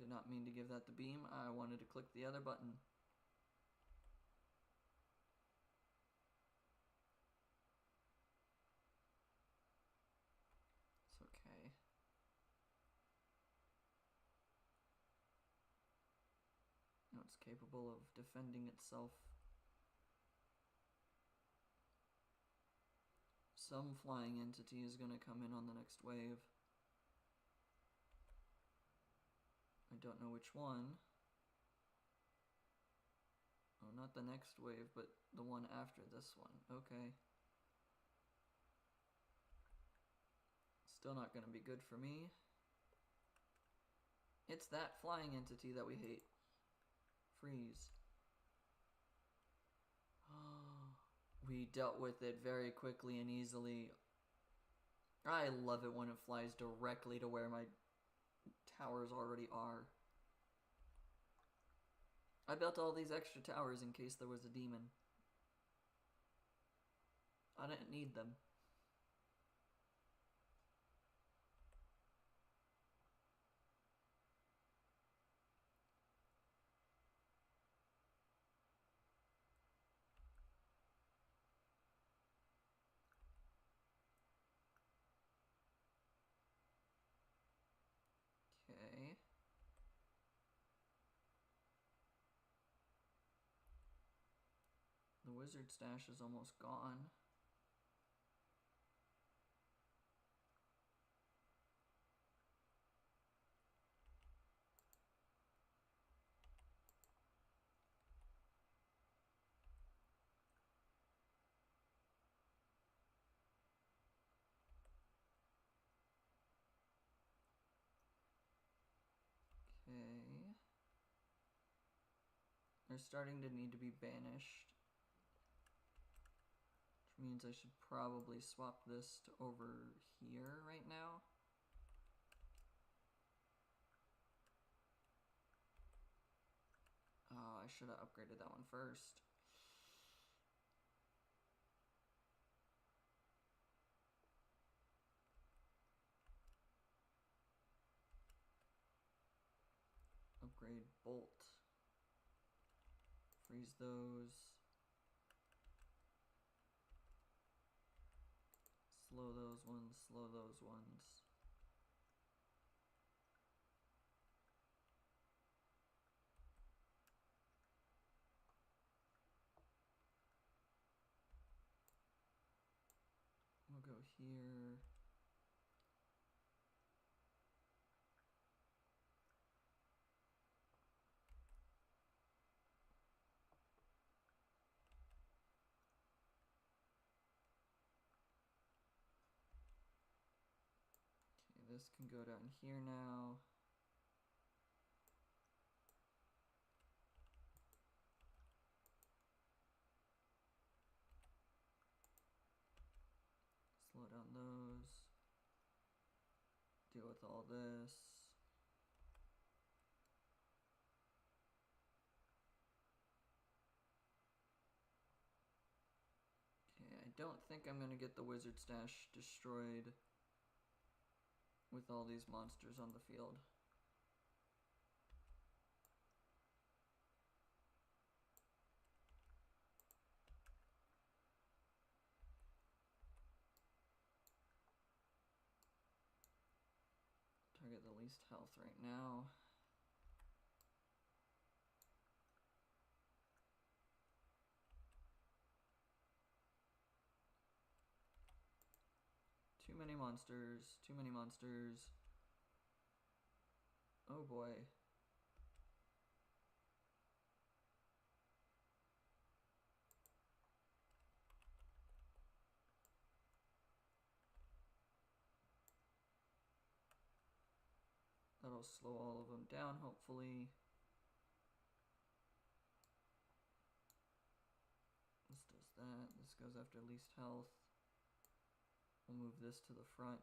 did not mean to give that the beam. I wanted to click the other button. It's okay. Now it's capable of defending itself. Some flying entity is going to come in on the next wave. I don't know which one. Oh, not the next wave, but the one after this one. Okay. Still not going to be good for me. It's that flying entity that we hate. Freeze. We dealt with it very quickly and easily. I love it when it flies directly to where my towers already are. I built all these extra towers in case there was a demon. I didn't need them. Okay. The wizard stash is almost gone. Okay. They're starting to need to be banished. Which means I should probably swap this to over here right now. Oh, I should have upgraded that one first. Upgrade bolt. Freeze those. Slow those ones, slow those ones. We'll go here. Okay, this can go down here now. Slow down those. Deal with all this. Okay, I don't think I'm gonna get the wizard stash destroyed with all these monsters on the field. Target the least health right now. Too many monsters, too many monsters. Oh boy. That'll slow all of them down, hopefully. This does that. This goes after least health. We'll move this to the front.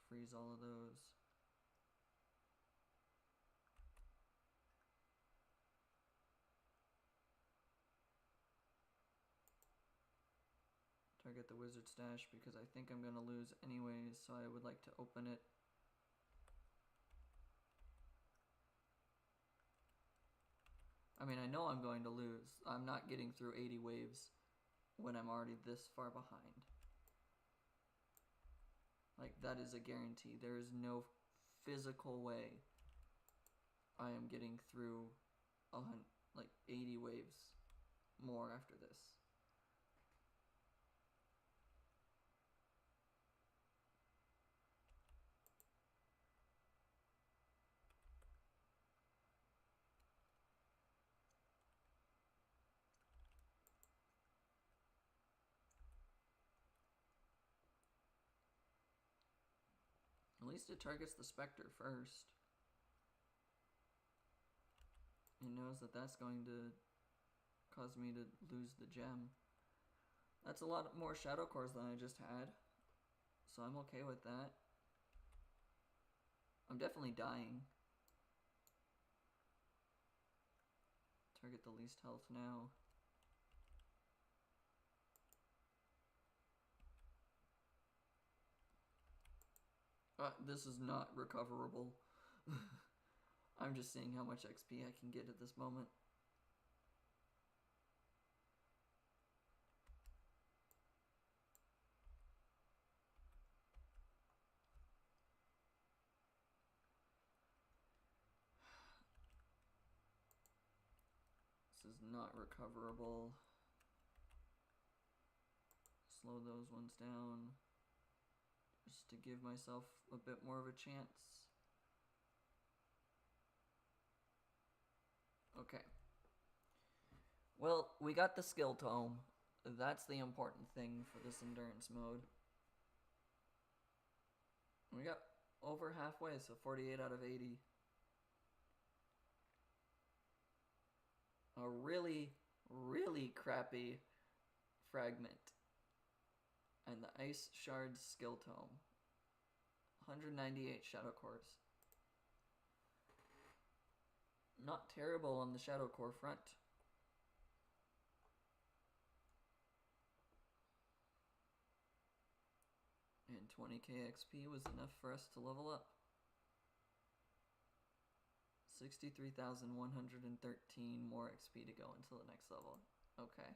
Freeze all of those. Target the wizard stash because I think I'm going to lose anyways, so I would like to open it. mean, I know I'm going to lose. I'm not getting through 80 waves when I'm already this far behind. Like, that is a guarantee. There is no physical way I am getting through like 80 waves more after this. At least it targets the Spectre first. It knows that that's going to cause me to lose the gem. That's a lot more Shadow Cores than I just had, so I'm okay with that. I'm definitely dying. Target the least health now. This is not recoverable. I'm just seeing how much XP I can get at this moment. This is not recoverable. Slow those ones down just to give myself a bit more of a chance. Okay. Well, we got the skill tome. That's the important thing for this endurance mode. We got over halfway, so 48 out of 80. A really, really crappy fragment. And the Ice Shards skill tome. 198 Shadow Cores. Not terrible on the Shadow Core front. And 20k XP was enough for us to level up. 63,113 more XP to go until the next level. Okay.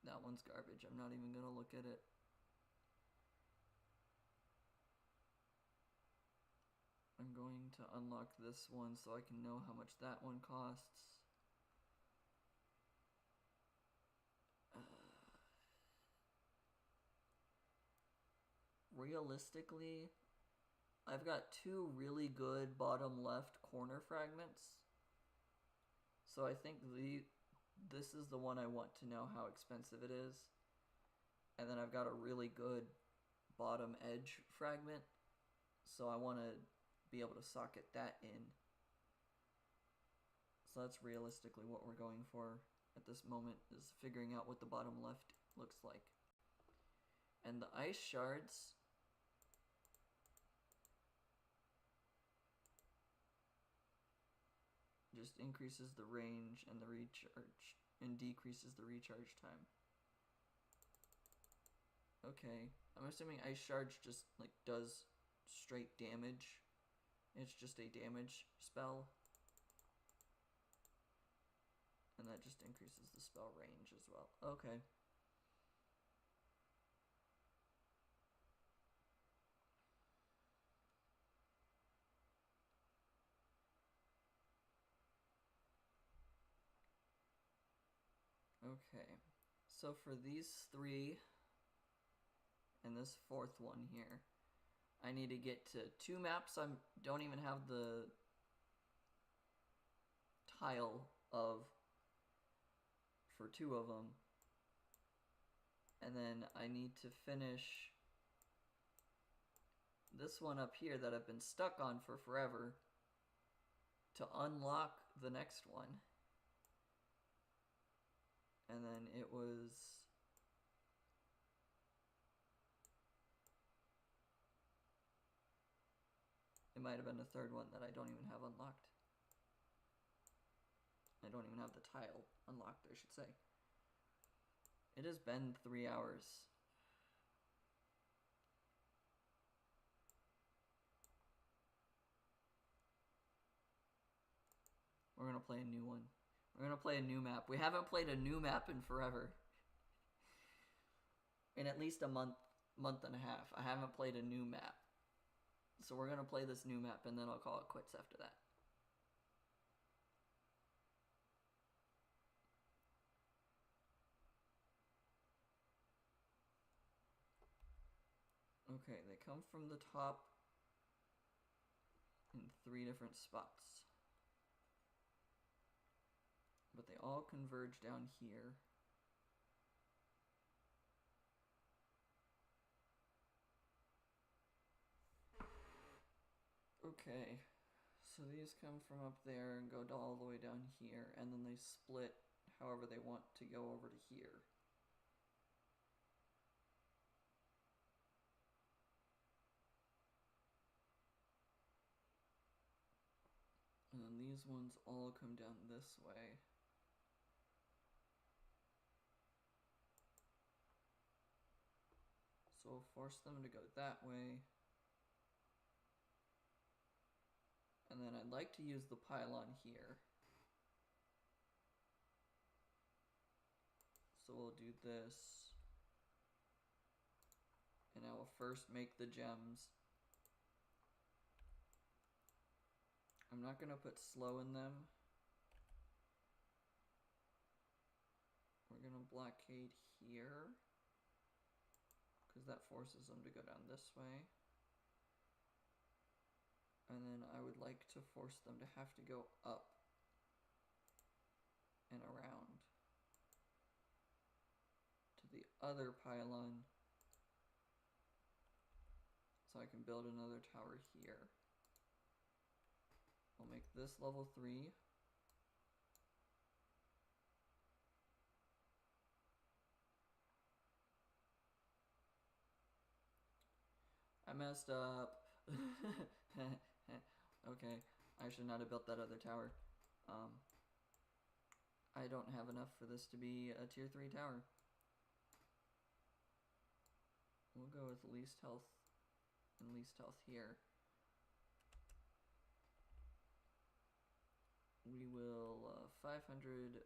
That one's garbage. I'm not even gonna look at it. I'm going to unlock this one so I can know how much that one costs. Realistically, I've got two really good bottom left corner fragments. So I think this is the one I want to know how expensive it is. And then I've got a really good bottom edge fragment. So I want to be able to socket that in. So that's realistically what we're going for at this moment, is figuring out what the bottom left looks like. And the Ice Shards, just increases the range and the recharge and decreases the recharge time. Okay, I'm assuming Ice Shards just like does straight damage. It's just a damage spell. And that just increases the spell range as well. Okay. Okay, so for these three and this fourth one here, I need to get to 2 maps I don't even have the tile of for 2 of them. And then I need to finish this one up here that I've been stuck on for forever to unlock the next one. And then it was might have been the third one that I don't even have unlocked. I don't even have the tile unlocked, I should say. It has been 3 hours. gonna play a new one. We're gonna play a new map. We haven't played a new map in forever. In at least a month and a half. I haven't played a new map. So we're gonna play this new map and then I'll call it quits after that. Okay, they come from the top in 3 different spots. But they all converge down here. Okay, so these come from up there and go all the way down here, and then they split however they want to go over to here. And then these ones all come down this way. So we'll force them to go that way. And then I'd like to use the pylon here. So we'll do this. And I will first make the gems. I'm not going to put slow in them. We're going to blockade here, because that forces them to go down this way. And then I would like to force them to have to go up and around to the other pylon, so I can build another tower here. I'll make this level 3. I messed up. Okay, I should not have built that other tower. I don't have enough for this to be a tier 3 tower. We'll go with least health and least health here. We will 500,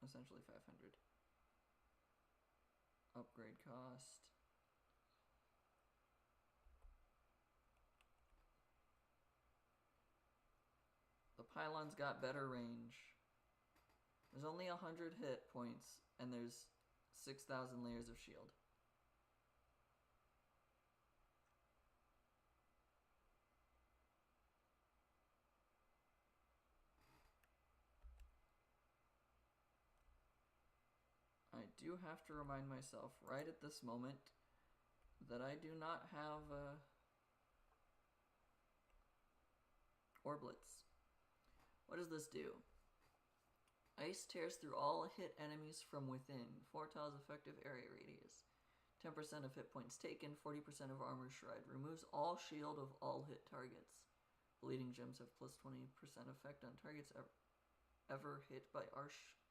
essentially 500. Upgrade cost. The pylon's got better range. There's only 100 hit points and there's 6,000 layers of shield. I do have to remind myself right at this moment that I do not have Orblets. What does this do? Ice tears through all hit enemies from within. 4 tiles effective area radius. 10% of hit points taken, 40% of armor shred. Removes all shield of all hit targets. Bleeding gems have plus 20% effect on targets ever hit by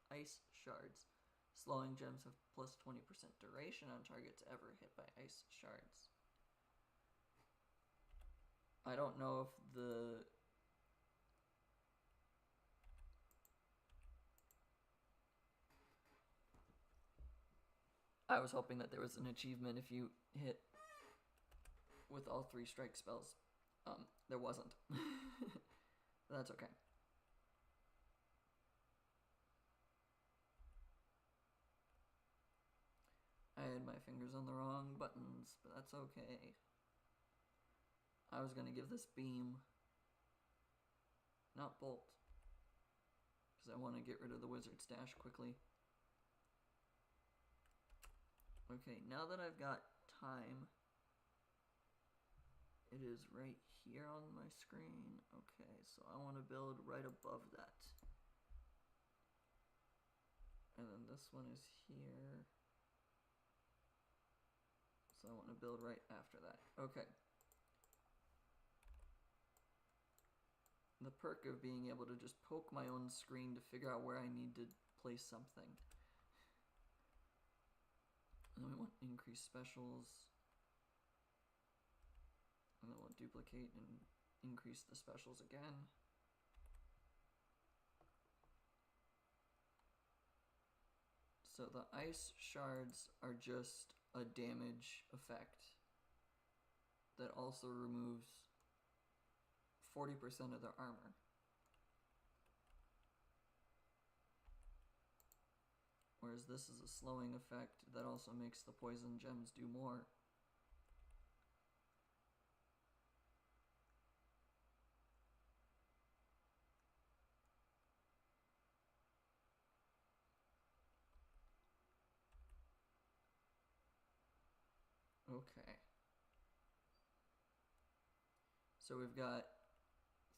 ice shards. Slowing gems have plus 20% duration on targets ever hit by ice shards. I don't know if the... I was hoping that there was an achievement if you hit with all 3 strike spells. There wasn't. That's okay. I had my fingers on the wrong buttons, but that's okay. I was gonna give this beam, not bolt, because I want to get rid of the wizard stash quickly. Okay, now that I've got time, it is right here on my screen. Okay, so I want to build right above that. And then this one is here. So I want to build right after that. Okay. The perk of being able to just poke my own screen to figure out where I need to place something. And then we want increased specials. And then we'll duplicate and increase the specials again. So the ice shards are just a damage effect that also removes 40% of their armor. Whereas this is a slowing effect that also makes the poison gems do more. Okay. So we've got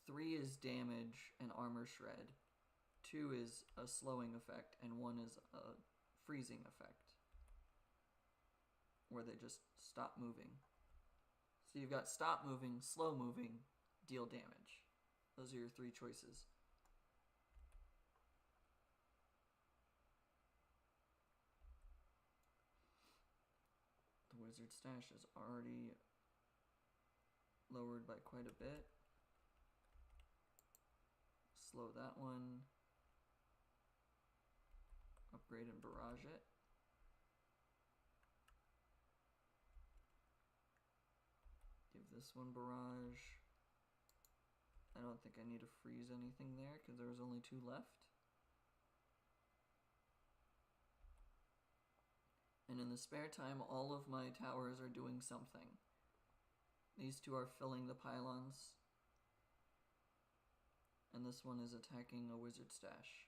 3 is damage and armor shred, 2 is a slowing effect, and 1 is a freezing effect, where they just stop moving. So you've got stop moving, slow moving, deal damage. Those are your 3 choices. The wizard stash is already lowered by quite a bit. Slow that one. Upgrade and barrage it. Give this one barrage. I don't think I need to freeze anything there because there was only 2 left. And in the spare time, all of my towers are doing something. These 2 are filling the pylons. And this one is attacking a wizard stash.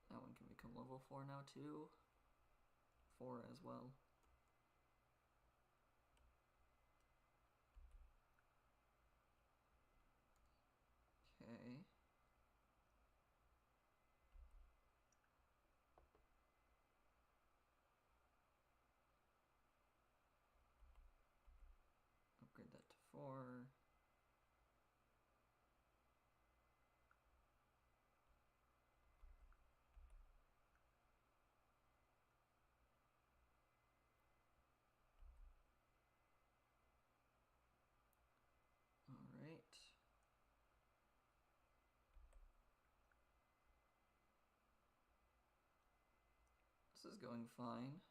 That one can become level 4 now too. 4 as well. Okay. Upgrade that to 4. Alright. This is going fine.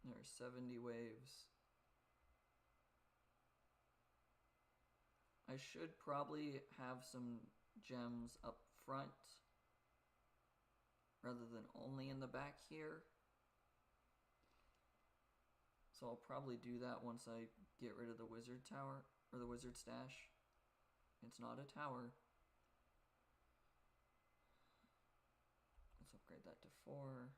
There are 70 waves. I should probably have some gems up front rather than only in the back here. So I'll probably do that once I get rid of the wizard tower, or the wizard stash. It's not a tower. Let's upgrade that to 4.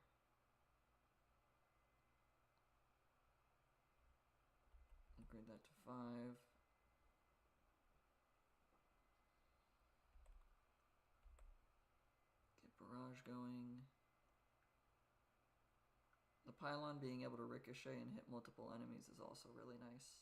Upgrade that to 5. Get barrage going. The pylon being able to ricochet and hit multiple enemies is also really nice.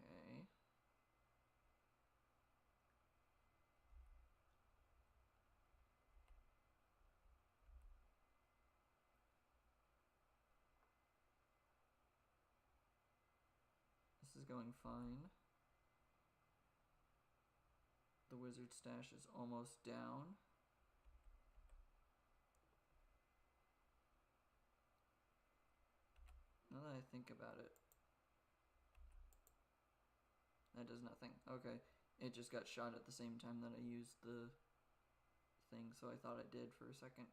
Okay. This is going fine. The wizard stash is almost down. Now that I think about it, that does nothing. Okay, it just got shot at the same time that I used the thing, so I thought it did for a second.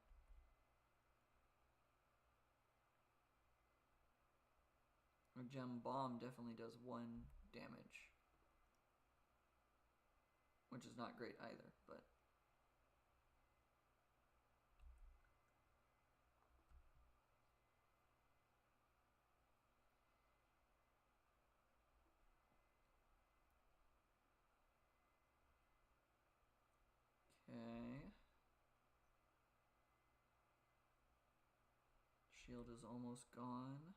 A gem bomb definitely does 1 damage, which is not great either, but okay. Shield is almost gone.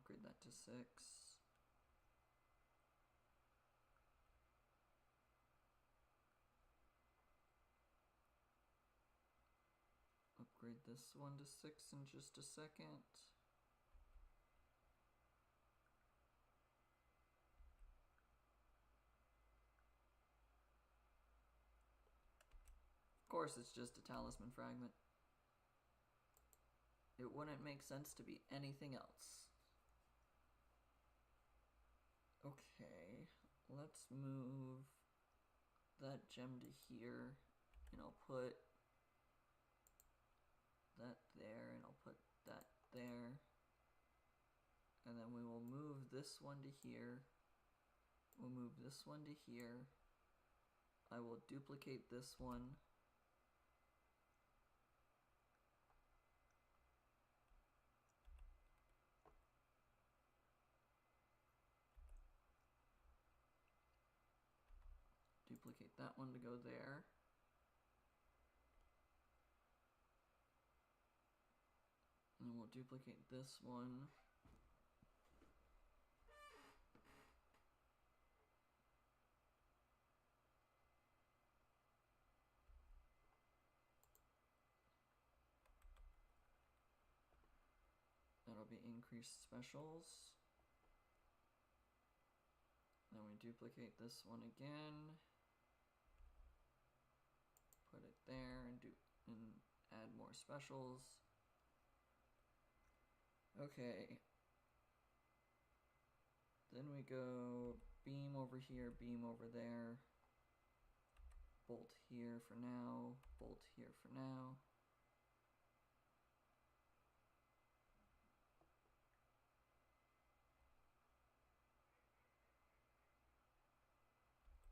upgrade that to 6. Upgrade this one to 6 in just a second. Of course, it's just a talisman fragment. It wouldn't make sense to be anything else. Okay, let's move that gem to here, and I'll put that there, and I'll put that there. And then we will move this one to here. We'll move this one to here. I will duplicate this one. Duplicate that one to go there. And we'll duplicate this one. That'll be increased specials. Then we duplicate this one again. Put it there and add more specials. Okay. Then we go beam over here, beam over there. Bolt here for now, bolt here for now.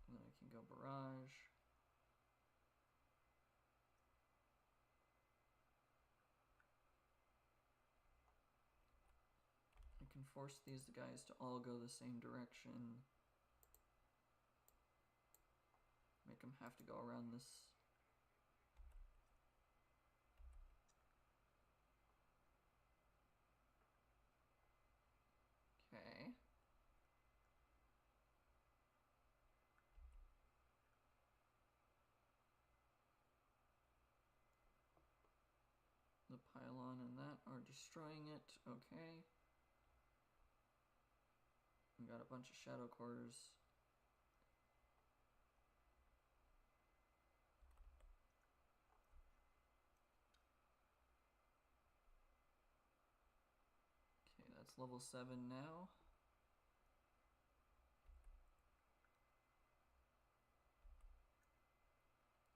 And then I can go barrage. I can force these guys to all go the same direction. Make them have to go around this. Okay. The pylon and that are destroying it. Okay. We got a bunch of shadow cores. Okay, that's level 7 now.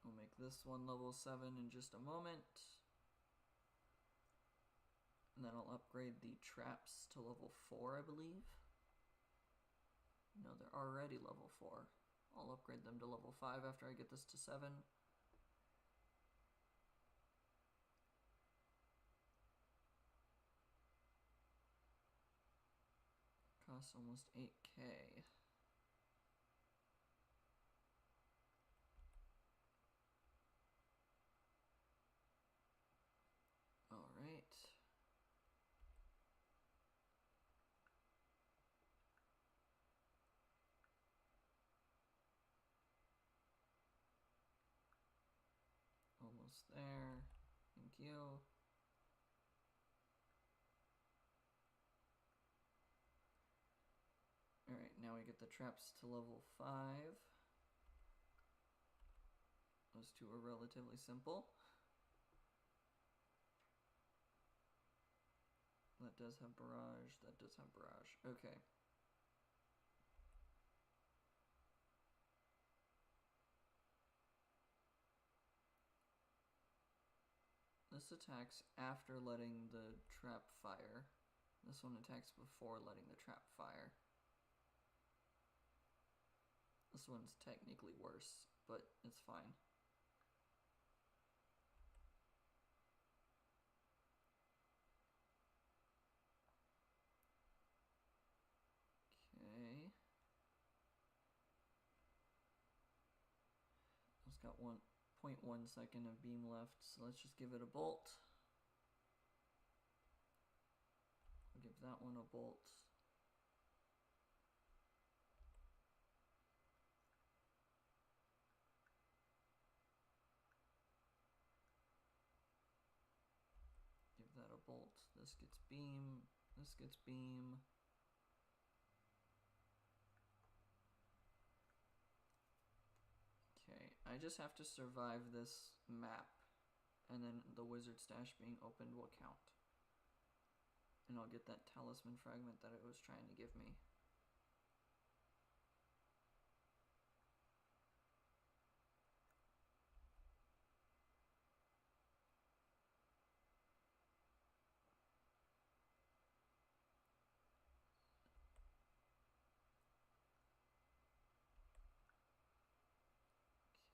We'll make this one level 7 in just a moment. And then I'll upgrade the traps to level 4, I believe. No, they're already level 4. I'll upgrade them to level 5 after I get this to 7. Costs almost 8K. All right. Almost there. Thank you. Alright, now we get the traps to level 5. Those two are relatively simple. That does have barrage, that does have barrage. Okay. This attacks after letting the trap fire. This one attacks before letting the trap fire. This one's technically worse, but it's fine. Okay. It's got 1.1 second of beam left, so let's just give it a bolt. We'll give Give that one a bolt. Give that a bolt. This gets beam. This gets beam. Okay, I just have to survive this map, and then the wizard stash being opened will count. And I'll get that talisman fragment that it was trying to give me.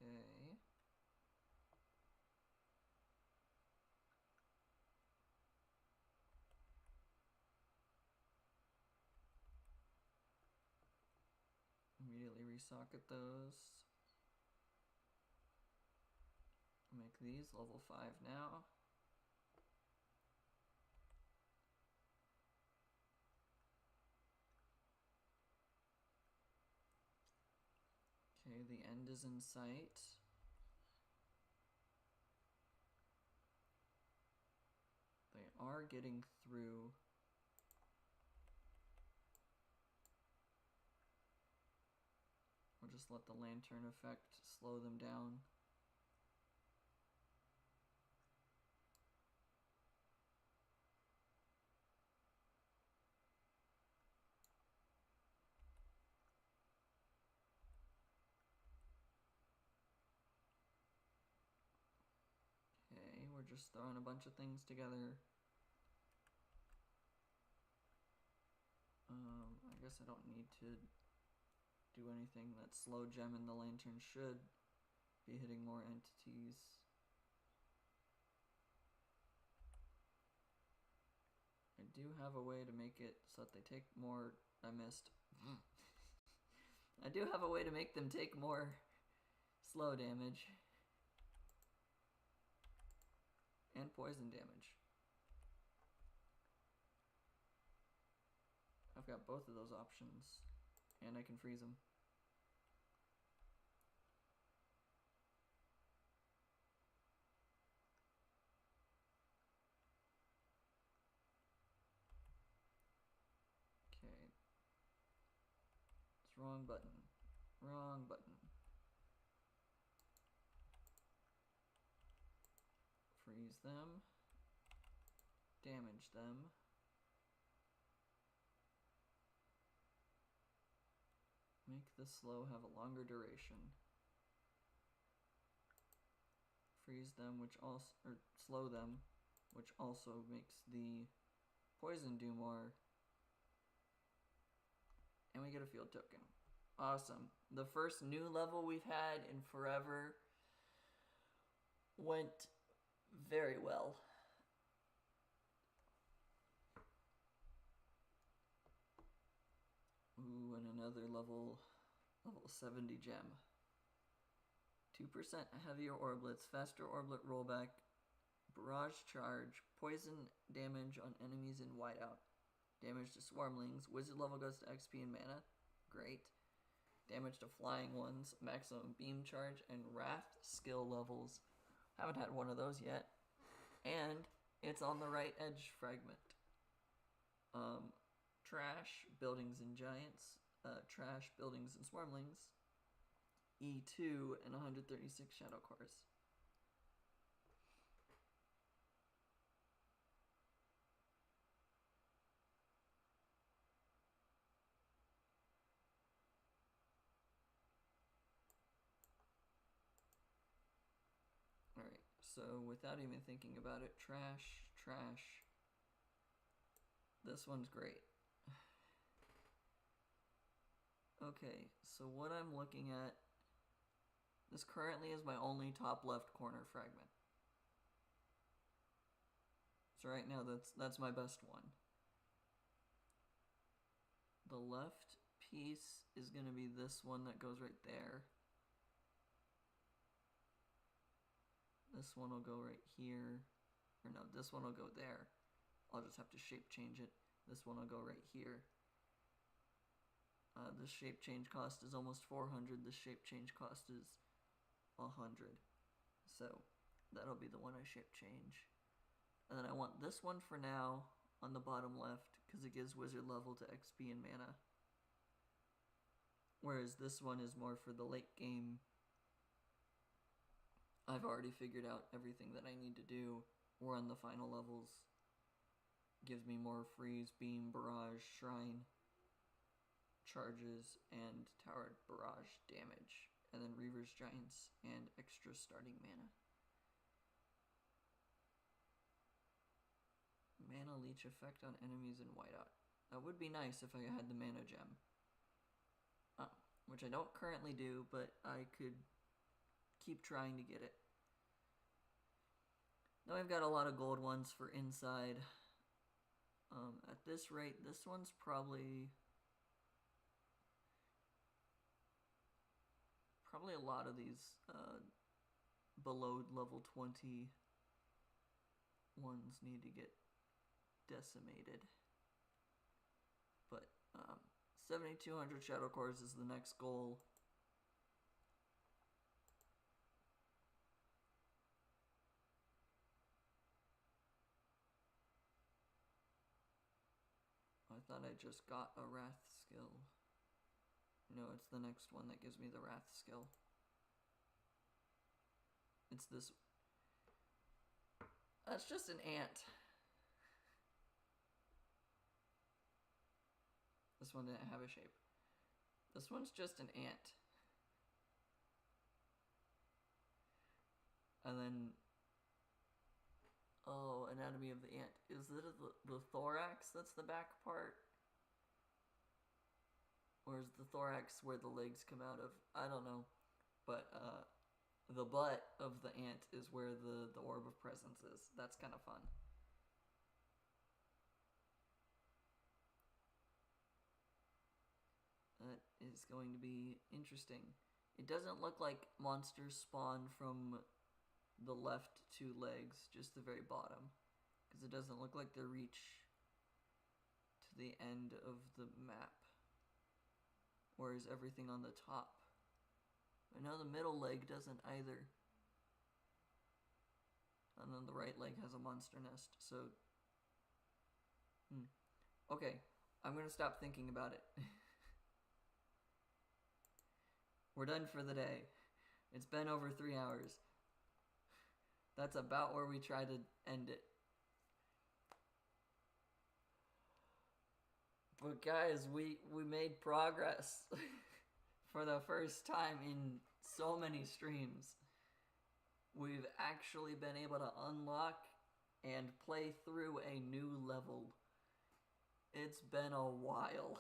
Okay. Immediately resocket those. Make these level 5 now. Okay, the end is in sight. They are getting through. We'll just let the lantern effect slow them down. Okay, we're just throwing a bunch of things together. I guess I don't need to do anything. That slow gem in the lantern should be hitting more entities. I do have a way to make it so that they take more. I missed. I do have a way to make them take more slow damage and poison damage. I've got both of those options, and I can freeze them. Okay. It's wrong button. Wrong button. Freeze them. Damage them. Make the slow have a longer duration. Freeze them, which also, or slow them, which also makes the poison do more. And we get a field token. Awesome. The first new level we've had in forever went very well. Ooh, and another level 70 gem. 2% heavier orblets, faster orblet rollback, barrage charge, poison damage on enemies in whiteout, damage to swarmlings, wizard level goes to XP and mana, great. Damage to flying ones, maximum beam charge, and wrath skill levels. Haven't had one of those yet. And it's on the right edge fragment. Trash, buildings and giants, trash, buildings and swarmlings, E2, and 136 shadow cores. Alright, so without even thinking about it, trash, trash. This one's great. Okay, so what I'm looking at, this currently is my only top left corner fragment. So right now that's my best one. The left piece is going to be this one that goes right there. This one will go right here. Or no, this one will go there. I'll just have to shape change it. This one will go right here. The shape change cost is almost 400. The shape change cost is 100. So that'll be the one I shape change. And then I want this one for now on the bottom left because it gives wizard level to XP and mana. Whereas this one is more for the late game. I've already figured out everything that I need to do. We're on the final levels. Gives me more freeze, beam, barrage, shrine, charges, and tower barrage damage. And then Reaver's Giants and extra starting mana. Mana leech effect on enemies in whiteout. That would be nice if I had the mana gem. Which I don't currently do, but I could keep trying to get it. Now I've got a lot of gold ones for inside. At this rate, this one's probably a lot of these below level 20 ones need to get decimated. But 7,200 shadow cores is the next goal. I thought I just got a Wrath skill. No, it's the next one that gives me the Wrath skill. It's this. That's just an ant. This one didn't have a shape. This one's just an ant. And then, oh, anatomy of the ant. Is it the thorax that's the back part? Or is the thorax where the legs come out of? I don't know. But the butt of the ant is where the orb of presence is. That's kind of fun. That is going to be interesting. It doesn't look like monsters spawn from the left two legs, just the very bottom. Because it doesn't look like they reach to the end of the map. Whereas everything on the top. I know the middle leg doesn't either. And then the right leg has a monster nest, so... Okay, I'm gonna stop thinking about it. We're done for the day. It's been over 3 hours. That's about where we try to end it. But guys, we made progress for the first time in so many streams. We've actually been able to unlock and play through a new level. It's been a while.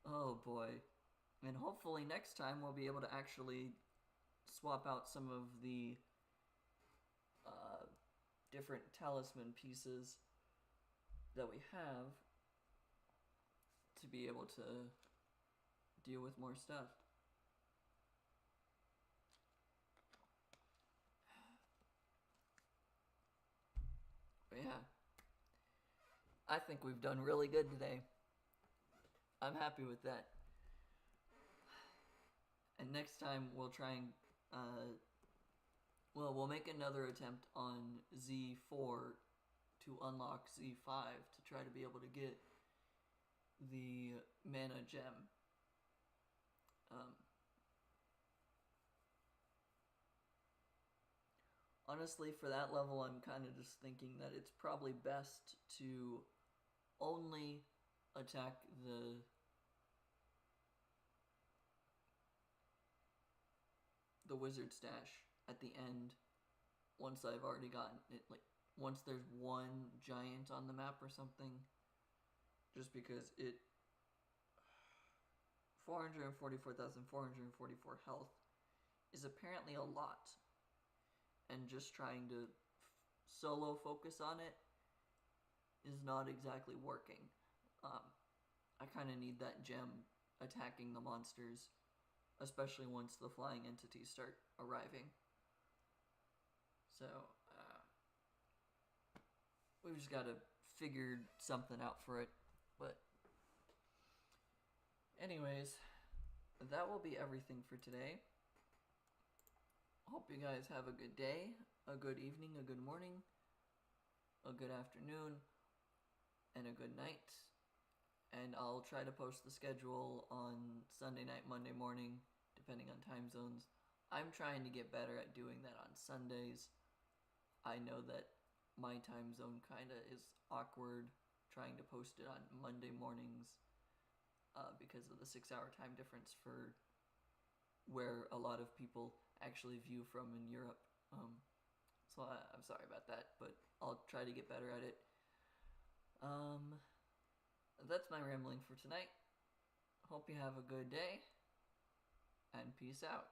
Oh boy. And hopefully next time we'll be able to actually swap out some of the different talisman pieces that we have to be able to deal with more stuff. But yeah, I think we've done really good today. I'm happy with that. And next time we'll try and, we'll make another attempt on Z4 to unlock Z5 to try to be able to get the mana gem. Honestly, for that level, I'm kind of just thinking that it's probably best to only attack the wizard stash at the end once I've already gotten it, like once there's one giant on the map or something, just because it 444,444 health is apparently a lot, and just trying to solo focus on it is not exactly working. I kind of need that gem attacking the monsters, especially once the flying entities start arriving. So we've just got to figured something out for it. But anyways, that will be everything for today. Hope you guys have a good day, a good evening, a good morning, a good afternoon, and a good night. And I'll try to post the schedule on Sunday night, Monday morning, depending on time zones. I'm trying to get better at doing that on Sundays. I know that my time zone kind of is awkward trying to post it on Monday mornings because of the 6-hour time difference for where a lot of people actually view from in Europe. So I'm sorry about that, but I'll try to get better at it. That's my rambling for tonight. Hope you have a good day, and peace out.